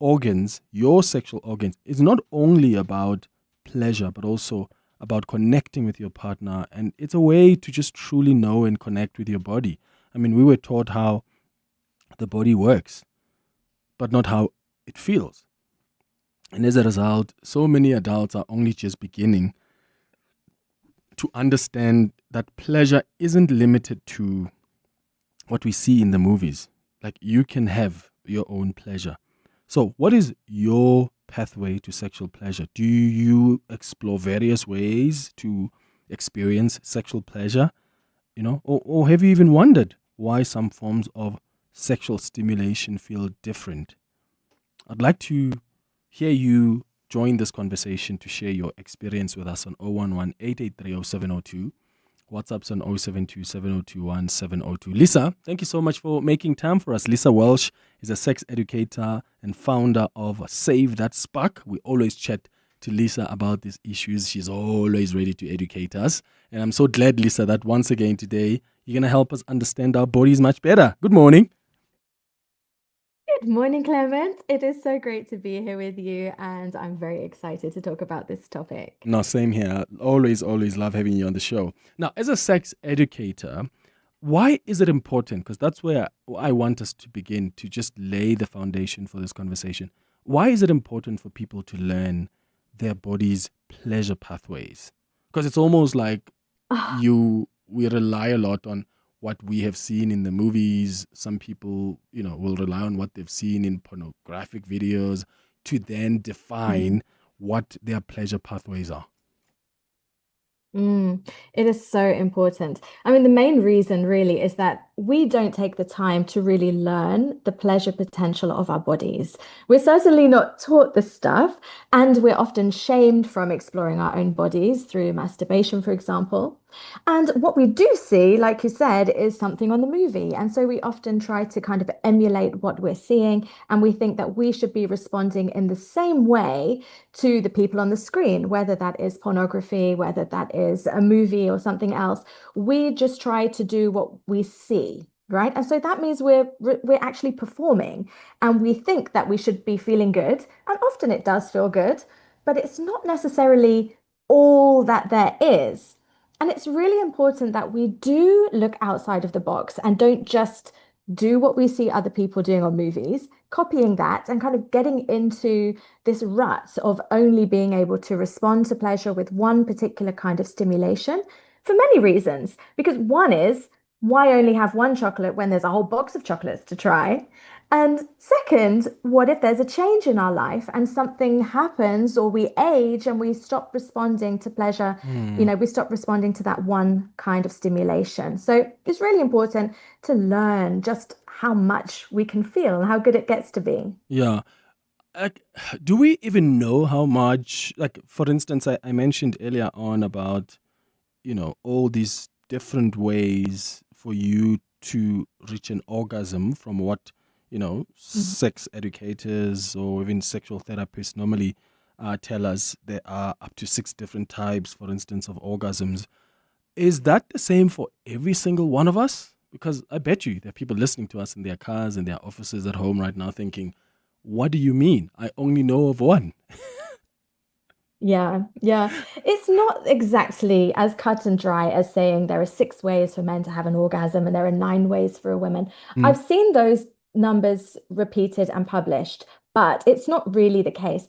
organs, your sexual organs, is not only about pleasure, but also about connecting with your partner. And it's a way to just truly know and connect with your body. I mean, we were taught how the body works, but not how it feels. And as a result, so many adults are only just beginning to understand that pleasure isn't limited to what we see in the movies. Like, you can have your own pleasure. So what is your pathway to sexual pleasure? Do you explore various ways to experience sexual pleasure? You know, or have you even wondered why some forms of sexual stimulation feel different? I'd like to hear you join this conversation to share your experience with us on 011-883-0702. WhatsApp's on 072-7021-702. Lisa, thank you so much for making time for us. Lisa Welsh is a sex educator and founder of Save That Spark. We always chat to Lisa about these issues. She's always ready to educate us. And I'm so glad, Lisa, that once again today, you're going to help us understand our bodies much better. Good morning. Good morning, Clement. It is so great to be here with you, and I'm very excited to talk about this topic. No, same here. Always love having you on the show. Now, as a sex educator, why is it important? Because that's where I want us to begin, to just lay the foundation for this conversation. Why is it important for people to learn their body's pleasure pathways? Because it's almost like we rely a lot on what we have seen in the movies. Some people, will rely on what they've seen in pornographic videos to then define what their pleasure pathways are. It is so important. I mean, the main reason really is that we don't take the time to really learn the pleasure potential of our bodies. We're certainly not taught this stuff, and we're often shamed from exploring our own bodies through masturbation, for example. And what we do see, like you said, is something on the movie. And so we often try to kind of emulate what we're seeing, and we think that we should be responding in the same way to the people on the screen, whether that is pornography, whether that is a movie or something else. We just try to do what we see, right? And so that means we're actually performing, and we think that we should be feeling good. And often it does feel good, but it's not necessarily all that there is. And it's really important that we do look outside of the box and don't just do what we see other people doing on movies, copying that and kind of getting into this rut of only being able to respond to pleasure with one particular kind of stimulation for many reasons. Because one is, why only have one chocolate when there's a whole box of chocolates to try? And second, what if there's a change in our life and something happens, or we age and we stop responding to pleasure, we stop responding to that one kind of stimulation. So it's really important to learn just how much we can feel and how good it gets to be. Yeah. Do we even know how much, like, for instance, I mentioned earlier on about, all these different ways for you to reach an orgasm from what sex educators or even sexual therapists normally tell us. There are up to 6 different types, for instance, of orgasms. Is that the same for every single one of us? Because I bet you there are people listening to us in their cars, in their offices at home right now thinking, what do you mean? I only know of one. Yeah, yeah. It's not exactly as cut and dry as saying there are 6 ways for men to have an orgasm and there are 9 ways for a woman. I've seen those numbers repeated and published, but it's not really the case.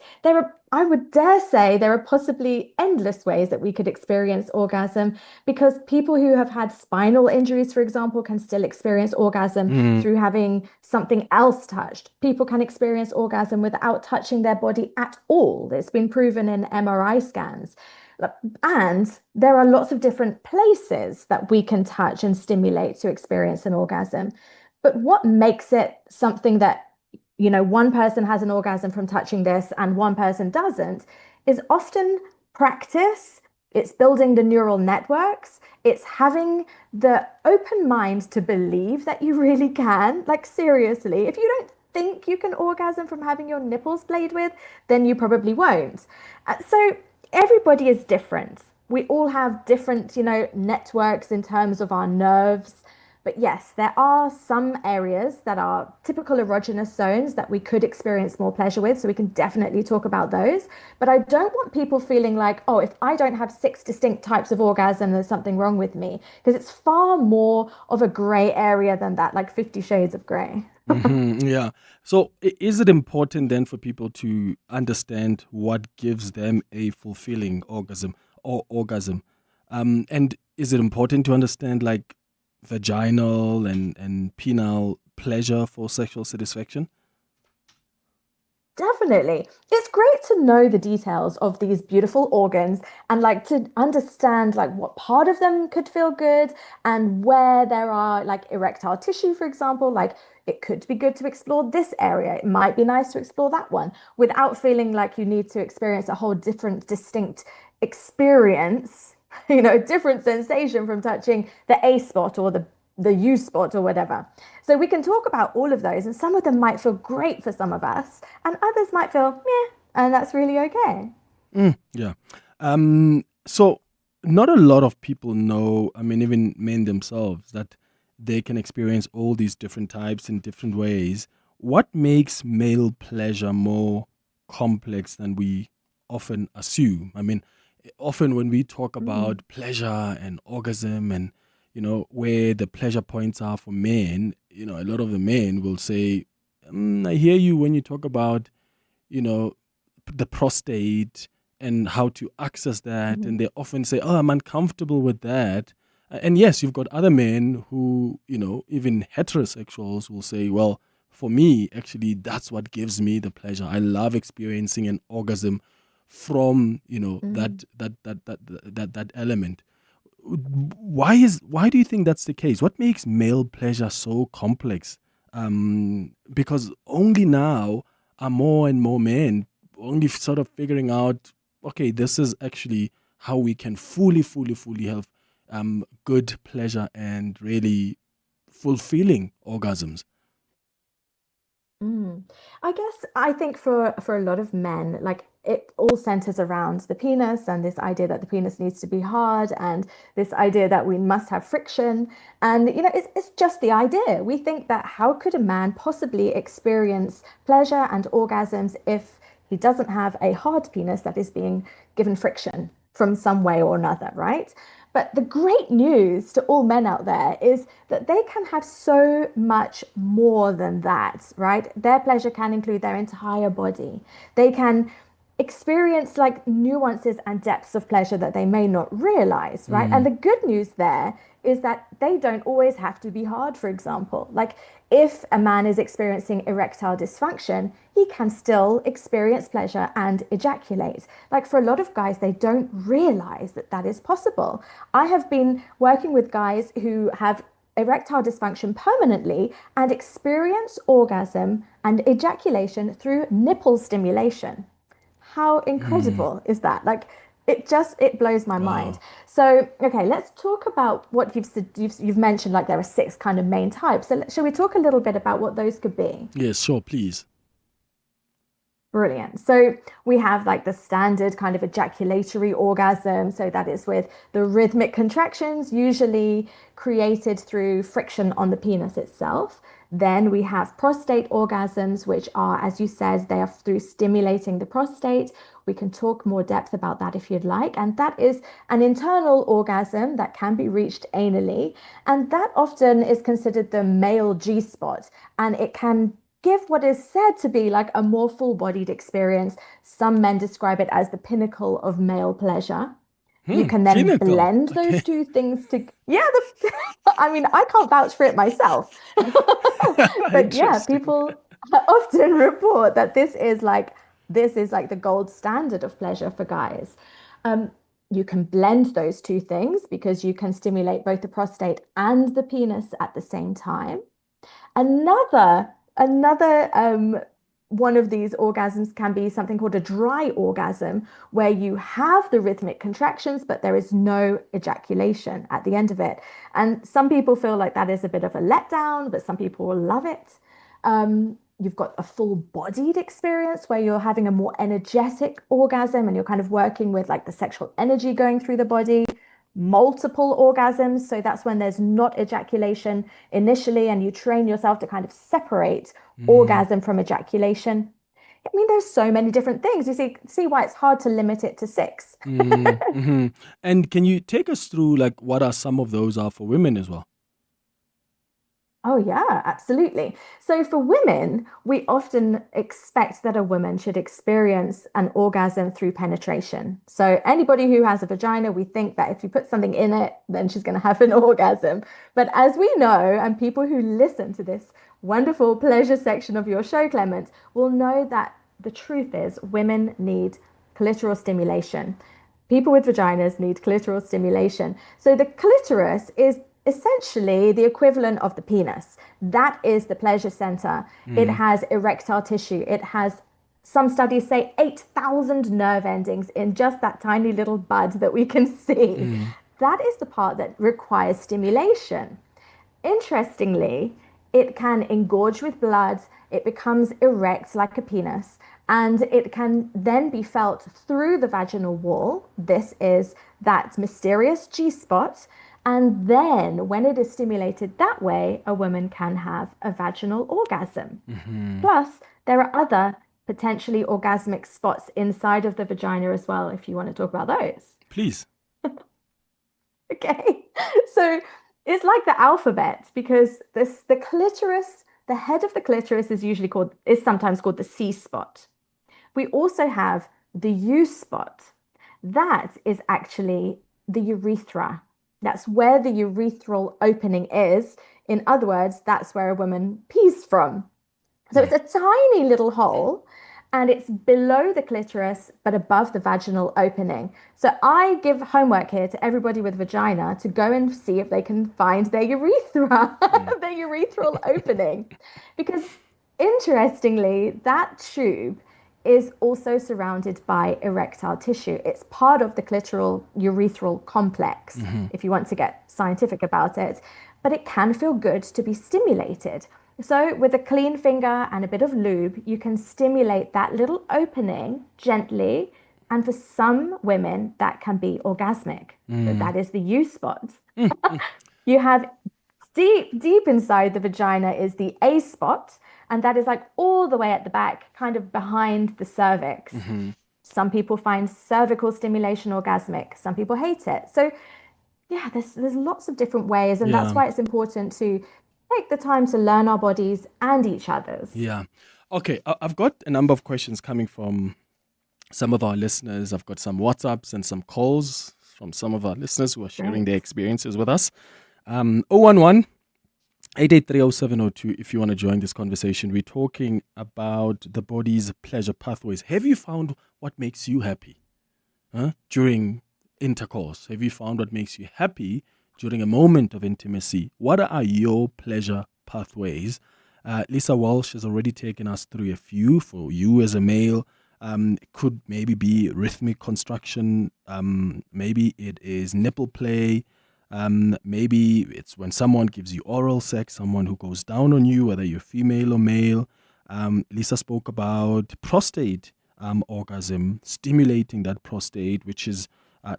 I would dare say, there are possibly endless ways that we could experience orgasm, because people who have had spinal injuries, for example, can still experience orgasm through having something else touched. People can experience orgasm without touching their body at all. It's been proven in MRI scans. And there are lots of different places that we can touch and stimulate to experience an orgasm. But what makes it something that, one person has an orgasm from touching this and one person doesn't, is often practice. It's building the neural networks. It's having the open mind to believe that you really can. Like, seriously, if you don't think you can orgasm from having your nipples played with, then you probably won't. So everybody is different. We all have different, networks in terms of our nerves. But yes, there are some areas that are typical erogenous zones that we could experience more pleasure with. So we can definitely talk about those. But I don't want people feeling like, oh, if I don't have 6 distinct types of orgasm, there's something wrong with me. Because it's far more of a gray area than that, like 50 Shades of Grey. Yeah. So is it important then for people to understand what gives them a fulfilling orgasm or orgasm? And is it important to understand like vaginal and penile pleasure for sexual satisfaction? Definitely. It's great to know the details of these beautiful organs and like to understand like what part of them could feel good and where there are like erectile tissue, for example. Like, it could be good to explore this area. It might be nice to explore that one without feeling like you need to experience a whole different, distinct experience, different sensation from touching the A spot or the U spot or whatever. So we can talk about all of those, and some of them might feel great for some of us and others might feel meh, and that's really okay. Yeah. So not a lot of people know, even men themselves, that they can experience all these different types in different ways. What makes male pleasure more complex than we often assume? Often when we talk about pleasure and orgasm and, where the pleasure points are for men, a lot of the men will say, I hear you when you talk about, the prostate and how to access that. And they often say, oh, I'm uncomfortable with that. And yes, you've got other men who, even heterosexuals will say, well, for me, actually, that's what gives me the pleasure. I love experiencing an orgasm from, that element. Why do you think that's the case? What makes male pleasure so complex? Because only now are more and more men only sort of figuring out, okay, this is actually how we can fully have good pleasure and really fulfilling orgasms. I think for a lot of men, like, it all centers around the penis and this idea that the penis needs to be hard and this idea that we must have friction. And, it's just the idea. We think that how could a man possibly experience pleasure and orgasms if he doesn't have a hard penis that is being given friction from some way or another, right? But the great news to all men out there is that they can have so much more than that, right? Their pleasure can include their entire body. They can experience like nuances and depths of pleasure that they may not realize, right? And the good news there is that they don't always have to be hard, for example. Like, if a man is experiencing erectile dysfunction, he can still experience pleasure and ejaculate. Like, for a lot of guys, they don't realize that that is possible. I have been working with guys who have erectile dysfunction permanently and experience orgasm and ejaculation through nipple stimulation. How incredible is that? Like, it blows my mind. So, okay, let's talk about what you've mentioned. Like, there are 6 kind of main types. So shall we talk a little bit about what those could be? Yes, sure, please. Brilliant. So we have like the standard kind of ejaculatory orgasm. So that is with the rhythmic contractions, usually created through friction on the penis itself. Then we have prostate orgasms, which are, as you said, they are through stimulating the prostate. We can talk more depth about that if you'd like. And that is an internal orgasm that can be reached anally. And that often is considered the male G-spot. And it can give what is said to be like a more full-bodied experience. Some men describe it as the pinnacle of male pleasure. You can then blend those two things to, I mean, I can't vouch for it myself. But yeah, people often report that this is like the gold standard of pleasure for guys. You can blend those two things because you can stimulate both the prostate and the penis at the same time. Another one of these orgasms can be something called a dry orgasm, where you have the rhythmic contractions, but there is no ejaculation at the end of it. And some people feel like that is a bit of a letdown, but some people will love it. You've got a full-bodied experience where you're having a more energetic orgasm and you're kind of working with like the sexual energy going through the body. Multiple orgasms, so that's when there's not ejaculation initially and you train yourself to kind of separate orgasm from ejaculation. I mean, there's so many different things. You see why it's hard to limit it to 6. And can you take us through like what are some of those are for women as well? Oh, yeah, absolutely. So for women, we often expect that a woman should experience an orgasm through penetration. So anybody who has a vagina, we think that if you put something in it, then she's going to have an orgasm. But as we know, and people who listen to this wonderful pleasure section of your show, Clement, will know that the truth is women need clitoral stimulation. People with vaginas need clitoral stimulation. So the clitoris is essentially the equivalent of the penis. That is the pleasure center. It has erectile tissue. It has, some studies say, 8,000 nerve endings in just that tiny little bud that we can see. That is the part that requires stimulation. Interestingly, it can engorge with blood. It becomes erect like a penis, and it can then be felt through the vaginal wall. This is that mysterious G-spot. And then when it is stimulated that way, a woman can have a vaginal orgasm. Plus, there are other potentially orgasmic spots inside of the vagina as well, if you want to talk about those. Please. Okay. So it's like the alphabet, because the clitoris, the head of the clitoris is sometimes called the C spot. We also have the U spot. That is actually the urethra. That's where the urethral opening is. In other words, that's where a woman pees from. So it's a tiny little hole, and it's below the clitoris, but above the vaginal opening. So I give homework here to everybody with vagina to go and see if they can find their urethra, their urethral opening. Because interestingly, that tube is also surrounded by erectile tissue. It's part of the clitoral urethral complex, if you want to get scientific about it. But it can feel good to be stimulated. So with a clean finger and a bit of lube, you can stimulate that little opening gently. And for some women, that can be orgasmic. So that is the U spot. You have deep inside the vagina is the A spot. And that is like all the way at the back, kind of behind the cervix. Some people find cervical stimulation orgasmic. Some people hate it. So yeah, there's lots of different ways. And that's why it's important to take the time to learn our bodies and each other's. Yeah. Okay, I've got a number of questions coming from some of our listeners. I've got some WhatsApps and some calls from some of our listeners who are sharing their experiences with us. 011 8830702 if you want to join this conversation. We're talking about the body's pleasure pathways. Have you found what makes you happy during intercourse? Have you found what makes you happy during a moment of intimacy? What are your pleasure pathways? Lisa Walsh has already taken us through a few. For you as a male, it could maybe be rhythmic construction. Maybe it is nipple play. Maybe it's when someone gives you oral sex, someone who goes down on you, whether you're female or male. Lisa spoke about prostate orgasm, stimulating that prostate, which is,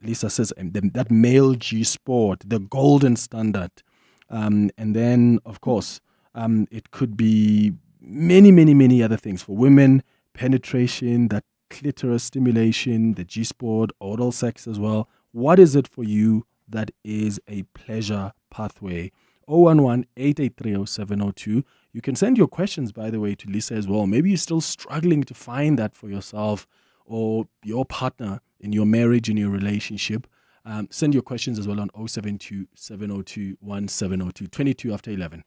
Lisa says, that male G-sport, the golden standard. And then, of course, it could be many other things. For women, penetration, that clitoris stimulation, the G-sport, oral sex as well. What is it for you that is a pleasure pathway? 011-883-0702. You can send your questions, by the way, to Lisa as well. Maybe you're still struggling to find that for yourself or your partner in your marriage, in your relationship. Send your questions as well on 072-702-1702, 22 after 11.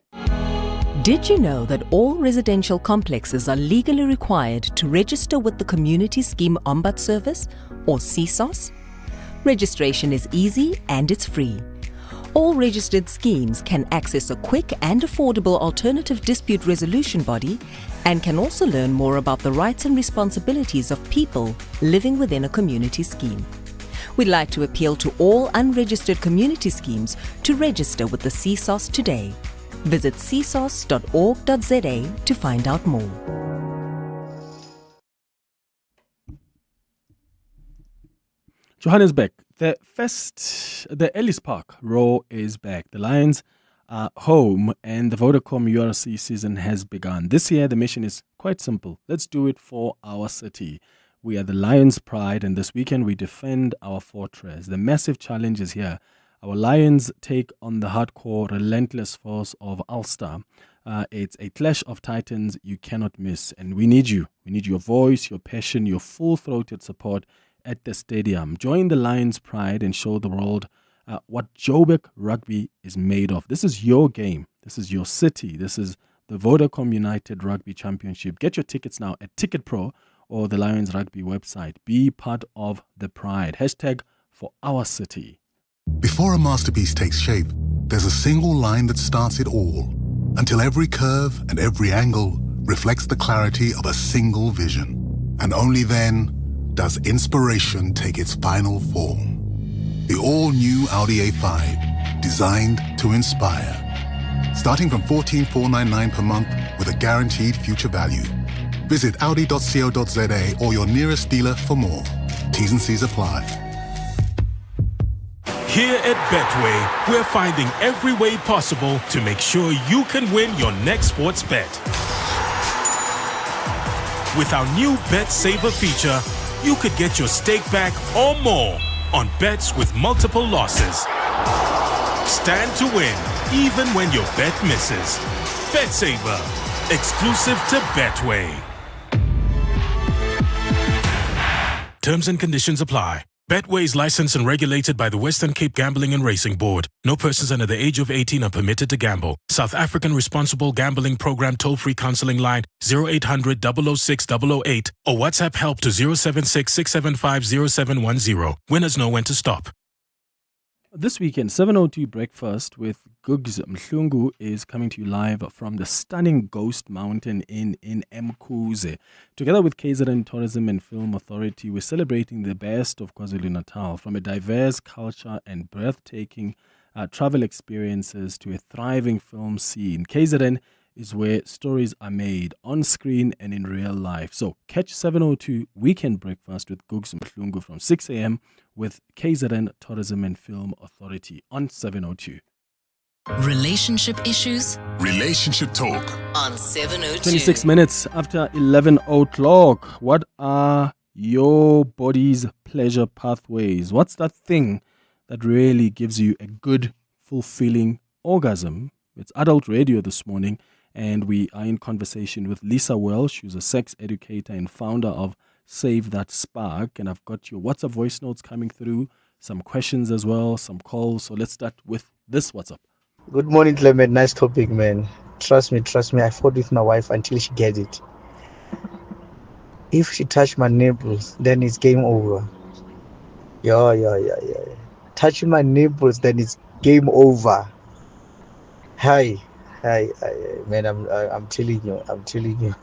Did you know that all residential complexes are legally required to register with the Community Scheme Ombud Service, or CSOS? Registration is easy and it's free. All registered schemes can access a quick and affordable alternative dispute resolution body and can also learn more about the rights and responsibilities of people living within a community scheme. We'd like to appeal to all unregistered community schemes to register with the CSOS today. Visit csos.org.za to find out more. Johannesburg, the Ellis Park Raw is back. The Lions are home and the Vodacom URC season has begun. This year, the mission is quite simple. Let's do it for our city. We are the Lions' pride, and this weekend we defend our fortress. The massive challenge is here. Our Lions take on the hardcore, relentless force of Ulster. It's a clash of titans you cannot miss, and we need you. We need your voice, your passion, your full-throated support at the stadium. Join the Lions' pride and show the world what Joburg rugby is made of. This is your game. This is your city. This is the Vodacom United Rugby Championship. Get your tickets now at Ticket Pro or the Lions Rugby website. Be part of the pride. Hashtag for our city. Before a masterpiece takes shape, there's a single line that starts it all, until every curve and every angle reflects the clarity of a single vision. And only then does inspiration take its final form. The all-new Audi A5, designed to inspire. Starting from $14,499 per month with a guaranteed future value. Visit audi.co.za or your nearest dealer for more. T's and C's apply. Here at Betway, we're finding every way possible to make sure you can win your next sports bet. With our new Bet Saver feature, you could get your stake back or more on bets with multiple losses. Stand to win even when your bet misses. Bet Saver, exclusive to Betway. Terms and conditions apply. Betway is licensed and regulated by the Western Cape Gambling and Racing Board. No persons under the age of 18 are permitted to gamble. South African Responsible Gambling Program toll-free counseling line 0800 006 008 or WhatsApp help to 076 675 0710. Winners know when to stop. This weekend, 702 Breakfast with Gugs Mhlungu is coming to you live from the stunning Ghost Mountain Inn in Mkuze. Together with KZN Tourism and Film Authority, we're celebrating the best of KwaZulu-Natal, from a diverse culture and breathtaking travel experiences to a thriving film scene. KZN is where stories are made on screen and in real life. So catch 702 Weekend Breakfast with Gugs Mhlungu from 6 a.m. with KZN Tourism and Film Authority on 702. Relationship issues? Relationship talk On 702. 26 minutes after 11 o'clock. What are your body's pleasure pathways? What's that thing that really gives you a good, fulfilling orgasm? It's Adult Radio this morning, and we are in conversation with Lisa Welsh, who's a sex educator and founder of Save That Spark. And I've got your WhatsApp voice notes coming through, some questions as well, some calls. So let's start with this WhatsApp. Good morning, Clement. Nice topic, man. Trust me. I fought with my wife until she gets it. If she touch my nipples, then it's game over. Yeah. Touching my nipples, then it's game over. Hi, man. I'm telling you.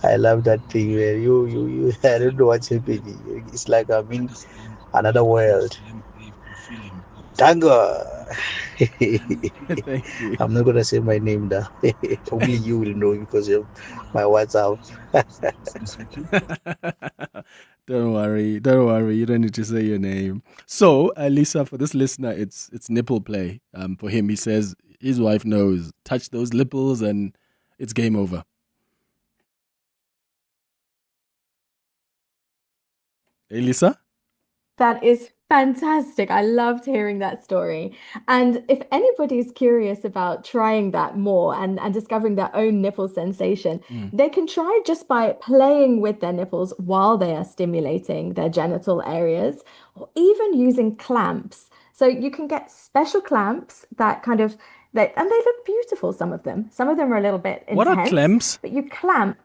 I love that thing, man. You. I don't know what's happening. It's like I'm in another world. Tango. Thank you. I'm not gonna say my name now. Only you will know because of my WhatsApp. Don't worry. You don't need to say your name. So, Lisa, for this listener, it's nipple play. For him, he says his wife knows. Touch those nipples and it's game over. Hey, Lisa? That is fantastic. I loved hearing that story. And if anybody's curious about trying that more and discovering their own nipple sensation, they can try just by playing with their nipples while they are stimulating their genital areas, or even using clamps. So you can get special clamps that and they look beautiful, some of them. Some of them are a little bit intense. What are clamps? But you clamp.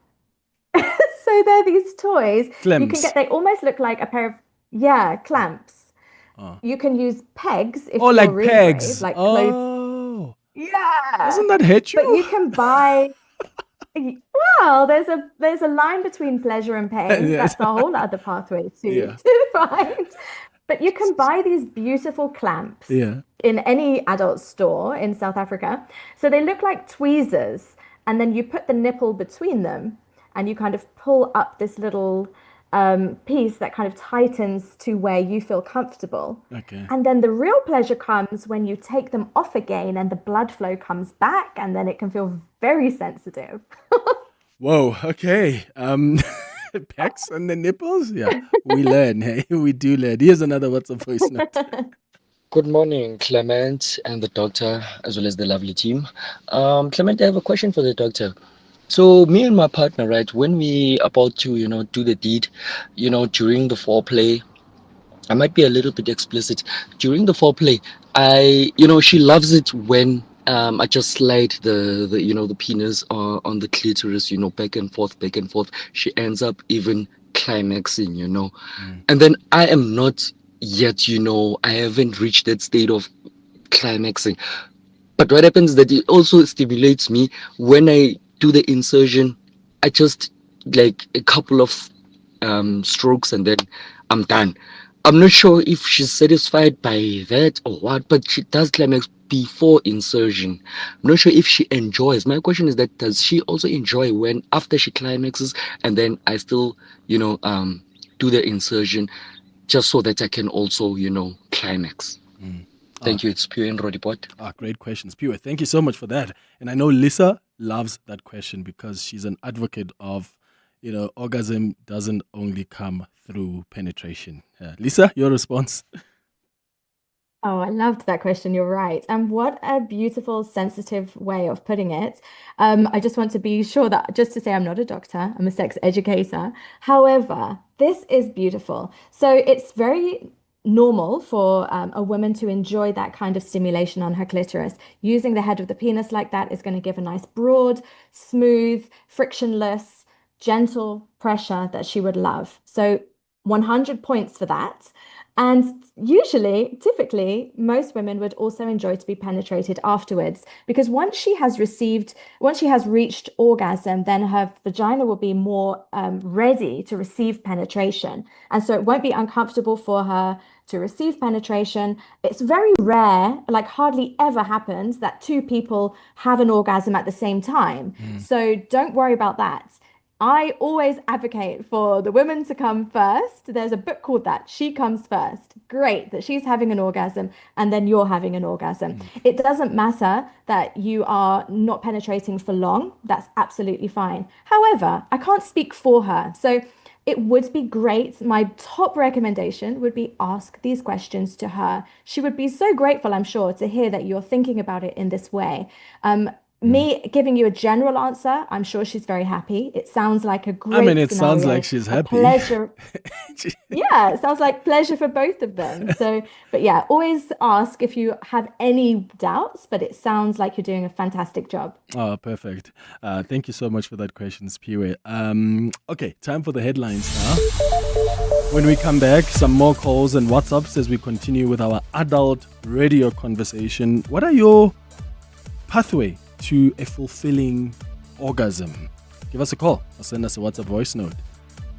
So they're these toys. Clamps. You can get, they almost look like a pair of, clamps. Oh. You can use pegs if Oh, you're like really pegs. brave, like Oh. clothes. Yeah. Doesn't that hurt you? But you can buy. Well, there's a line between pleasure and pain. Yes. That's a whole other pathway Yeah. to find. But you can buy these beautiful clamps Yeah. in any adult store in South Africa. So they look like tweezers, and then you put the nipple between them, and you kind of pull up this little piece that kind of tightens to where you feel comfortable. Okay. And then the real pleasure comes when you take them off again and the blood flow comes back, and then it can feel very sensitive. Whoa, okay. Pecs and the nipples? Yeah, we learn. Hey, we do learn. Here's another WhatsApp voice note. Good morning, Clement and the doctor, as well as the lovely team. Clement, I have a question for the doctor. So me and my partner, right, when we about to, do the deed, during the foreplay, I might be a little bit explicit. During the foreplay, she loves it when I just slide the penis on the clitoris, back and forth, back and forth. She ends up even climaxing, And then I am not yet, I haven't reached that state of climaxing. But what happens is that it also stimulates me when I do the insertion. I just like a couple of strokes and then I'm done. I'm not sure if she's satisfied by that or what, but she does climax before insertion. I'm not sure if she enjoys. My question is that does she also enjoy when after she climaxes and then I still, do the insertion just so that I can also, climax? Thank you. It's Pure and Rodipot. Great questions, Pure. Thank you so much for that. And I know Lisa loves that question because she's an advocate of, orgasm doesn't only come through penetration. Lisa, your response? Oh, I loved that question. You're right. And what a beautiful, sensitive way of putting it. I just want to be sure that just to say I'm not a doctor, I'm a sex educator. However, this is beautiful. So it's very normal for a woman to enjoy that kind of stimulation on her clitoris. Using the head of the penis like that is going to give a nice broad, smooth, frictionless, gentle pressure that she would love. So 100 points for that. And typically, most women would also enjoy to be penetrated afterwards, because once she has reached orgasm, then her vagina will be more ready to receive penetration. And so it won't be uncomfortable for her to receive penetration. It's very rare, like hardly ever happens, that two people have an orgasm at the same time. So don't worry about that. I always advocate for the women to come first. There's a book called that, She Comes First. Great that she's having an orgasm and then you're having an orgasm. It doesn't matter that you are not penetrating for long. That's absolutely fine. However, I can't speak for her. So it would be great. My top recommendation would be ask these questions to her. She would be so grateful, I'm sure, to hear that you're thinking about it in this way. Me giving you a general answer, I'm sure she's very happy. It sounds like a great it scenario, sounds like she's happy. Pleasure. Yeah, it sounds like pleasure for both of them. So, but yeah, always ask if you have any doubts, but it sounds like you're doing a fantastic job. Oh, perfect. Thank you so much for that question, Spiwe. Okay, time for the headlines now. When we come back, some more calls and WhatsApps as we continue with our adult radio conversation. What are your pathway to a fulfilling orgasm? Give us a call or send us a WhatsApp voice note.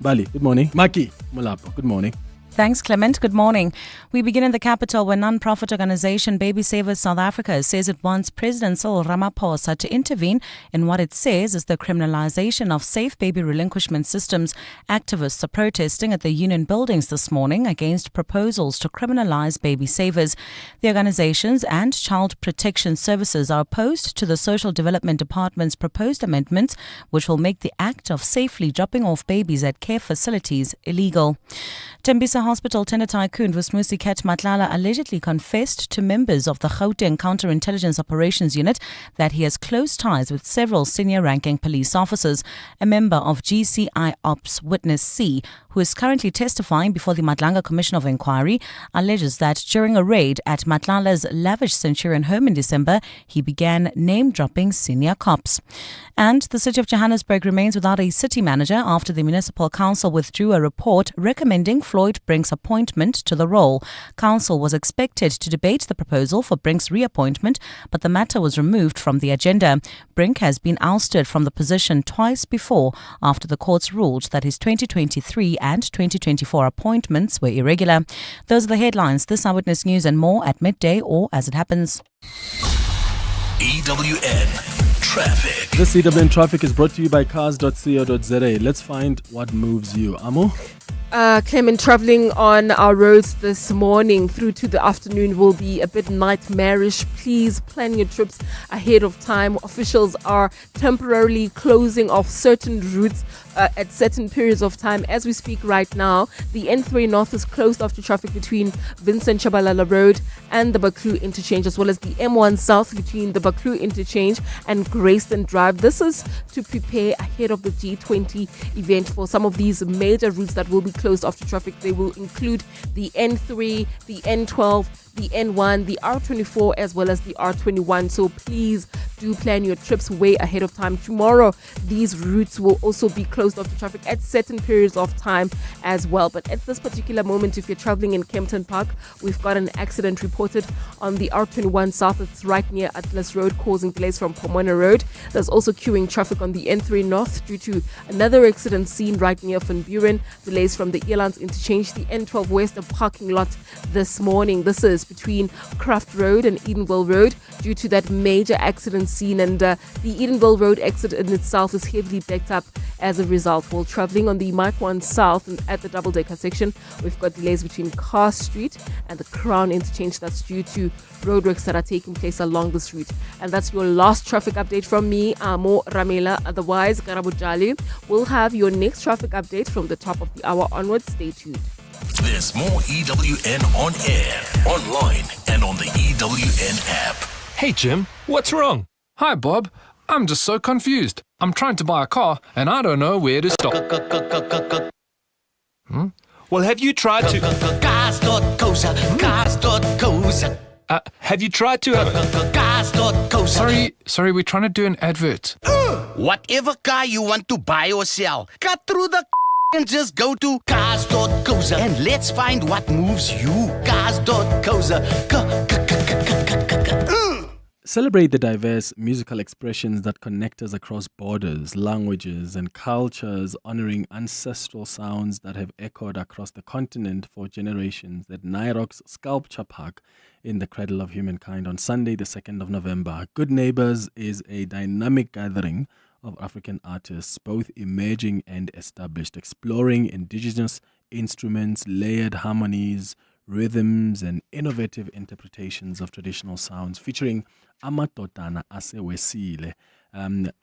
Bali, good morning. Maki Mulapo, good morning. Thanks, Clement. Good morning. We begin in the capital where non-profit organization Baby Savers South Africa says it wants President Cyril Ramaphosa to intervene in what it says is the criminalization of safe baby relinquishment systems. Activists are protesting at the union buildings this morning against proposals to criminalize baby savers. The organizations and Child Protection Services are opposed to the Social Development Department's proposed amendments, which will make the act of safely dropping off babies at care facilities illegal. Tembisa Hospital tender tycoon Vusmusi Matlala allegedly confessed to members of the Gauteng Counterintelligence Operations Unit that he has close ties with several senior-ranking police officers. A member of GCI Ops Witness C, who is currently testifying before the Madlanga Commission of Inquiry, alleges that during a raid at Matlala's lavish Centurion home in December, he began name-dropping senior cops. And the city of Johannesburg remains without a city manager after the municipal council withdrew a report recommending Floyd Brink's appointment to the role. Council was expected to debate the proposal for Brink's reappointment, but the matter was removed from the agenda. Brink has been ousted from the position twice before after the courts ruled that his 2023 and 2024 appointments were irregular. Those are the headlines. This Eyewitness News and more at midday or as it happens. EWN Traffic. This EWN Traffic is brought to you by cars.co.za. Let's find what moves you. Amo? Clement, traveling on our roads this morning through to the afternoon will be a bit nightmarish. Please plan your trips ahead of time. Officials are temporarily closing off certain routes at certain periods of time. As we speak right now, the N3 North is closed off to traffic between Vincent Chabalala Road and the Baklu Interchange, as well as the M1 South between the Baklu Interchange and Grayston Drive. This is to prepare ahead of the G20 event. For some of these major routes that will be closed off to traffic, they will include the N3, the N12, the N1, the R24, as well as the R21. So please do plan your trips way ahead of time. Tomorrow, these routes will also be closed off to traffic at certain periods of time as well. But at this particular moment, if you're traveling in Kempton Park, we've got an accident reported on the R21 South. It's right near Atlas Road, causing delays from Pomona Road. There's also queuing traffic on the N3 North due to another accident seen right near Van Buren. Delays from the Elands Interchange, the N12 West, a parking lot this morning. This is between Craft Road and Edenville Road due to that major accident scene, and the Edenville Road exit in itself is heavily backed up as a result. While travelling on the Mike 1 South and at the double-decker section, we've got delays between Carr Street and the Crown Interchange. That's due to roadworks that are taking place along this route. And that's your last traffic update from me, Amo Ramela. Otherwise, Karabujali will have your next traffic update from the top of the hour onwards. Stay tuned. There's more EWN on air, online, and on the EWN app. Hey, Jim, what's wrong? Hi, Bob. I'm just so confused. I'm trying to buy a car, and I don't know where to stop. Well, have you tried to... Cars.coza. Have you tried to... Cars.coza. Sorry, we're trying to do an advert. Whatever car you want to buy or sell, cut through the and just go to cars.coza and let's find what moves you. Cars.coza. Celebrate the diverse musical expressions that connect us across borders, languages, and cultures, honoring ancestral sounds that have echoed across the continent for generations at Nairock's Sculpture Park in the Cradle of Humankind on Sunday, the 2nd of November. Good Neighbors is a dynamic gathering of African artists, both emerging and established, exploring indigenous instruments, layered harmonies, rhythms, and innovative interpretations of traditional sounds, featuring Amatotana Asewesile,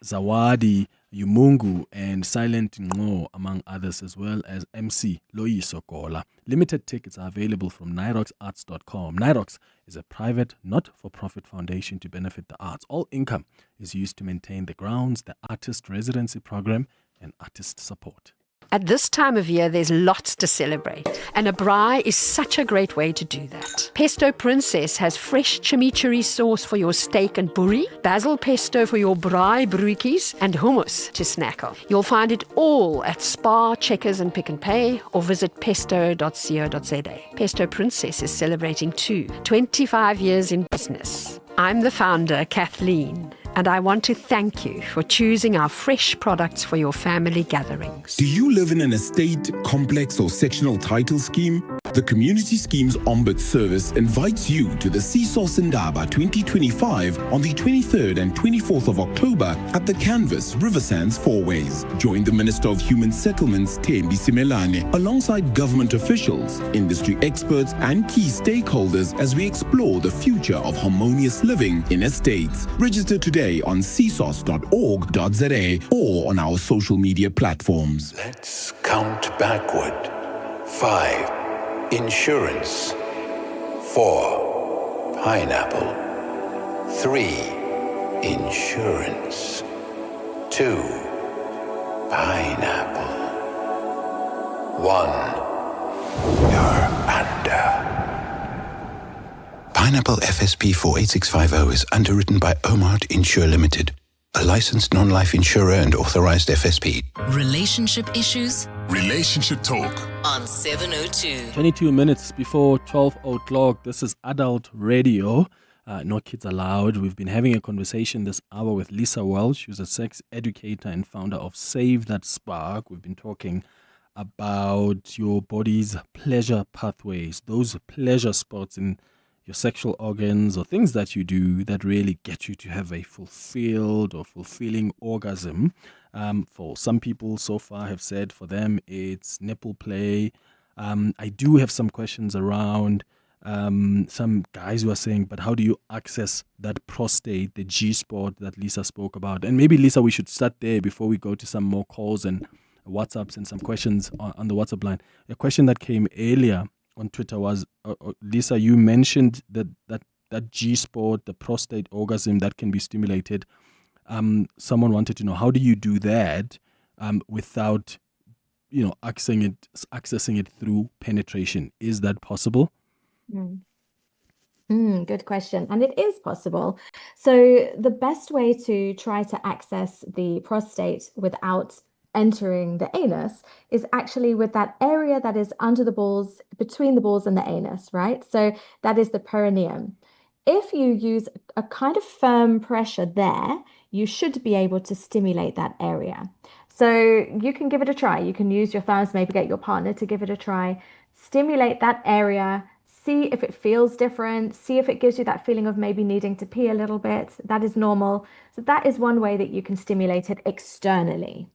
Zawadi Yumungu, and Silent Ngo, among others, as well as MC Loyiso Kola. Limited tickets are available from nyroxarts.com. Nyrox is a private, not-for-profit foundation to benefit the arts. All income is used to maintain the grounds, the artist residency program, and artist support. At this time of year, there's lots to celebrate, and a braai is such a great way to do that. Pesto Princess has fresh chimichurri sauce for your steak and buri, basil pesto for your braai broodjies, and hummus to snack on. You'll find it all at Spar, Checkers and Pick n Pay, or visit pesto.co.za. Pesto Princess is celebrating too, 25 years in business. I'm the founder, Kathleen, and I want to thank you for choosing our fresh products for your family gatherings. Do you live in an estate, complex, or sectional title scheme? The Community Schemes Ombud Service invites you to the Seesaws Indaba 2025 on the 23rd and 24th of October at the Canvas Riversands Fourways. Join the Minister of Human Settlements, Thembi Simelane, alongside government officials, industry experts and key stakeholders as we explore the future of harmonious living in estates. Register today on seesaws.org.za or on our social media platforms. Let's count backward. 5. Insurance. 4. Pineapple. 3. Insurance. 2. Pineapple. 1. You're under. Pineapple FSP 48650 is underwritten by Omart Insure Limited, a licensed non-life insurer and authorized FSP. Relationship issues? Relationship Talk On 702. 22 minutes before 12 o'clock. This is Adult Radio. No kids allowed. We've been having a conversation this hour with Lisa Welch, who's a sex educator and founder of Save That Spark. We've been talking about your body's pleasure pathways, those pleasure spots in your sexual organs or things that you do that really get you to have a fulfilled or fulfilling orgasm. For some people so far have said for them it's nipple play. I do have some questions around some guys who are saying, but how do you access that prostate, the G-spot that Lisa spoke about? And maybe, Lisa, we should start there before we go to some more calls and WhatsApps and some questions on the WhatsApp line. A question that came earlier on Twitter was, Lisa, you mentioned that G-spot, the prostate orgasm that can be stimulated. Someone wanted to know, how do you do that without, accessing it through penetration? Is that possible? Good question. And it is possible. So the best way to try to access the prostate without entering the anus is actually with that area that is under the balls, between the balls and the anus, right? So that is the perineum. If you use a kind of firm pressure there, you should be able to stimulate that area. So you can give it a try. You can use your thumbs, maybe get your partner to give it a try, stimulate that area, see if it feels different, see if it gives you that feeling of maybe needing to pee a little bit. That is normal. So that is one way that you can stimulate it externally.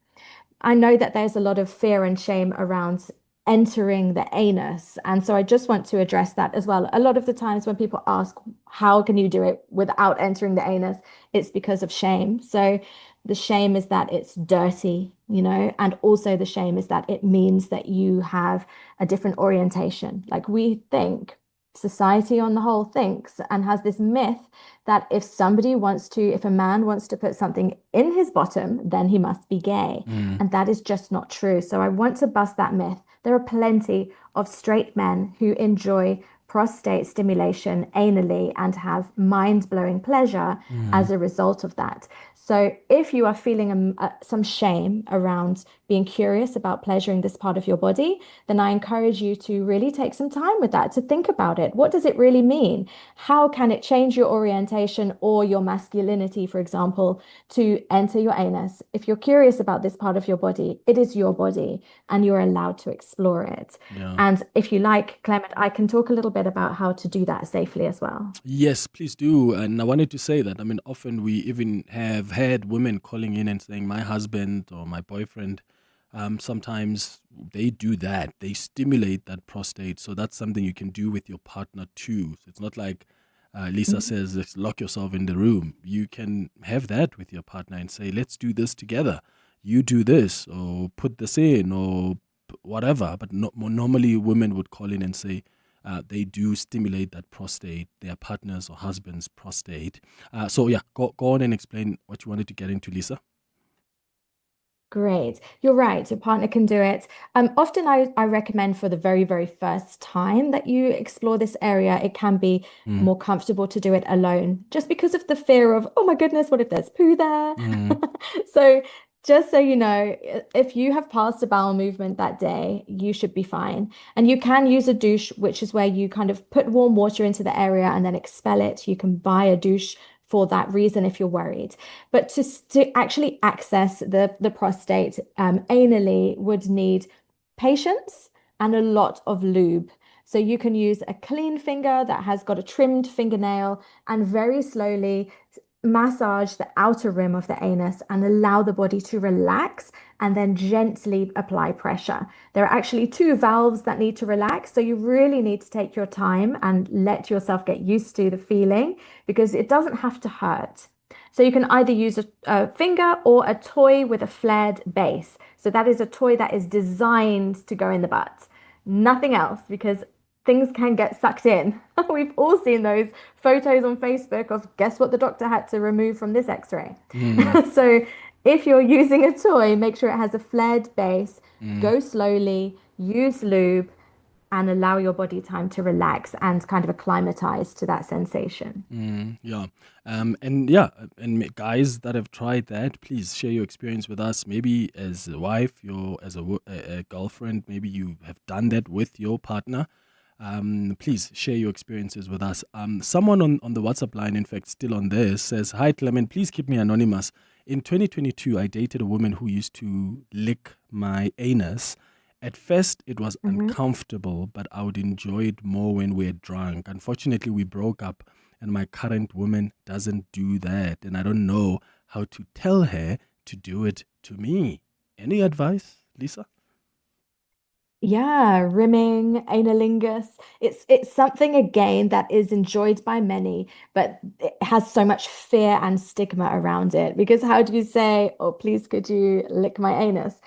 I know that there's a lot of fear and shame around entering the anus. And so I just want to address that as well. A lot of the times when people ask, how can you do it without entering the anus? It's because of shame. So the shame is that it's dirty, and also the shame is that it means that you have a different orientation. Like we think, society on the whole thinks and has this myth that if a man wants to put something in his bottom, then he must be gay. And that is just not true. So I want to bust that myth. There are plenty of straight men who enjoy prostate stimulation anally and have mind-blowing pleasure as a result of that. So if you are feeling some shame around being curious about pleasuring this part of your body, then I encourage you to really take some time with that, to think about it. What does it really mean? How can it change your orientation or your masculinity, for example, to enter your anus? If you're curious about this part of your body, it is your body and you're allowed to explore it. Yeah. And if you like, Clement, I can talk a little bit about how to do that safely as well. Yes, please do. And I wanted to say that, often we even have had women calling in and saying, my husband or my boyfriend, sometimes they do that. They stimulate that prostate. So that's something you can do with your partner too. So it's not like Lisa says, let's lock yourself in the room. You can have that with your partner and say, let's do this together. You do this or put this in or whatever. But normally women would call in and say, they do stimulate that prostate, their partner's or husband's prostate. Go on and explain what you wanted to get into, Lisa. Great. You're right. Your partner can do it. Often I recommend for the very, very first time that you explore this area, it can be more comfortable to do it alone, just because of the fear of, oh my goodness, what if there's poo there? So just so you know, if you have passed a bowel movement that day, you should be fine. And you can use a douche, which is where you kind of put warm water into the area and then expel it. You can buy a douche for that reason if you're worried. But to actually access the prostate anally would need patience and a lot of lube. So you can use a clean finger that has got a trimmed fingernail and very slowly massage the outer rim of the anus and allow the body to relax and then gently apply pressure. There are actually 2 valves that need to relax, so you really need to take your time and let yourself get used to the feeling because it doesn't have to hurt. So you can either use a finger or a toy with a flared base. So that is a toy that is designed to go in the butt. Nothing else, because things can get sucked in. We've all seen those photos on Facebook of guess what the doctor had to remove from this x-ray. So if you're using a toy, make sure it has a flared base, go slowly, use lube, and allow your body time to relax and kind of acclimatize to that sensation. And guys that have tried that, please share your experience with us. Maybe as a wife, as a girlfriend, maybe you have done that with your partner. Please share your experiences with us. Someone on the WhatsApp line, in fact, still on there, says, "Hi Clement, please keep me anonymous. In 2022, I dated a woman who used to lick my anus. At first, it was uncomfortable, but I would enjoy it more when we're drunk. Unfortunately, we broke up, and my current woman doesn't do that, and I don't know how to tell her to do it to me." Any advice, Lisa? Yeah, rimming, analingus. It's something again that is enjoyed by many, but it has so much fear and stigma around it. Because how do you say, "Oh, please could you lick my anus?"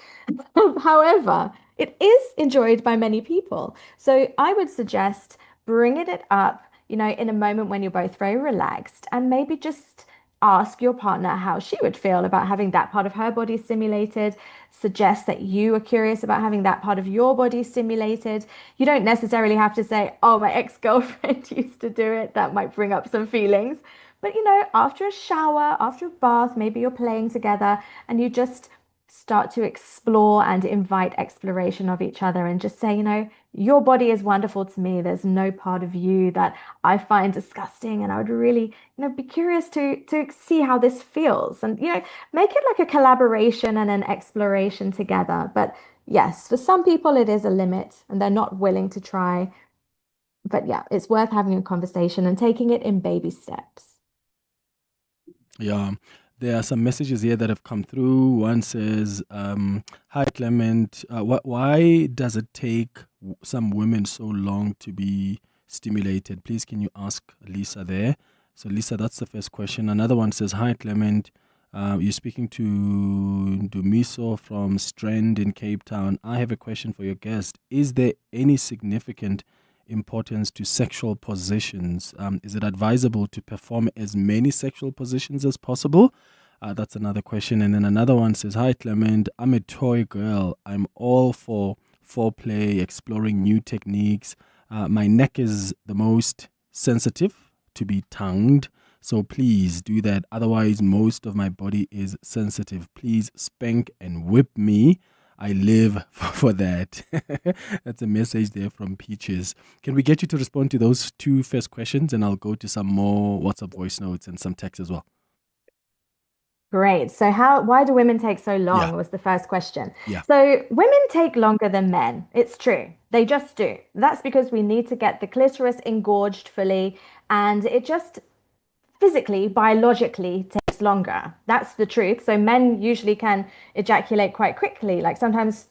However, it is enjoyed by many people. So I would suggest bringing it up, in a moment when you're both very relaxed, and maybe just ask your partner how she would feel about having that part of her body stimulated. Suggest that you are curious about having that part of your body stimulated. You don't necessarily have to say, "Oh, my ex-girlfriend used to do it." That might bring up some feelings. But, after a shower, after a bath, maybe you're playing together and you just start to explore and invite exploration of each other and just say, "Your body is wonderful to me. There's no part of you that I find disgusting. And I would really, be curious to see how this feels." And, make it like a collaboration and an exploration together. But yes, for some people, it is a limit and they're not willing to try. But yeah, it's worth having a conversation and taking it in baby steps. Yeah. There are some messages here that have come through. One says, "Hi Clement, why does it take some women so long to be stimulated? Please can you ask Lisa there?" So Lisa, that's the first question. Another one says, "Hi Clement, you're speaking to Dumiso from Strand in Cape Town. I have a question for your guest. Is there any significant importance to sexual positions? Is it advisable to perform as many sexual positions as possible?" That's another question. And then another one says, "Hi Clement, I'm a toy girl. I'm all for foreplay, exploring new techniques. My neck is the most sensitive to be tongued. So please do that. Otherwise, most of my body is sensitive. Please spank and whip me. I live for that." That's a message there from Peaches. Can we get you to respond to those 2 first questions? And I'll go to some more WhatsApp voice notes and some text as well. Great. So why do women take so long was the first question. Yeah. So women take longer than men. It's true. They just do. That's because we need to get the clitoris engorged fully, and it just physically, biologically takes longer. That's the truth. So men usually can ejaculate quite quickly, like sometimes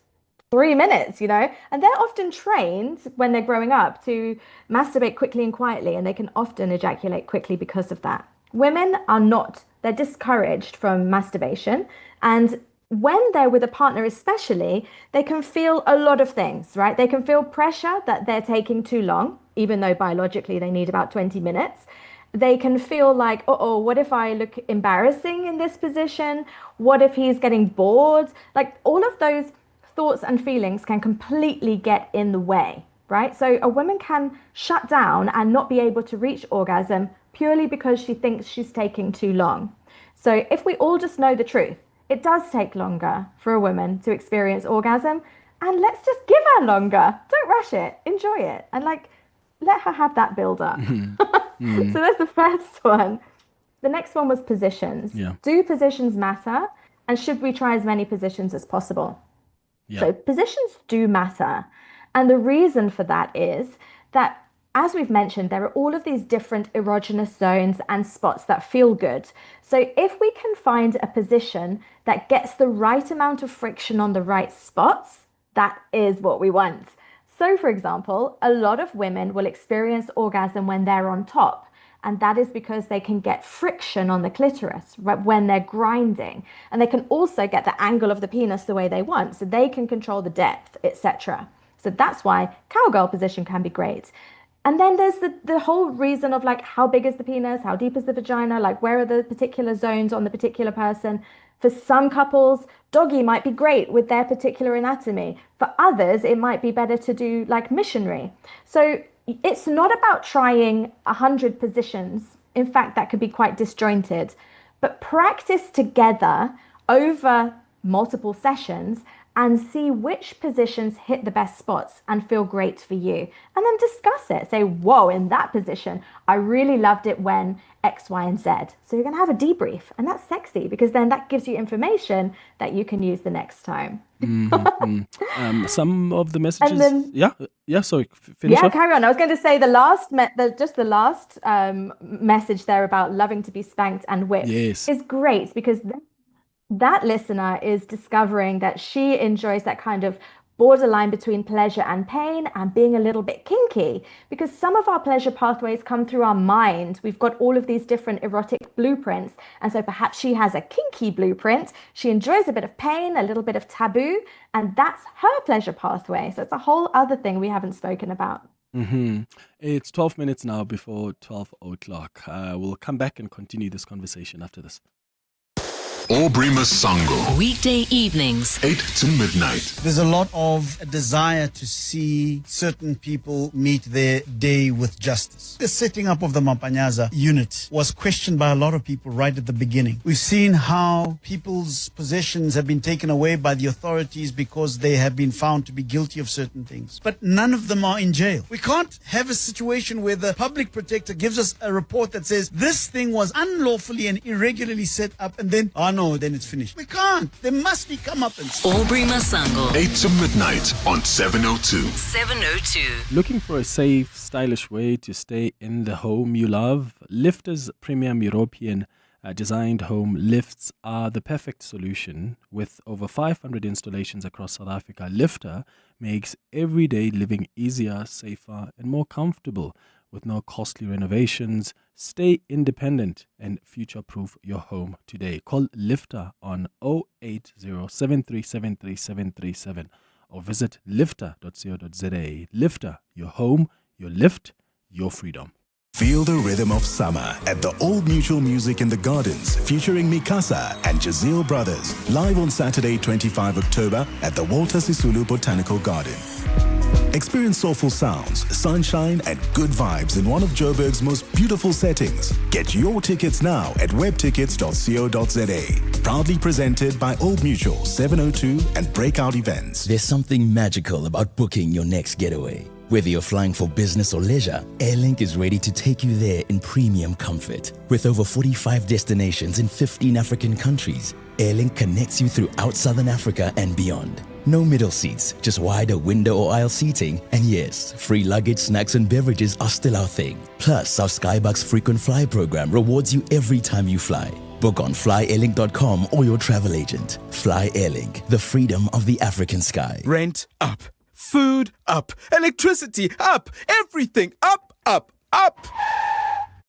3 minutes, and they're often trained when they're growing up to masturbate quickly and quietly, and they can often ejaculate quickly because of that. Women are not. They're discouraged from masturbation. And when they're with a partner especially, they can feel a lot of things, right? They can feel pressure that they're taking too long, even though biologically they need about 20 minutes. They can feel like, "Uh-oh, what if I look embarrassing in this position? What if he's getting bored?" Like all of those thoughts and feelings can completely get in the way, right? So a woman can shut down and not be able to reach orgasm purely because she thinks she's taking too long. So if we all just know the truth, it does take longer for a woman to experience orgasm, and let's just give her longer. Don't rush it. Enjoy it. And let her have that build up. So that's the first one. The next one was positions. Yeah. Do positions matter? And should we try as many positions as possible? Yeah. So positions do matter. And the reason for that is that, as we've mentioned, there are all of these different erogenous zones and spots that feel good. So if we can find a position that gets the right amount of friction on the right spots, that is what we want. So for example, a lot of women will experience orgasm when they're on top. And that is because they can get friction on the clitoris, right, when they're grinding. And they can also get the angle of the penis the way they want. So they can control the depth, etc. So that's why cowgirl position can be great. And then there's the whole reason of like, how big is the penis? How deep is the vagina? Like, where are the particular zones on the particular person? For some couples, doggy might be great with their particular anatomy. For others, it might be better to do like missionary. So it's not about trying 100 positions. In fact, that could be quite disjointed. But practice together over multiple sessions and see which positions hit the best spots and feel great for you. And then discuss it. Say, whoa, in that position, I really loved it when X, Y, and Z. So you're going to have a debrief. And that's sexy because then that gives you information that you can use the next time. Some of the messages. And then, sorry, finish off. Carry on. I was going to say the last message there about loving to be spanked and whipped is great because that listener is discovering that she enjoys that kind of borderline between pleasure and pain and being a little bit kinky, because some of our pleasure pathways come through our mind. We've got all of these different erotic blueprints. And so perhaps she has a kinky blueprint. She enjoys a bit of pain, a little bit of taboo, and that's her pleasure pathway. So it's a whole other thing we haven't spoken about. It's 12 minutes now before 12 o'clock. We'll come back and continue this conversation after this. Aubrey Masango. Weekday evenings, 8 to midnight. There's a lot of desire to see certain people meet their day with justice. The setting up of the Mampanyaza unit was questioned by a lot of people right at the beginning. We've seen how people's possessions have been taken away by the authorities because they have been found to be guilty of certain things. But none of them are in jail. We can't have a situation where the public protector gives us a report that says this thing was unlawfully and irregularly set up and then, then it's finished. We can't. There must be comeuppance. Aubrey Masango. 8 to midnight on 702. 702. Looking for a safe, stylish way to stay in the home you love? Lifter's premium European designed home lifts are the perfect solution. With over 500 installations across South Africa, Lifter makes everyday living easier, safer, and more comfortable. With no costly renovations, stay independent and future-proof your home today. Call Lifter on 080-7373737 or visit lifter.co.za. Lifter, your home, your lift, your freedom. Feel the rhythm of summer at the Old Mutual Music in the Gardens, featuring Mikasa and Jazeel Brothers, live on Saturday, 25 October at the Walter Sisulu Botanical Garden. Experience soulful sounds, sunshine, and good vibes in one of Joburg's most beautiful settings. Get your tickets now at webtickets.co.za. Proudly presented by Old Mutual, 702 and Breakout Events. There's something magical about booking your next getaway. Whether you're flying for business or leisure, Airlink is ready to take you there in premium comfort. With over 45 destinations in 15 African countries, Airlink connects you throughout Southern Africa and beyond. No middle seats, just wider window or aisle seating. And yes, free luggage, snacks and beverages are still our thing. Plus, our Skybucks frequent flyer program rewards you every time you fly. Book on flyairlink.com or your travel agent. Fly Airlink, the freedom of the African sky. Rent up. Food up. Electricity up. Everything up, up, up.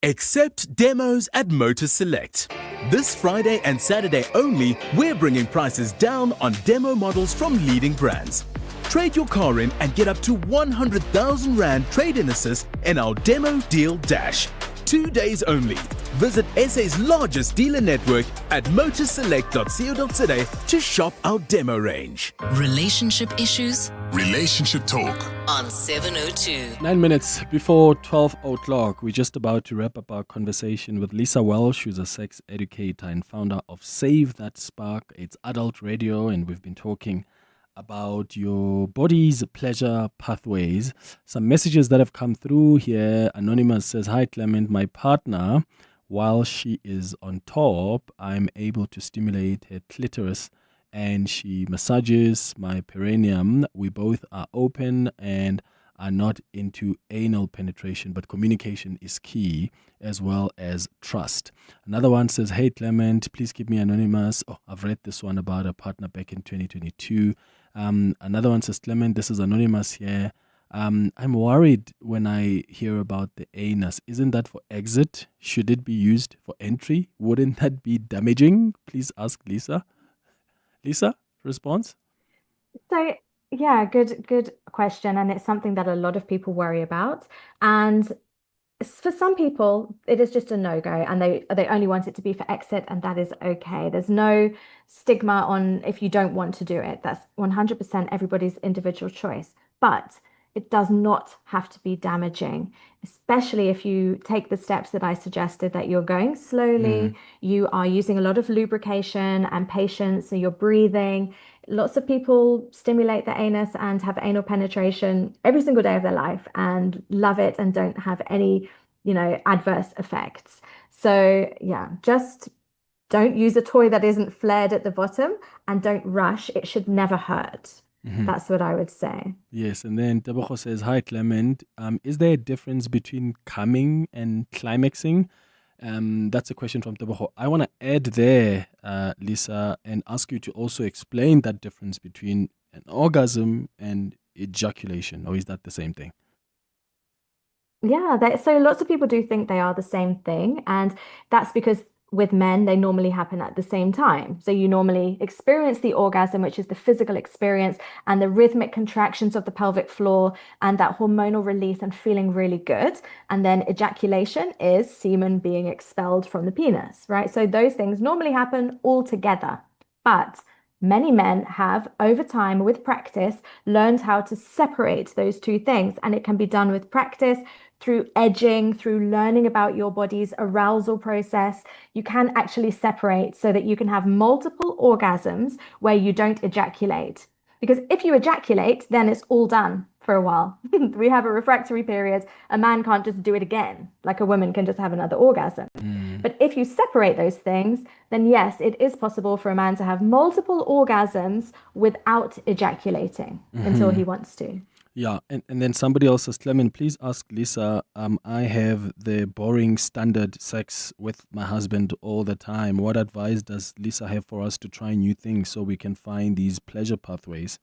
Except demos at Motor Select. This Friday and Saturday only, we're bringing prices down on demo models from leading brands. Trade your car in and get up to 100,000 Rand trade-in assist in our Demo Deal Dash. 2 days only. Visit SA's largest dealer network at motorselect.co.za to shop our demo range. Relationship issues? Relationship Talk on 702. 9 minutes before 12 o'clock, we're just about to wrap up our conversation with Lisa Welsh, who's a sex educator and founder of Save That Spark. It's adult radio, and we've been talking about your body's pleasure pathways. Some messages that have come through here. Anonymous says, "Hi Clement, my partner, while she is on top, I'm able to stimulate her clitoris and she massages my perineum. We both are open and are not into anal penetration, but communication is key as well as trust. Another one says, hey Clement, please keep me anonymous. Oh, I've read this one about a partner back in 2022. Another one says, Clement, this is anonymous here. I'm worried when I hear about the anus. Isn't that for exit? Should it be used for entry? Wouldn't that be damaging? Please ask Lisa. Lisa, response? So, yeah, good question. And it's something that a lot of people worry about. And for some people, it is just a no-go, and they only want it to be for exit, and that is okay. There's no stigma on if you don't want to do it. That's 100% everybody's individual choice. But it does not have to be damaging, especially if you take the steps that I suggested, that you're going slowly, you are using a lot of lubrication and patience, so you're breathing. Lots of people stimulate the anus and have anal penetration every single day of their life and love it and don't have any, adverse effects. So yeah, just don't use a toy that isn't flared at the bottom, and don't rush. It should never hurt. That's what I would say. Yes, and then Tebogo says, hi Clement, is there a difference between coming and climaxing? That's a question from Tebogo. I want to add there, Lisa, and ask you to also explain that difference between an orgasm and ejaculation, or is that the same thing? Yeah, so lots of people do think they are the same thing, and that's because with men, they normally happen at the same time. So you normally experience the orgasm, which is the physical experience and the rhythmic contractions of the pelvic floor and that hormonal release and feeling really good. And then ejaculation is semen being expelled from the penis, right? So those things normally happen all together. But many men have, over time with practice, learned how to separate those two things. And it can be done with practice, through edging, through learning about your body's arousal process. You can actually separate so that you can have multiple orgasms where you don't ejaculate. Because if you ejaculate, then it's all done for a while. We have a refractory period. A man can't just do it again, like a woman can just have another orgasm. But if you separate those things, then yes, it is possible for a man to have multiple orgasms without ejaculating until he wants to. Yeah, and then somebody else says, Clement, please ask Lisa, I have the boring standard sex with my husband all the time. What advice does Lisa have for us to try new things so we can find these pleasure pathways?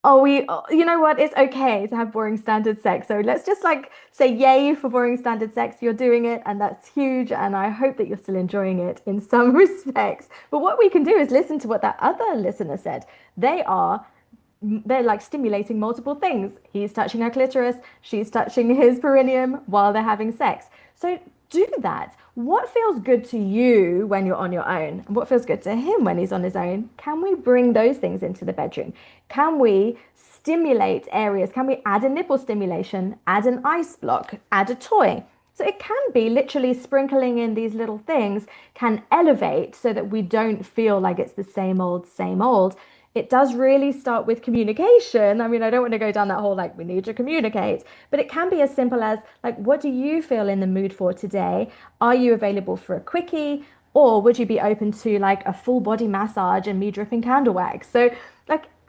You know what? It's okay to have boring standard sex. So let's just say yay for boring standard sex. You're doing it, and that's huge. And I hope that you're still enjoying it in some respects. But what we can do is listen to what that other listener said. They're like stimulating multiple things. He's touching her clitoris, she's touching his perineum while they're having sex. So do that. What feels good to you when you're on your own? And what feels good to him when he's on his own? Can we bring those things into the bedroom? Can we stimulate areas? Can we add a nipple stimulation, add an ice block, add a toy? So it can be literally sprinkling in these little things can elevate so that we don't feel like it's the same old, same old. It does really start with communication. I mean, I don't want to go down that whole we need to communicate, but it can be as simple as what do you feel in the mood for today? Are you available for a quickie? Or would you be open to a full body massage and me dripping candle wax? So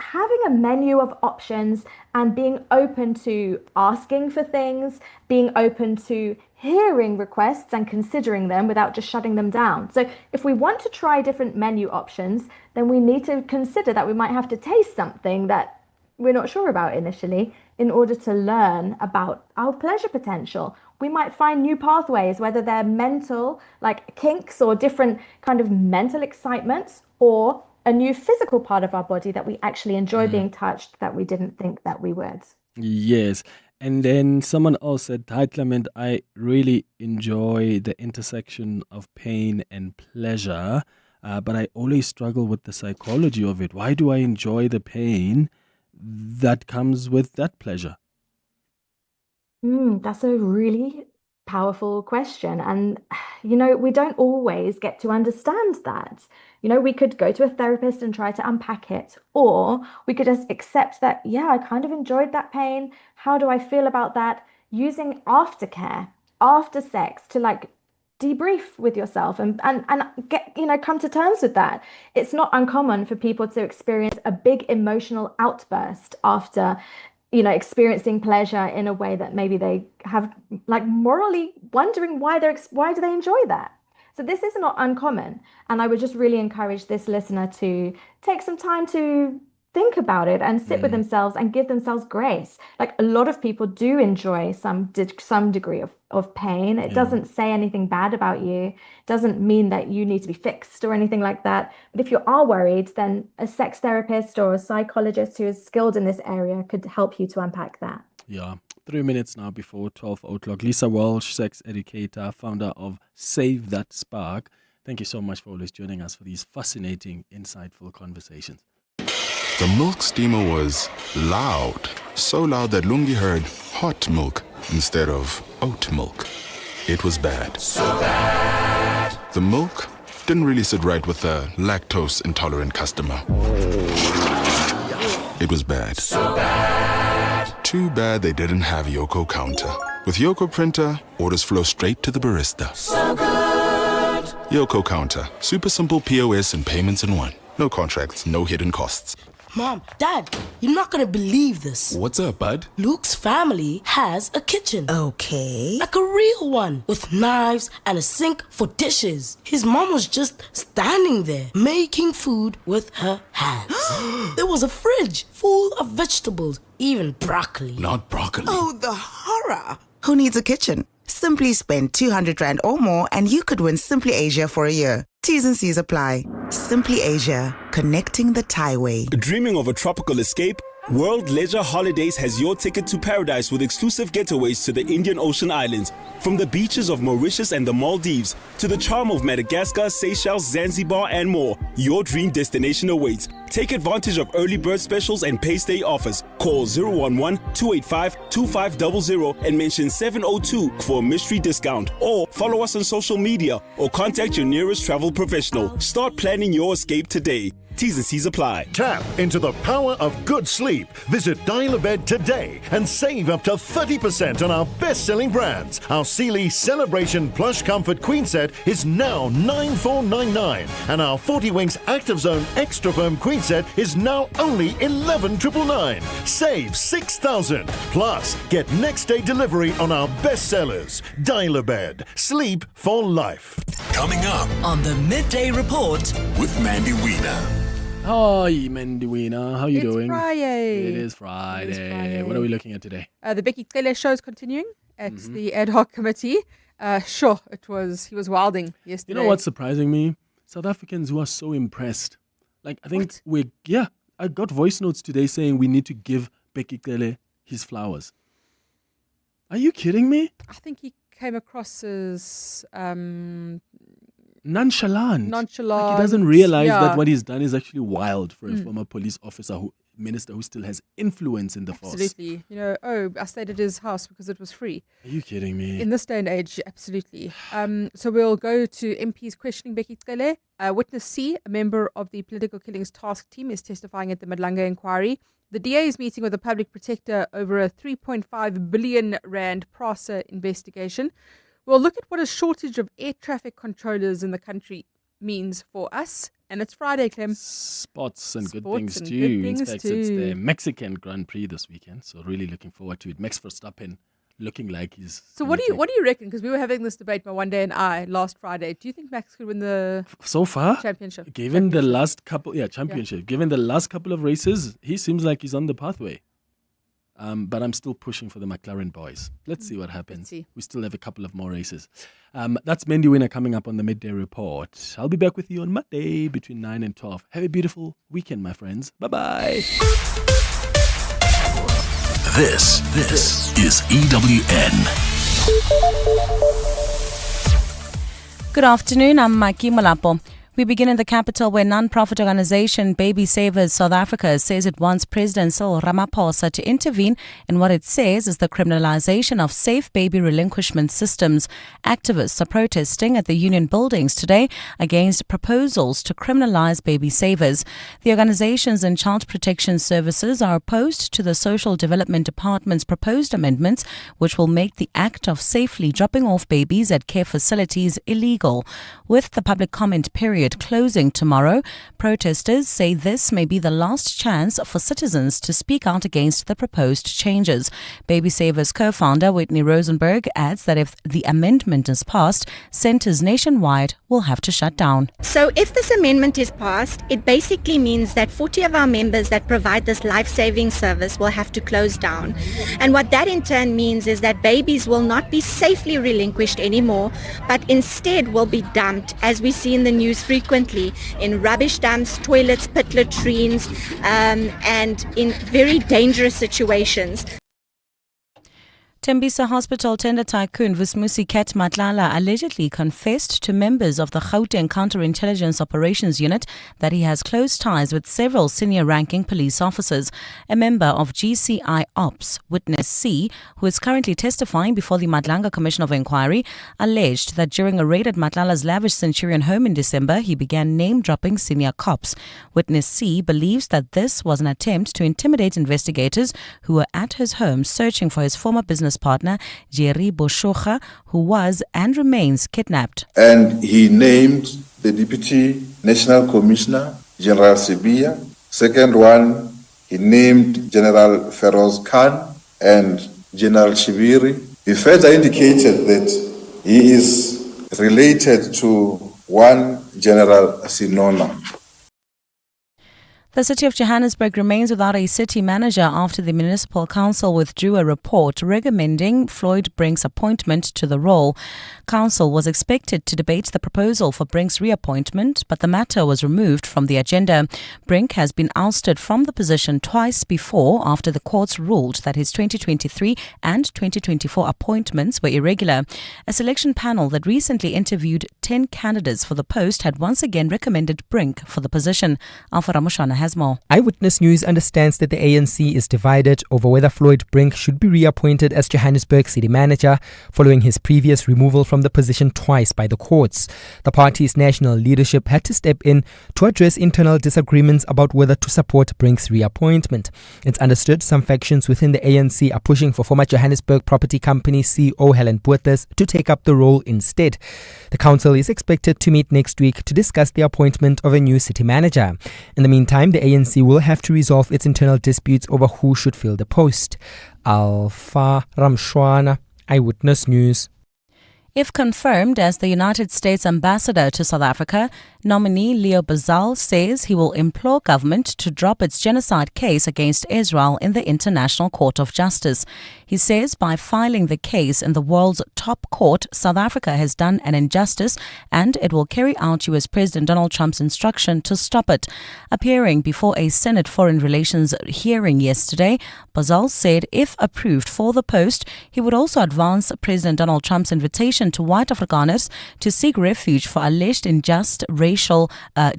having a menu of options and being open to asking for things, being open to hearing requests and considering them without just shutting them down. So if we want to try different menu options, then we need to consider that we might have to taste something that we're not sure about initially in order to learn about our pleasure potential. We might find new pathways, whether they're mental, like kinks or different kind of mental excitements, or a new physical part of our body that we actually enjoy being touched that we didn't think that we would. Yes. And then someone else said, hi Clement, I really enjoy the intersection of pain and pleasure, but I always struggle with the psychology of it. Why do I enjoy the pain that comes with that pleasure? That's a really powerful question. And, we don't always get to understand that. We could go to a therapist and try to unpack it, or we could just accept that, yeah, I kind of enjoyed that pain. How do I feel about that? Using aftercare, after sex to debrief with yourself and get, come to terms with that. It's not uncommon for people to experience a big emotional outburst after experiencing pleasure in a way that maybe they have like morally wondering why do they enjoy that. So this is not uncommon. And I would just really encourage this listener to take some time to think about it and sit with themselves and give themselves grace. Like a lot of people do enjoy some degree of pain. It doesn't say anything bad about you. It doesn't mean that you need to be fixed or anything like that. But if you are worried, then a sex therapist or a psychologist who is skilled in this area could help you to unpack that. Yeah. 3 minutes now before 12 o'clock. Lisa Walsh, sex educator, founder of Save That Spark. Thank you so much for always joining us for these fascinating, insightful conversations. The milk steamer was loud. So loud that Lungi heard hot milk instead of oat milk. It was bad. So bad. The milk didn't really sit right with the lactose intolerant customer. It was bad. So bad. Too bad they didn't have Yoko Counter. With Yoko Printer, orders flow straight to the barista. So good. Yoko Counter. Super simple POS and payments in one. No contracts, no hidden costs. Mom, Dad, you're not gonna believe this. What's up, bud? Luke's family has a kitchen. Okay. Like a real one, with knives and a sink for dishes. His mom was just standing there, making food with her hands. There was a fridge full of vegetables, even broccoli. Not broccoli. Oh, the horror. Who needs a kitchen? Simply spend 200 Rand or more and you could win Simply Asia for a year. T's and C's apply. Simply Asia, connecting the Thaiway. Dreaming of a tropical escape? World Leisure Holidays has your ticket to paradise with exclusive getaways to the Indian Ocean Islands. From the beaches of Mauritius and the Maldives to the charm of Madagascar, Seychelles, Zanzibar and more, your dream destination awaits. Take advantage of early bird specials and pay stay offers. Call 011-285-2500 and mention 702 for a mystery discount. Or follow us on social media or contact your nearest travel professional. Start planning your escape today. T's and C's apply. Tap into the power of good sleep. Visit Dial-A-Bed today and save up to 30% on our best-selling brands. Our Cele Celebration Plush Comfort Queen Set is now $9,499 and our 40 Winks Active Zone Extra Firm Queen Set is now only $11,999. Save $6,000. Plus, get next-day delivery on our bestsellers. Dial-A-Bed. Sleep for life. Coming up on the Midday Report with Mandy Wiener. Hi, Mendwina. How are you doing? Friday. It is Friday. What are we looking at today? The Bheki Cele show is continuing at the ad hoc committee. He was wilding yesterday. You know what's surprising me? South Africans who are so impressed. Like, I think I got voice notes today saying we need to give Bheki Cele his flowers. Are you kidding me? I think he came across as nonchalant. Like he doesn't realize that what he's done is actually wild for a former police officer, minister who still has influence in the force. Absolutely. I stayed at his house because it was free. Are you kidding me? In this day and age, absolutely. So we'll go to MPs questioning Bheki Cele. Witness C, a member of the political killings task team, is testifying at the Madlanga inquiry. The DA is meeting with the public protector over a 3.5 billion Rand PRASA investigation. We'll look at what a shortage of air traffic controllers in the country means for us. And it's Friday, Clem. Sports and good things too. In fact, it's the Mexican Grand Prix this weekend. So really looking forward to it. Max Verstappen looking like he's... So what do you reckon? Because we were having this debate, my one day and I, last Friday. Do you think Max could win the championship? Given the last couple... championship. Yeah. Given the last couple of races, he seems like he's on the pathway. But I'm still pushing for the McLaren boys. Let's see what happens. We still have a couple of more races. That's Mandy Wiener coming up on the Midday Report. I'll be back with you on Monday between 9 and 12. Have a beautiful weekend, my friends. Bye-bye. This is EWN. Good afternoon. I'm Maki Malapo. We begin in the capital where non-profit organization Baby Savers South Africa says it wants President Cyril Ramaphosa to intervene in what it says is the criminalization of safe baby relinquishment systems. Activists are protesting at the union buildings today against proposals to criminalize baby savers. The organizations and child protection services are opposed to the Social Development Department's proposed amendments, which will make the act of safely dropping off babies at care facilities illegal. With the public comment period market closing tomorrow. Protesters say this may be the last chance for citizens to speak out against the proposed changes. Baby Savers co-founder Whitney Rosenberg adds that if the amendment is passed, centres nationwide will have to shut down. So if this amendment is passed, it basically means that 40 of our members that provide this life-saving service will have to close down. And what that in turn means is that babies will not be safely relinquished anymore, but instead will be dumped, as we see in the news frequently, in rubbish dumps, toilets, pit latrines, and in very dangerous situations. Tembisa Hospital tender tycoon Vusmusi Ket Matlala allegedly confessed to members of the Gauteng Counterintelligence Operations Unit that he has close ties with several senior-ranking police officers. A member of GCI Ops, Witness C, who is currently testifying before the Madlanga Commission of Inquiry, alleged that during a raid at Matlala's lavish Centurion home in December, he began name-dropping senior cops. Witness C believes that this was an attempt to intimidate investigators who were at his home searching for his former business partner, Jerry Boshocha, who was and remains kidnapped. And he named the Deputy National Commissioner, General Sibia. Second one, he named General Feroz Khan and General Chibiri. He further indicated that he is related to one General Sinona. The city of Johannesburg remains without a city manager after the municipal council withdrew a report recommending Floyd Brink's appointment to the role. Council was expected to debate the proposal for Brink's reappointment, but the matter was removed from the agenda. Brink has been ousted from the position twice before after the courts ruled that his 2023 and 2024 appointments were irregular. A selection panel that recently interviewed 10 candidates for the post had once again recommended Brink for the position. Alpha Ramushana has more. Eyewitness News understands that the ANC is divided over whether Floyd Brink should be reappointed as Johannesburg city manager following his previous removal from the position twice by the courts. The party's national leadership had to step in to address internal disagreements about whether to support Brink's reappointment. It's understood some factions within the ANC are pushing for former Johannesburg Property Company CEO Helen Boethers to take up the role instead. The council is expected to meet next week to discuss the appointment of a new city manager. In the meantime, the ANC will have to resolve its internal disputes over who should fill the post. Alpha Ramshwana, Eyewitness News. If confirmed as the United States ambassador to South Africa, nominee Leo Bazal says he will implore government to drop its genocide case against Israel in the International Court of Justice. He says by filing the case in the world's top court, South Africa has done an injustice and it will carry out US President Donald Trump's instruction to stop it. Appearing before a Senate Foreign Relations hearing yesterday, Bazal said if approved for the post, he would also advance President Donald Trump's invitation to white Afrikaners to seek refuge for alleged unjust racial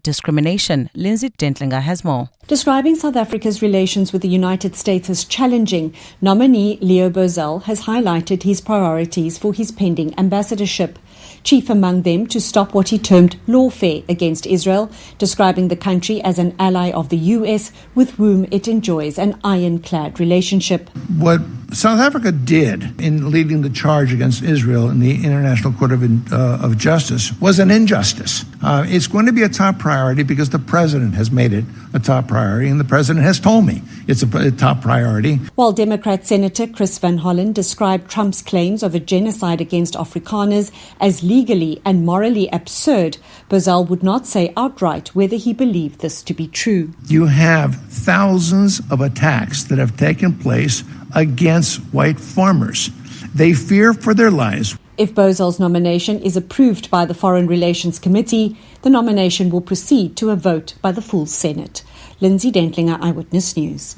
discrimination. Lindsay Dentlinger has more. Describing South Africa's relations with the United States as challenging, nominee Leo Bazal has highlighted his priorities for his pending ambassadorship. Chief among them to stop what he termed lawfare against Israel, describing the country as an ally of the US with whom it enjoys an ironclad relationship. What South Africa did in leading the charge against Israel in the International Court of Justice was an injustice. It's going to be a top priority because the president has made it a top priority, and the president has told me it's a top priority. While Democrat Senator Chris Van Hollen described Trump's claims of a genocide against Afrikaners as legally and morally absurd, Bazal would not say outright whether he believed this to be true. You have thousands of attacks that have taken place against white farmers. They fear for their lives. If Bazal's nomination is approved by the Foreign Relations Committee, the nomination will proceed to a vote by the full Senate. Lindsay Dentlinger, Eyewitness News.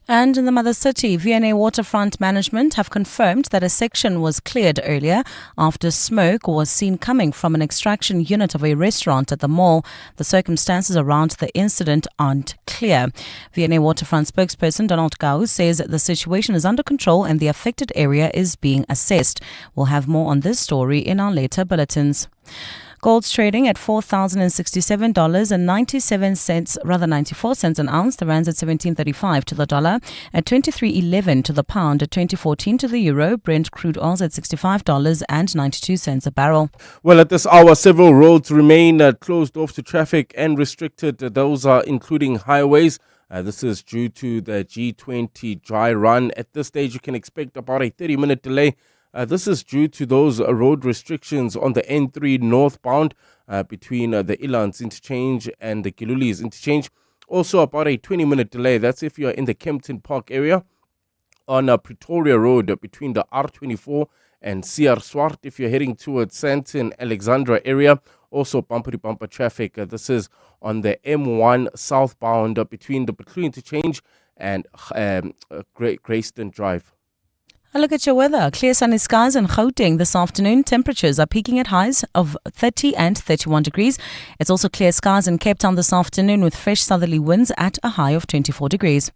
And in the mother city, V&A Waterfront Management have confirmed that a section was cleared earlier after smoke was seen coming from an extraction unit of a restaurant at the mall. The circumstances around the incident aren't clear. V&A Waterfront spokesperson Donald Gau says the situation is under control and the affected area is being assessed. We'll have more on this story in our later bulletins. Gold's trading at $4,067.97, rather 94 cents an ounce. The rand's at 17.35 to the dollar, at 23.11 to the pound, at 20.14 to the euro. Brent crude oil's at $65.92 a barrel. Well, at this hour, several roads remain closed off to traffic and restricted. Those are including highways. This is due to the G20 dry run. At this stage, you can expect about a 30-minute delay. This is due to those road restrictions on the N3 northbound between the Ilands interchange and the Gilulis interchange. Also about a 20-minute delay. That's if you are in the Kempton Park area. On Pretoria Road between the R24 and CR Swart if you're heading towards Sandton, Alexandra area. Also bumper-to-bumper traffic. This is on the M1 southbound between the Butlu interchange and Greyston Drive. A look at your weather. Clear sunny skies in Gauteng this afternoon. Temperatures are peaking at highs of 30 and 31 degrees. It's also clear skies in Cape Town this afternoon with fresh southerly winds at a high of 24 degrees.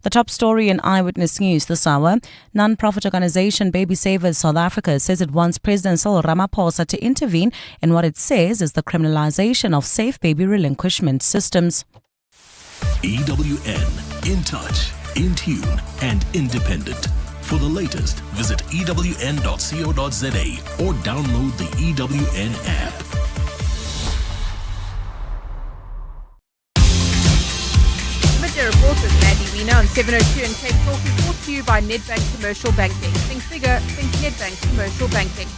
The top story in Eyewitness News this hour. Non-profit organization Baby Savers South Africa says it wants President Cyril Ramaphosa to intervene in what it says is the criminalization of safe baby relinquishment systems. EWN, in touch, in tune, and independent. For the latest, visit ewn.co.za or download the EWN app. Midday Report with Maddie Wiener on 702 and Cape Talk, brought to you by Nedbank Commercial Banking. Think bigger, think Nedbank Commercial Banking.